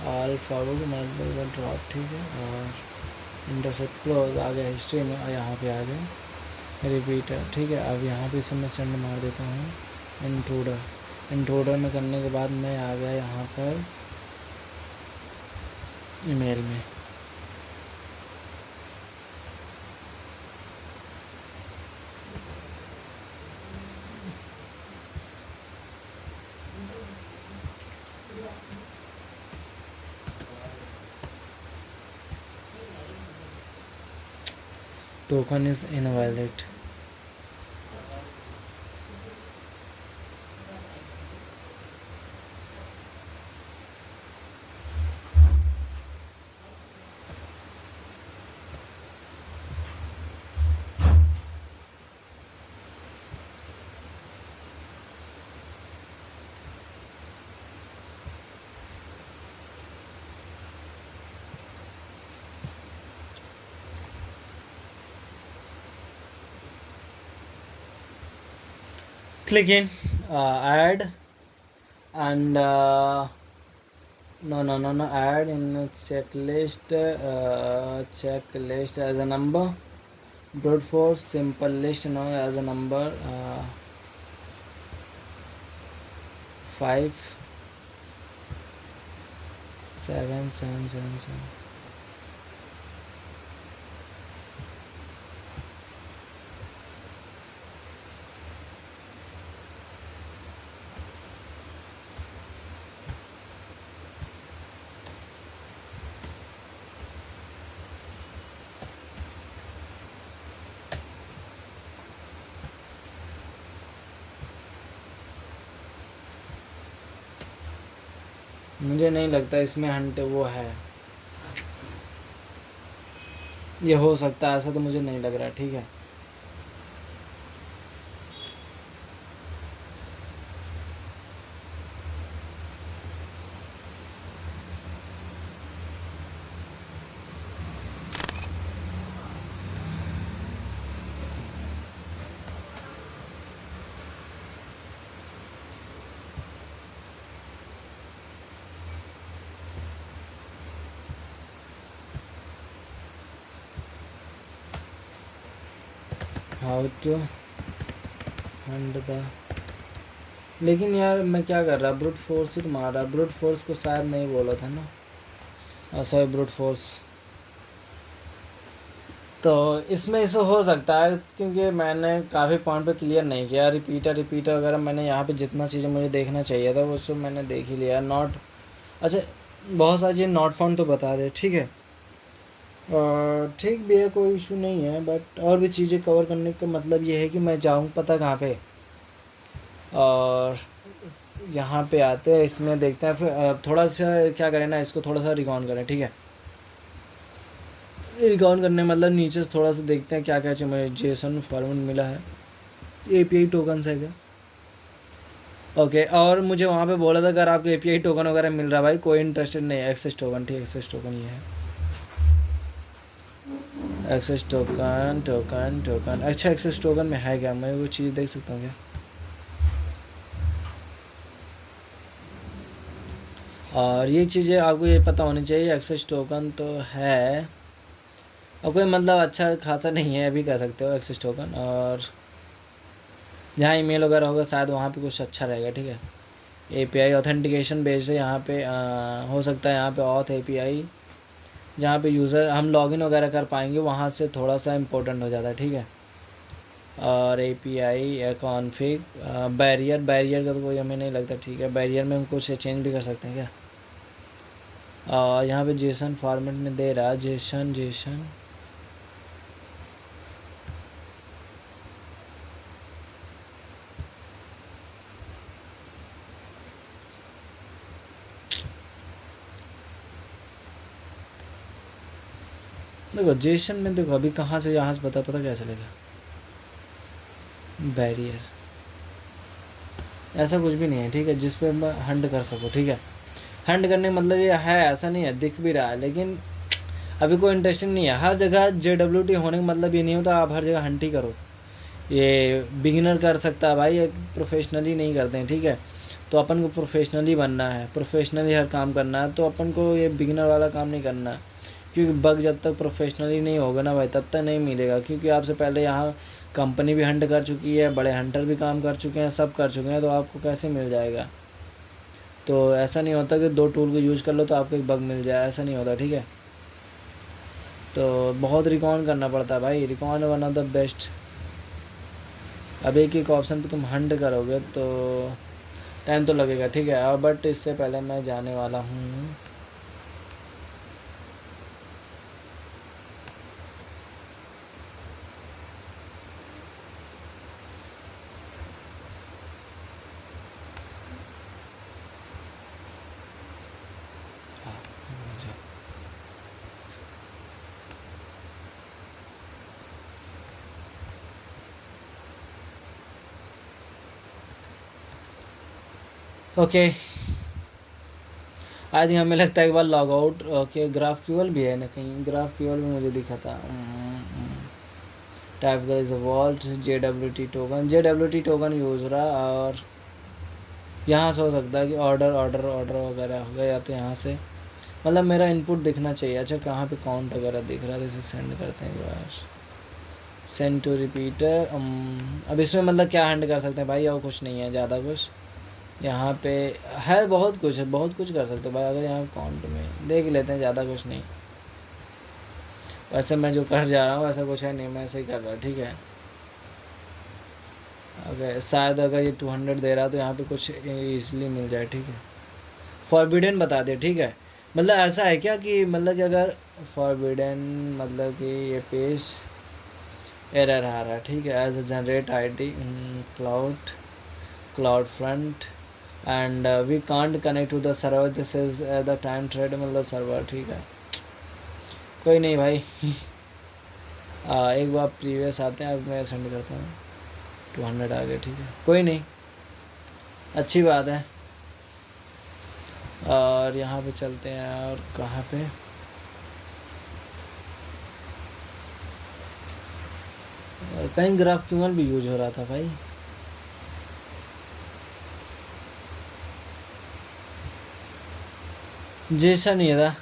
ऑल फॉरवर्ड मतलब ड्रॉप, ठीक है। और इंटरसेप्ट क्लोज आ गया हिस्ट्री में, और यहाँ पे आ गया रिपीटर, ठीक है। अब यहाँ पे इसे मैं सेंड मार देता हूँ इंट्रूडर। इंट्रूडर में करने के बाद मैं आ गया यहाँ पर ईमेल में। Token is invalid. click in add and no add in checklist as a number, brute force simple list now as a number 5 7 7 7 7. मुझे नहीं लगता इसमें हंट वो है, ये हो सकता है, ऐसा तो मुझे नहीं लग रहा। ठीक है, हाउ टू हंट द, लेकिन यार मैं क्या कर रहा, ब्रूट फोर्स ही तो मार रहा। ब्रूट फोर्स को शायद नहीं बोला था ना, सॉरी ब्रूट फोर्स। तो इसमें इसे हो सकता है क्योंकि मैंने काफ़ी पॉइंट पे क्लियर नहीं किया। रिपीटर वगैरह मैंने यहाँ पे जितना चीज़ें मुझे देखना चाहिए था वो सब मैंने देख ही लिया। नॉट, अच्छा बहुत सारी चीज़ें नॉट फाउंड तो बता दे, ठीक है। ठीक भी है, कोई इशू नहीं है, बट और भी चीज़ें कवर करने का मतलब ये है कि मैं जाऊँ पता कहाँ पे, और यहाँ पे आते हैं, इसमें देखते हैं। फिर थोड़ा सा क्या करें ना, इसको थोड़ा सा रिकॉर्ड करें, ठीक है। रिकॉर्ड करने मतलब नीचे से थोड़ा सा देखते हैं क्या क्या चाहिए मुझे। जेसन फॉर्मेट मिला है, एपीआई टोकन है क्या, ओके। और मुझे वहाँ पे बोला था अगर आपको एपीआई टोकन वगैरह मिल रहा है भाई, कोई इंटरेस्टेड नहीं है। एक्सेस टोकन, ठीक है, एक्सेस टोकन ये है, एक्सेस टोकन टोकन टोकन। अच्छा एक्सेस टोकन में है क्या, मैं वो चीज़ देख सकता हूँ क्या? और ये चीज़ें आपको ये पता होनी चाहिए, एक्सेस टोकन तो है और कोई मतलब अच्छा खासा नहीं है, अभी कह सकते हो एक्सेस टोकन। और जहाँ ईमेल वगैरह होगा शायद वहाँ पे कुछ अच्छा रहेगा, ठीक है। एपीआई ऑथेंटिकेशन बेस्ड है यहाँ पे, हो सकता है यहाँ पे ऑथ एपीआई जहाँ पे यूज़र हम लॉगिन वगैरह कर पाएंगे वहाँ से थोड़ा सा इम्पोर्टेंट हो जाता है, ठीक है। और एपीआई कॉन्फ़िग बैरियर का तो कोई हमें नहीं लगता, ठीक है। बैरियर में हम कुछ चेंज भी कर सकते हैं क्या? यहाँ पे जेसन फॉर्मेट में दे रहा, जेसन देखो जेसन में देखो अभी कहाँ से यहाँ से पता क्या चलेगा। बैरियर ऐसा कुछ भी नहीं है, ठीक है, जिस पे मैं हंड कर सकूँ, ठीक है। हंड करने का मतलब ये है, ऐसा नहीं है, दिख भी रहा है, लेकिन अभी कोई इंटरेस्टिंग नहीं है। हर जगह JWT होने का मतलब ये नहीं होता आप हर जगह हंट ही करो। ये बिगिनर कर सकता है भाई, एक प्रोफेशनली नहीं करते हैं, ठीक है। तो अपन को प्रोफेशनली बनना है, प्रोफेशनली हर काम करना है, तो अपन को ये बिगिनर वाला काम नहीं करना है। क्योंकि बग जब तक प्रोफेशनली नहीं होगा ना भाई तब तक नहीं मिलेगा, क्योंकि आपसे पहले यहाँ कंपनी भी हंट कर चुकी है, बड़े हंटर भी काम कर चुके हैं, सब कर चुके हैं, तो आपको कैसे मिल जाएगा। तो ऐसा नहीं होता कि 2 टूल को यूज़ कर लो तो आपको एक बग मिल जाए, ऐसा नहीं होता, ठीक है। तो बहुत रिकॉर्ड करना पड़ता है भाई, record one of the best. अब एक ऑप्शन पे तुम हंट करोगे तो टाइम तो लगेगा, ठीक है। बट इससे पहले मैं जाने वाला हूँ, ओके। आई थिंक हमें लगता है एक बार log out. Okay graph QL भी है ना कहीं, ग्राफ क्यूएल भी मुझे दिखा था। टाइप का is vault J W T token use हो रहा है। और यहाँ से हो सकता है कि ऑर्डर ऑर्डर ऑर्डर वगैरह हो गया, या तो यहाँ से मतलब मेरा इनपुट दिखना चाहिए। अच्छा कहाँ पे काउंट वगैरह दिख रहा है, तो इसे सेंड करते हैं एक बार, सेंड टू रिपीटर। अब इसमें मतलब क्या हैंड कर सकते हैं भाई, और कुछ नहीं है ज़्यादा कुछ। यहाँ पे है बहुत कुछ है, बहुत कुछ कर सकते हो भाई। अगर यहाँ काउंट में देख लेते हैं, ज़्यादा कुछ नहीं। वैसे मैं जो कर जा रहा हूँ वैसा कुछ है नहीं, मैं ऐसे ही कर रहा हूँ, ठीक है। अगर शायद अगर ये 200 दे रहा तो यहाँ पे कुछ ईजिली मिल जाए, ठीक है। फॉरबिडन बता दे, ठीक है। मतलब ऐसा है क्या कि मतलब कि अगर फॉरबिडन मतलब कि ये पेज एरर आ रहा है, ठीक है। As a generate ID cloud front end we can't connect to the server, this is the time thread मतलब सर्वर, ठीक है। कोई नहीं भाई एक बार प्रीवियस आते हैं, अब मैं सेंड करता हूँ। 200 आ गए, ठीक है, कोई नहीं, अच्छी बात है। और यहाँ पे चलते हैं, और कहाँ पे कहीं ग्राफ क्यूएल भी यूज हो रहा था भाई। जैसा नहीं था।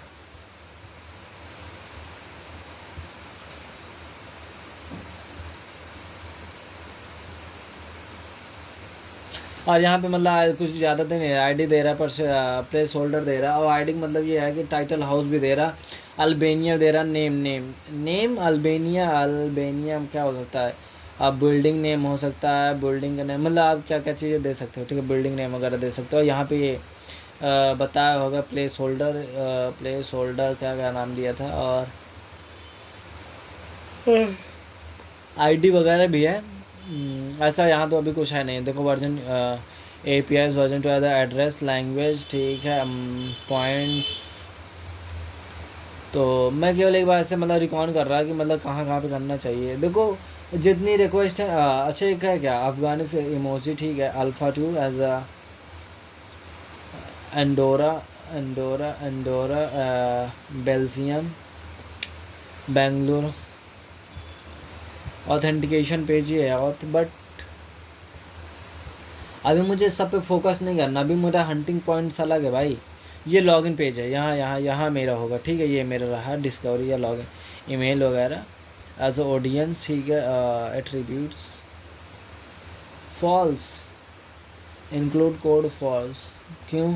और यहाँ पे मतलब कुछ ज़्यादा तो नहीं, आईडी दे रहा है पर प्लेस होल्डर दे रहा है। और आईडी मतलब ये है कि टाइटल हाउस भी दे रहा, अल्बेनिया दे रहा, नेम अल्बेनिया। अल्बेनिया क्या हो सकता है, आप बिल्डिंग नेम हो सकता है, बिल्डिंग का नेम मतलब आप क्या क्या चीज़ें दे सकते हो, ठीक है। बिल्डिंग नेम वगैरह दे सकते हो। यहाँ पे ये बताया होगा प्लेस होल्डर क्या क्या नाम दिया था, और आईडी वगैरह भी है। ऐसा यहाँ तो अभी कुछ है नहीं। देखो version APIs version two address language, ठीक है। पॉइंट्स तो मैं केवल एक बार ऐसे मतलब रिकॉर्ड कर रहा कि मतलब कहाँ कहाँ पे करना चाहिए। देखो जितनी रिक्वेस्ट है अच्छा एक है क्या, अफगानिस्तान इमोजी, ठीक है। Alpha 2 as a Andorra Andorra Andorra Belgium Bengaluru authentication page ही है। और बट अभी मुझे सब पे फोकस नहीं करना, अभी मेरा हंटिंग पॉइंट्स अलग है भाई। ये लॉगिन पेज है, यहाँ यहाँ यहाँ मेरा होगा, ठीक है। ये मेरा रहा डिस्कवरी या लॉगिन, ईमेल वगैरह एज ऑडियंस, ठीक है। Attributes false, include code false, क्यों?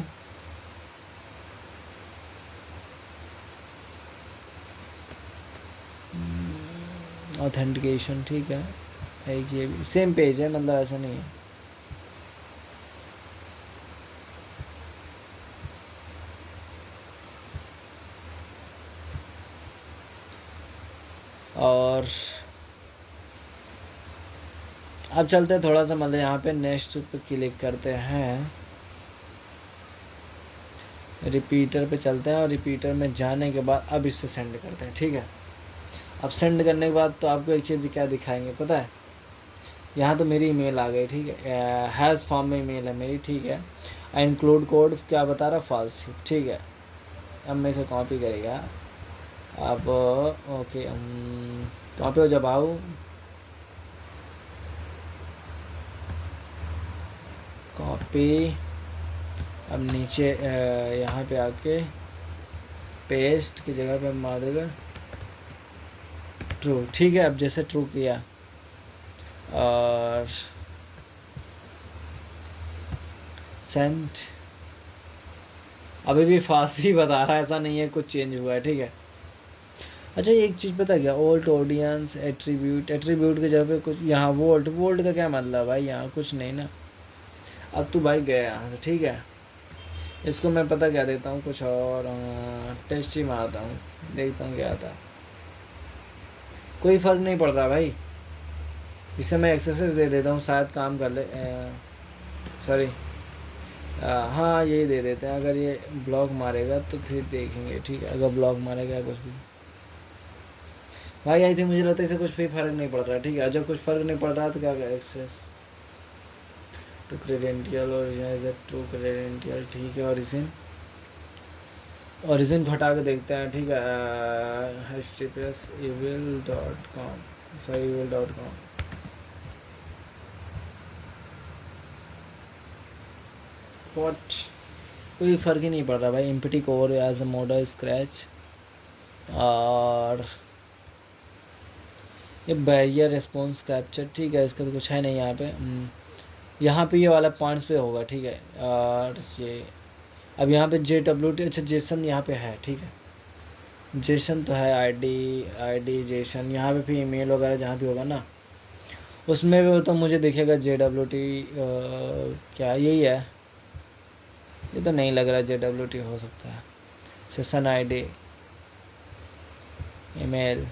ऑथेंटिकेशन, ठीक है। ये भी सेम पेज है, मतलब ऐसा नहीं है। और अब चलते हैं थोड़ा सा मतलब यहाँ पे नेक्स्ट पे क्लिक करते हैं, रिपीटर पे चलते हैं। और रिपीटर में जाने के बाद अब इससे सेंड करते हैं, ठीक है। अब सेंड करने के बाद तो आपको एक चीज़ क्या दिखाएंगे पता है, यहाँ तो मेरी ईमेल आ गई, ठीक है। हैज़ फॉर्म में ईमेल है मेरी, ठीक है। इंक्लूड कोड क्या बता रहा, फॉल्स, ठीक है। अब मैं इसे कॉपी करेगा। अब ओके कहाँ पे हो, जब आओ कॉपी, अब नीचे यहाँ पे आके पेस्ट की जगह पे मार देगा ट्रू, ठीक है। अब जैसे ट्रू किया और सेंड, अभी भी फास्ट ही बता रहा है, ऐसा नहीं है कुछ चेंज हुआ है, ठीक है। अच्छा एक चीज़ पता क्या, ओल्ट ऑडियंस एट्रीब्यूट की जगह पे कुछ यहाँ वोल्ट का क्या मतलब भाई, यहाँ कुछ नहीं ना। अब तू भाई गया यहाँ से, ठीक है। इसको मैं पता क्या देता हूँ, कुछ और टेस्ट ही मारता हूँ, देखता हूँ क्या आता। कोई फ़र्क नहीं पड़ रहा भाई, इसे मैं एक्सरसाइज दे देता हूँ, शायद काम कर ले। सॉरी हाँ यही दे देते हैं। अगर ये ब्लॉक मारेगा तो फिर देखेंगे, ठीक है। अगर ब्लॉक मारेगा कुछ भी भाई आई थी, मुझे लगता है इसे कुछ भी फ़र्क नहीं पड़ रहा, ठीक है। जब कुछ फ़र्क नहीं पड़ रहा तो क्या करें, एक्सेस टू क्रेडेंटियल और टू क्रेडेंटियल, ठीक है। ओरिजिन को हटा के देखते हैं, ठीक है। https evil.com sahiwell.com। वॉट, कोई फ़र्क ही नहीं पड़ रहा भाई। Empty core as a model scratch, और ये बैरियर रिस्पॉन्स कैप्चर, ठीक है, इसका तो कुछ है नहीं यहाँ पे। यहाँ पे ये वाला पॉइंट्स पे होगा, ठीक है। और ये अब यहाँ पे JWT, अच्छा जेसन यहाँ पे है, ठीक है। जेसन तो है, आईडी जेसन, यहाँ पे भी ईमेल वगैरह जहाँ भी होगा ना, उसमें भी तो मुझे दिखेगा JWT। क्या यही है? ये तो नहीं लग रहा JWT हो सकता है। सेशन आईडी, ईमेल,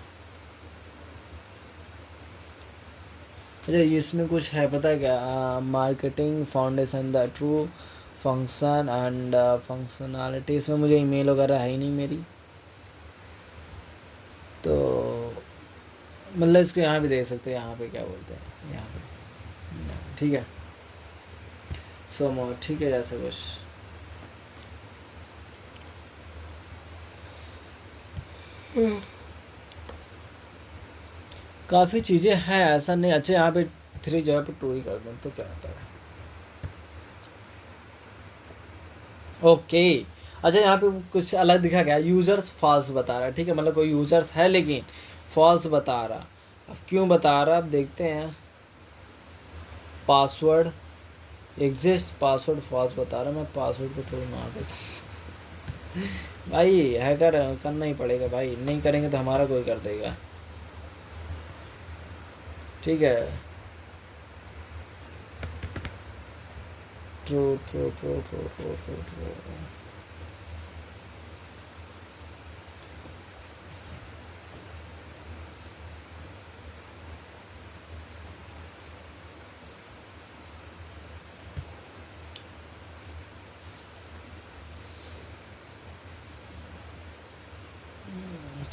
अच्छा इसमें कुछ है पता है क्या? Marketing foundation, the true function and functionality, इसमें मुझे ईमेल वगैरह है ही नहीं मेरी, तो मतलब इसको यहाँ भी देख सकते हैं। यहाँ पे क्या बोलते हैं, यहाँ पे, ठीक है। सो मोर, ठीक है, जैसे कुछ काफ़ी चीज़ें हैं, ऐसा नहीं। अच्छा यहाँ पे 3 जगह पे 2 ही कर दें तो क्या होता है? ओके, अच्छा यहाँ पे कुछ अलग दिखा गया, यूज़र्स फॉल्स बता रहा है, ठीक है, मतलब कोई यूज़र्स है लेकिन फॉल्स बता रहा। अब क्यों बता रहा, अब देखते हैं। पासवर्ड एग्जिस्ट, पासवर्ड फॉल्स बता रहा। मैं पासवर्ड को थोड़ी मार देता हूँ भाई, हैकर करना ही पड़ेगा भाई, नहीं करेंगे तो हमारा कोई कर देगा, ठीक है। True true true true true true true,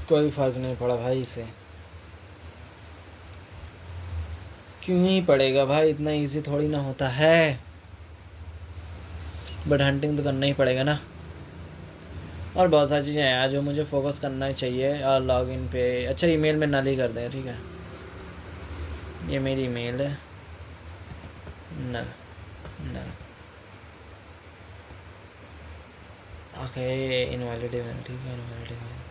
कोई फर्क नहीं पड़ा भाई इसे, क्यों ही पड़ेगा भाई, इतना इजी थोड़ी ना होता है, बट हंटिंग तो करना ही पड़ेगा ना। और बहुत सारी चीज़ें हैं जो मुझे फोकस करना चाहिए। और लॉगिन पे, अच्छा ईमेल में नल ही कर दें, ठीक है, ये मेरी ईमेल है, नल नल, ओके, इनवैलिड इवेंट, ठीक है, इनवैलिड इवेंट।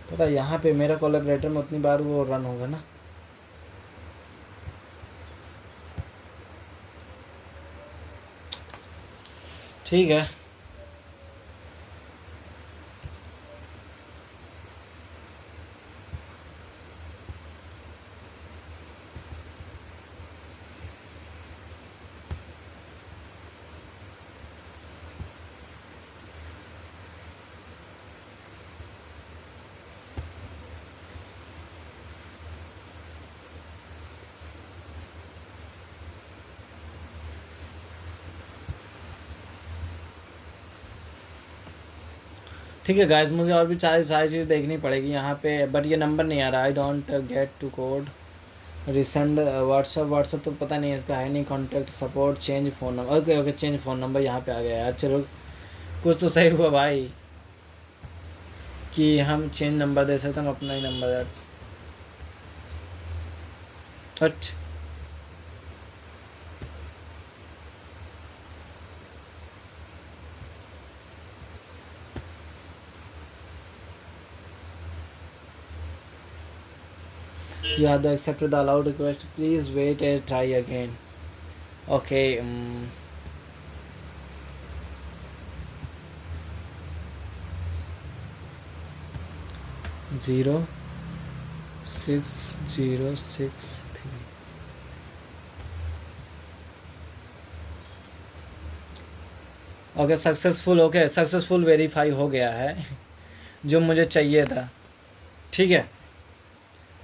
पता यहाँ पे मेरा कोलैबोरेटर में उतनी बार वो रन होगा ना, ठीक है। ठीक है गाइस, मुझे और भी सारी चीज़ देखनी पड़ेगी यहाँ पे, बट ये नंबर नहीं आ रहा, I don't get to code resend WhatsApp तो पता नहीं इसका है नहीं। Contact support, change phone number, okay okay, change phone number यहाँ पे आ गया यार, चलो कुछ तो सही हुआ भाई कि हम चेंज नंबर दे सकते हैं, हम अपना ही नंबर यार, हट। You have accepted the allowed request, please wait and try again, okay। 06063, okay successful, okay successful verify हो गया है जो मुझे चाहिए था, ठीक है।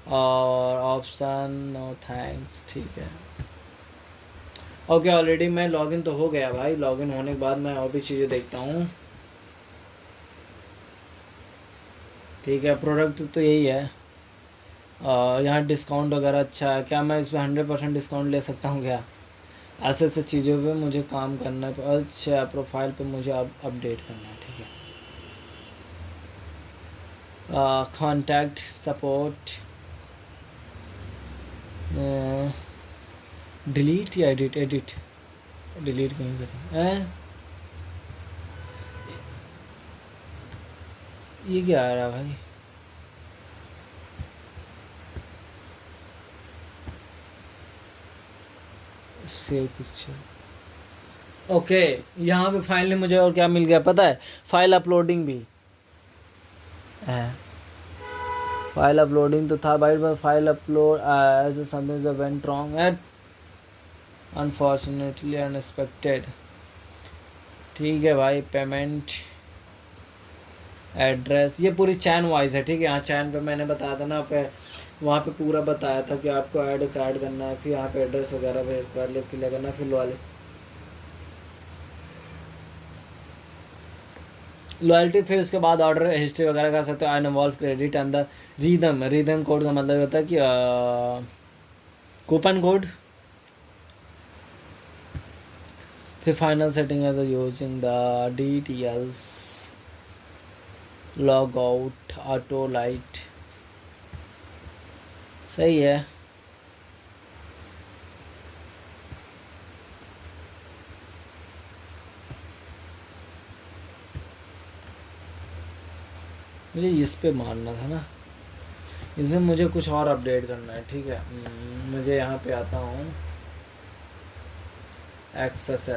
और ऑप्शन नो थैंक्स, ठीक है। ओके ऑलरेडी मैं लॉगिन तो हो गया भाई। लॉगिन होने के बाद मैं और भी चीज़ें देखता हूँ। ठीक है, प्रोडक्ट तो यही है। यहाँ डिस्काउंट वगैरह अच्छा है। क्या मैं इस पर 100% डिस्काउंट ले सकता हूँ क्या? ऐसे ऐसे चीज़ों पे मुझे काम करना है। अच्छा, प्रोफाइल पे मुझे अब अपडेट करना है। ठीक है, कॉन्टैक्ट सपोर्ट, डिलीट या एडिट? एडिट, डिलीट कहीं करें। ये क्या आ रहा भाई? Save picture. ओके, यहाँ पे फाइनली मुझे और क्या मिल गया पता है? फाइल अपलोडिंग भी है। फाइल अपलोडिंग तो था भाई, पर file upload as something went wrong at unfortunately unexpected. ठीक है भाई, पेमेंट एड्रेस ये पूरी चैन वाइज है। ठीक है, यहाँ चैन पे मैंने बताया था ना, पे वहाँ पे पूरा बताया था कि आपको ऐड करना है, फिर यहाँ पे एड्रेस वगैरह पे कर ले क्लियर करना, फिर लॉयल्टी, फिर उसके बाद ऑर्डर हिस्ट्री वगैरह कर सकते हो। I involve credit and the rhythm. Rhythm code का मतलब होता है कि कूपन कोड। फिर final setting as using the details, log out, auto light. सही है। मुझे इस पे मारना था ना, इसमें मुझे कुछ और अपडेट करना है। ठीक है, मुझे यहाँ पे आता हूँ, access,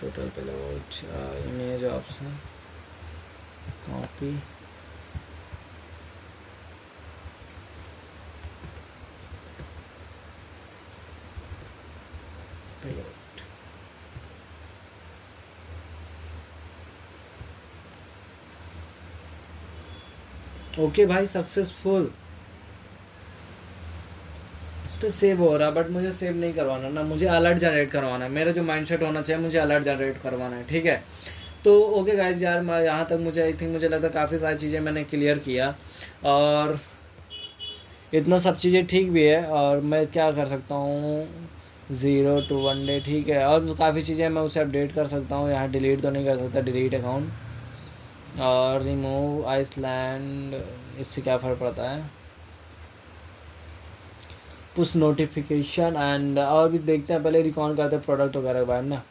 total payload, image option, copy, payload. Okay भाई, सक्सेसफुल तो सेव हो रहा, बट मुझे सेव नहीं करवाना ना, मुझे अलर्ट जनरेट करवाना है। मेरा जो माइंडसेट होना चाहिए, मुझे अलर्ट जनरेट करवाना है। ठीक है, तो ओके गाइस यार, मैं यहाँ तक मुझे आई थिंक मुझे लगता है काफ़ी सारी चीज़ें मैंने क्लियर किया, और इतना सब चीज़ें ठीक भी है। और मैं क्या कर सकता हूँ, 0 to 1 day। ठीक है, और काफ़ी चीज़ें मैं उसे अपडेट कर सकता हूँ। यहाँ डिलीट तो नहीं कर सकता, डिलीट अकाउंट, और रिमूव आइसलैंड, इससे क्या फ़र्क पड़ता है? पुश नोटिफिकेशन एंड, और भी देखते हैं, पहले रिकॉर्ड करते हैं प्रोडक्ट वगैरह के बारे में ना।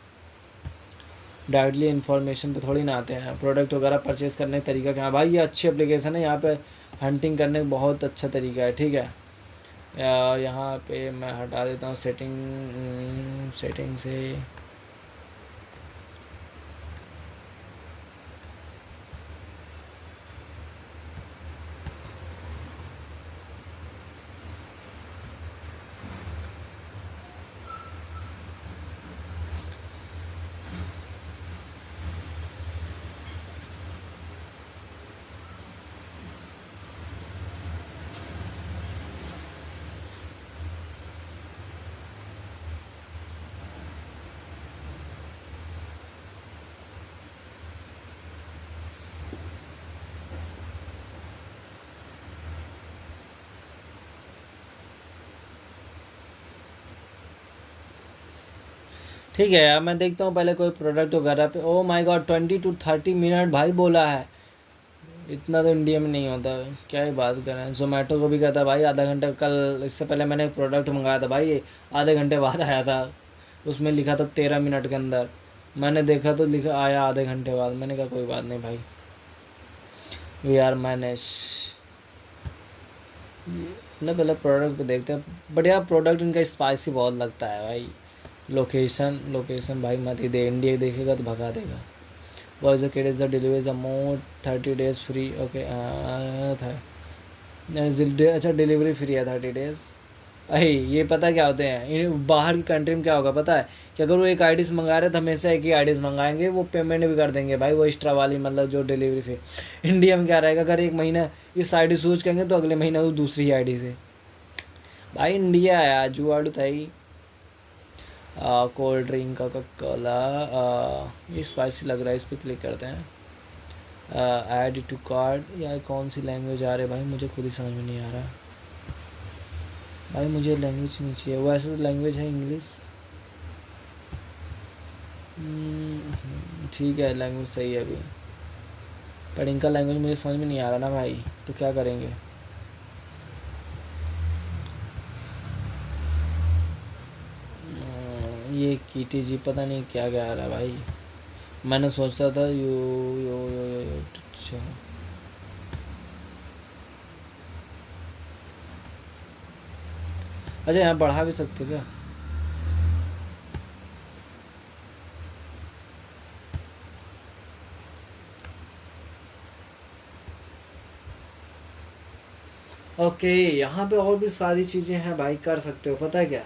डायरेक्टली इन्फॉर्मेशन पे थोड़ी ना आते हैं। प्रोडक्ट वगैरह परचेज़ करने का तरीका क्या है भाई? ये अच्छी एप्लीकेशन है, यहाँ पे हंटिंग करने का बहुत अच्छा तरीका है। ठीक है, यहाँ पे मैं हटा देता हूँ सेटिंग से। ठीक है यार, मैं देखता हूँ पहले कोई प्रोडक्ट वगैरह पे। Oh my God, 20 to 30 minute भाई बोला है। इतना तो इंडिया में नहीं होता, क्या ही बात करें। जोमेटो को भी कहता भाई आधा घंटा। कल इससे पहले मैंने एक प्रोडक्ट मंगाया था भाई, आधे घंटे बाद आया था। उसमें लिखा था 13 मिनट के अंदर, मैंने देखा तो लिखा आया आधे घंटे बाद। मैंने कहा कोई बात नहीं भाई, वी आर मैनेज ना। पहले प्रोडक्ट पे देखते हैं, बट यार प्रोडक्ट इनका स्पाइसी बहुत लगता है भाई। लोकेशन भाई मत ही दे, इंडिया देखेगा तो भगा देगा। Voice the kid is the delivery is amount 30 days free. Okay था, अच्छा डिलीवरी फ्री है 30 days। अरे ये पता क्या होते हैं बाहर की कंट्री में, क्या होगा पता है कि अगर वो एक आईडीज मंगा रहे तो हमेशा एक ही आईडीज मंगाएंगे, वो पेमेंट भी कर देंगे भाई, वो एक्स्ट्रा वाली, मतलब जो डिलीवरी फी। इंडिया में क्या रहेगा, अगर एक महीना इस आईडी से यूज करेंगे तो अगले महीना वो दूसरी आईडी से। भाई इंडिया है, जुआड़ू था ही। कोल्ड ड्रिंक का कोला, ये स्पाइसी लग रहा है, इस पर क्लिक करते हैं। Add to card. यार कौन सी लैंग्वेज आ रही है भाई, मुझे खुद ही समझ में नहीं आ रहा भाई, मुझे लैंग्वेज नहीं चाहिए, वैसे तो लैंग्वेज है इंग्लिश। ठीक है, लैंग्वेज सही है अभी, पर इनका लैंग्वेज मुझे समझ में नहीं आ रहा ना भाई, तो क्या करेंगे। ये कीटी जी पता नहीं क्या क्या आ रहा है भाई, मैंने सोचा था यो यो यो यो, यो अच्छा। अच्छा यहाँ बढ़ा भी सकते क्या। ओके, यहाँ पे और भी सारी चीज़ें हैं भाई, कर सकते हो, पता है क्या,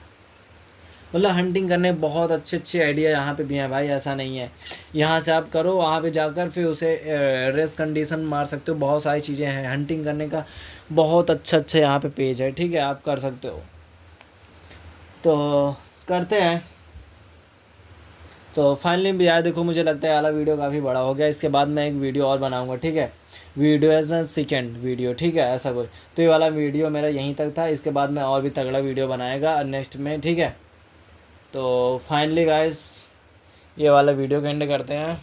मतलब हंटिंग करने के बहुत अच्छे अच्छे आइडिया यहाँ पे भी हैं भाई, ऐसा नहीं है। यहाँ से आप करो, वहाँ पे जाकर फिर उसे रेस कंडीशन मार सकते हो, बहुत सारी चीज़ें हैं हंटिंग करने का, बहुत अच्छा अच्छा यहाँ पे पेज है, ठीक है, आप कर सकते हो। तो करते हैं। तो फाइनली यार देखो, मुझे लगता है वाला वीडियो काफ़ी बड़ा हो गया, इसके बाद मैं एक वीडियो और बनाऊंगा, ठीक है, video as a second video, ठीक है, ऐसा कुछ। तो ये वाला वीडियो मेरा यहीं तक था, इसके बाद मैं और भी तगड़ा वीडियो बनाएगा नेक्स्ट में, ठीक है। तो फाइनली गाइस, ये वाला वीडियो को एंड करते हैं।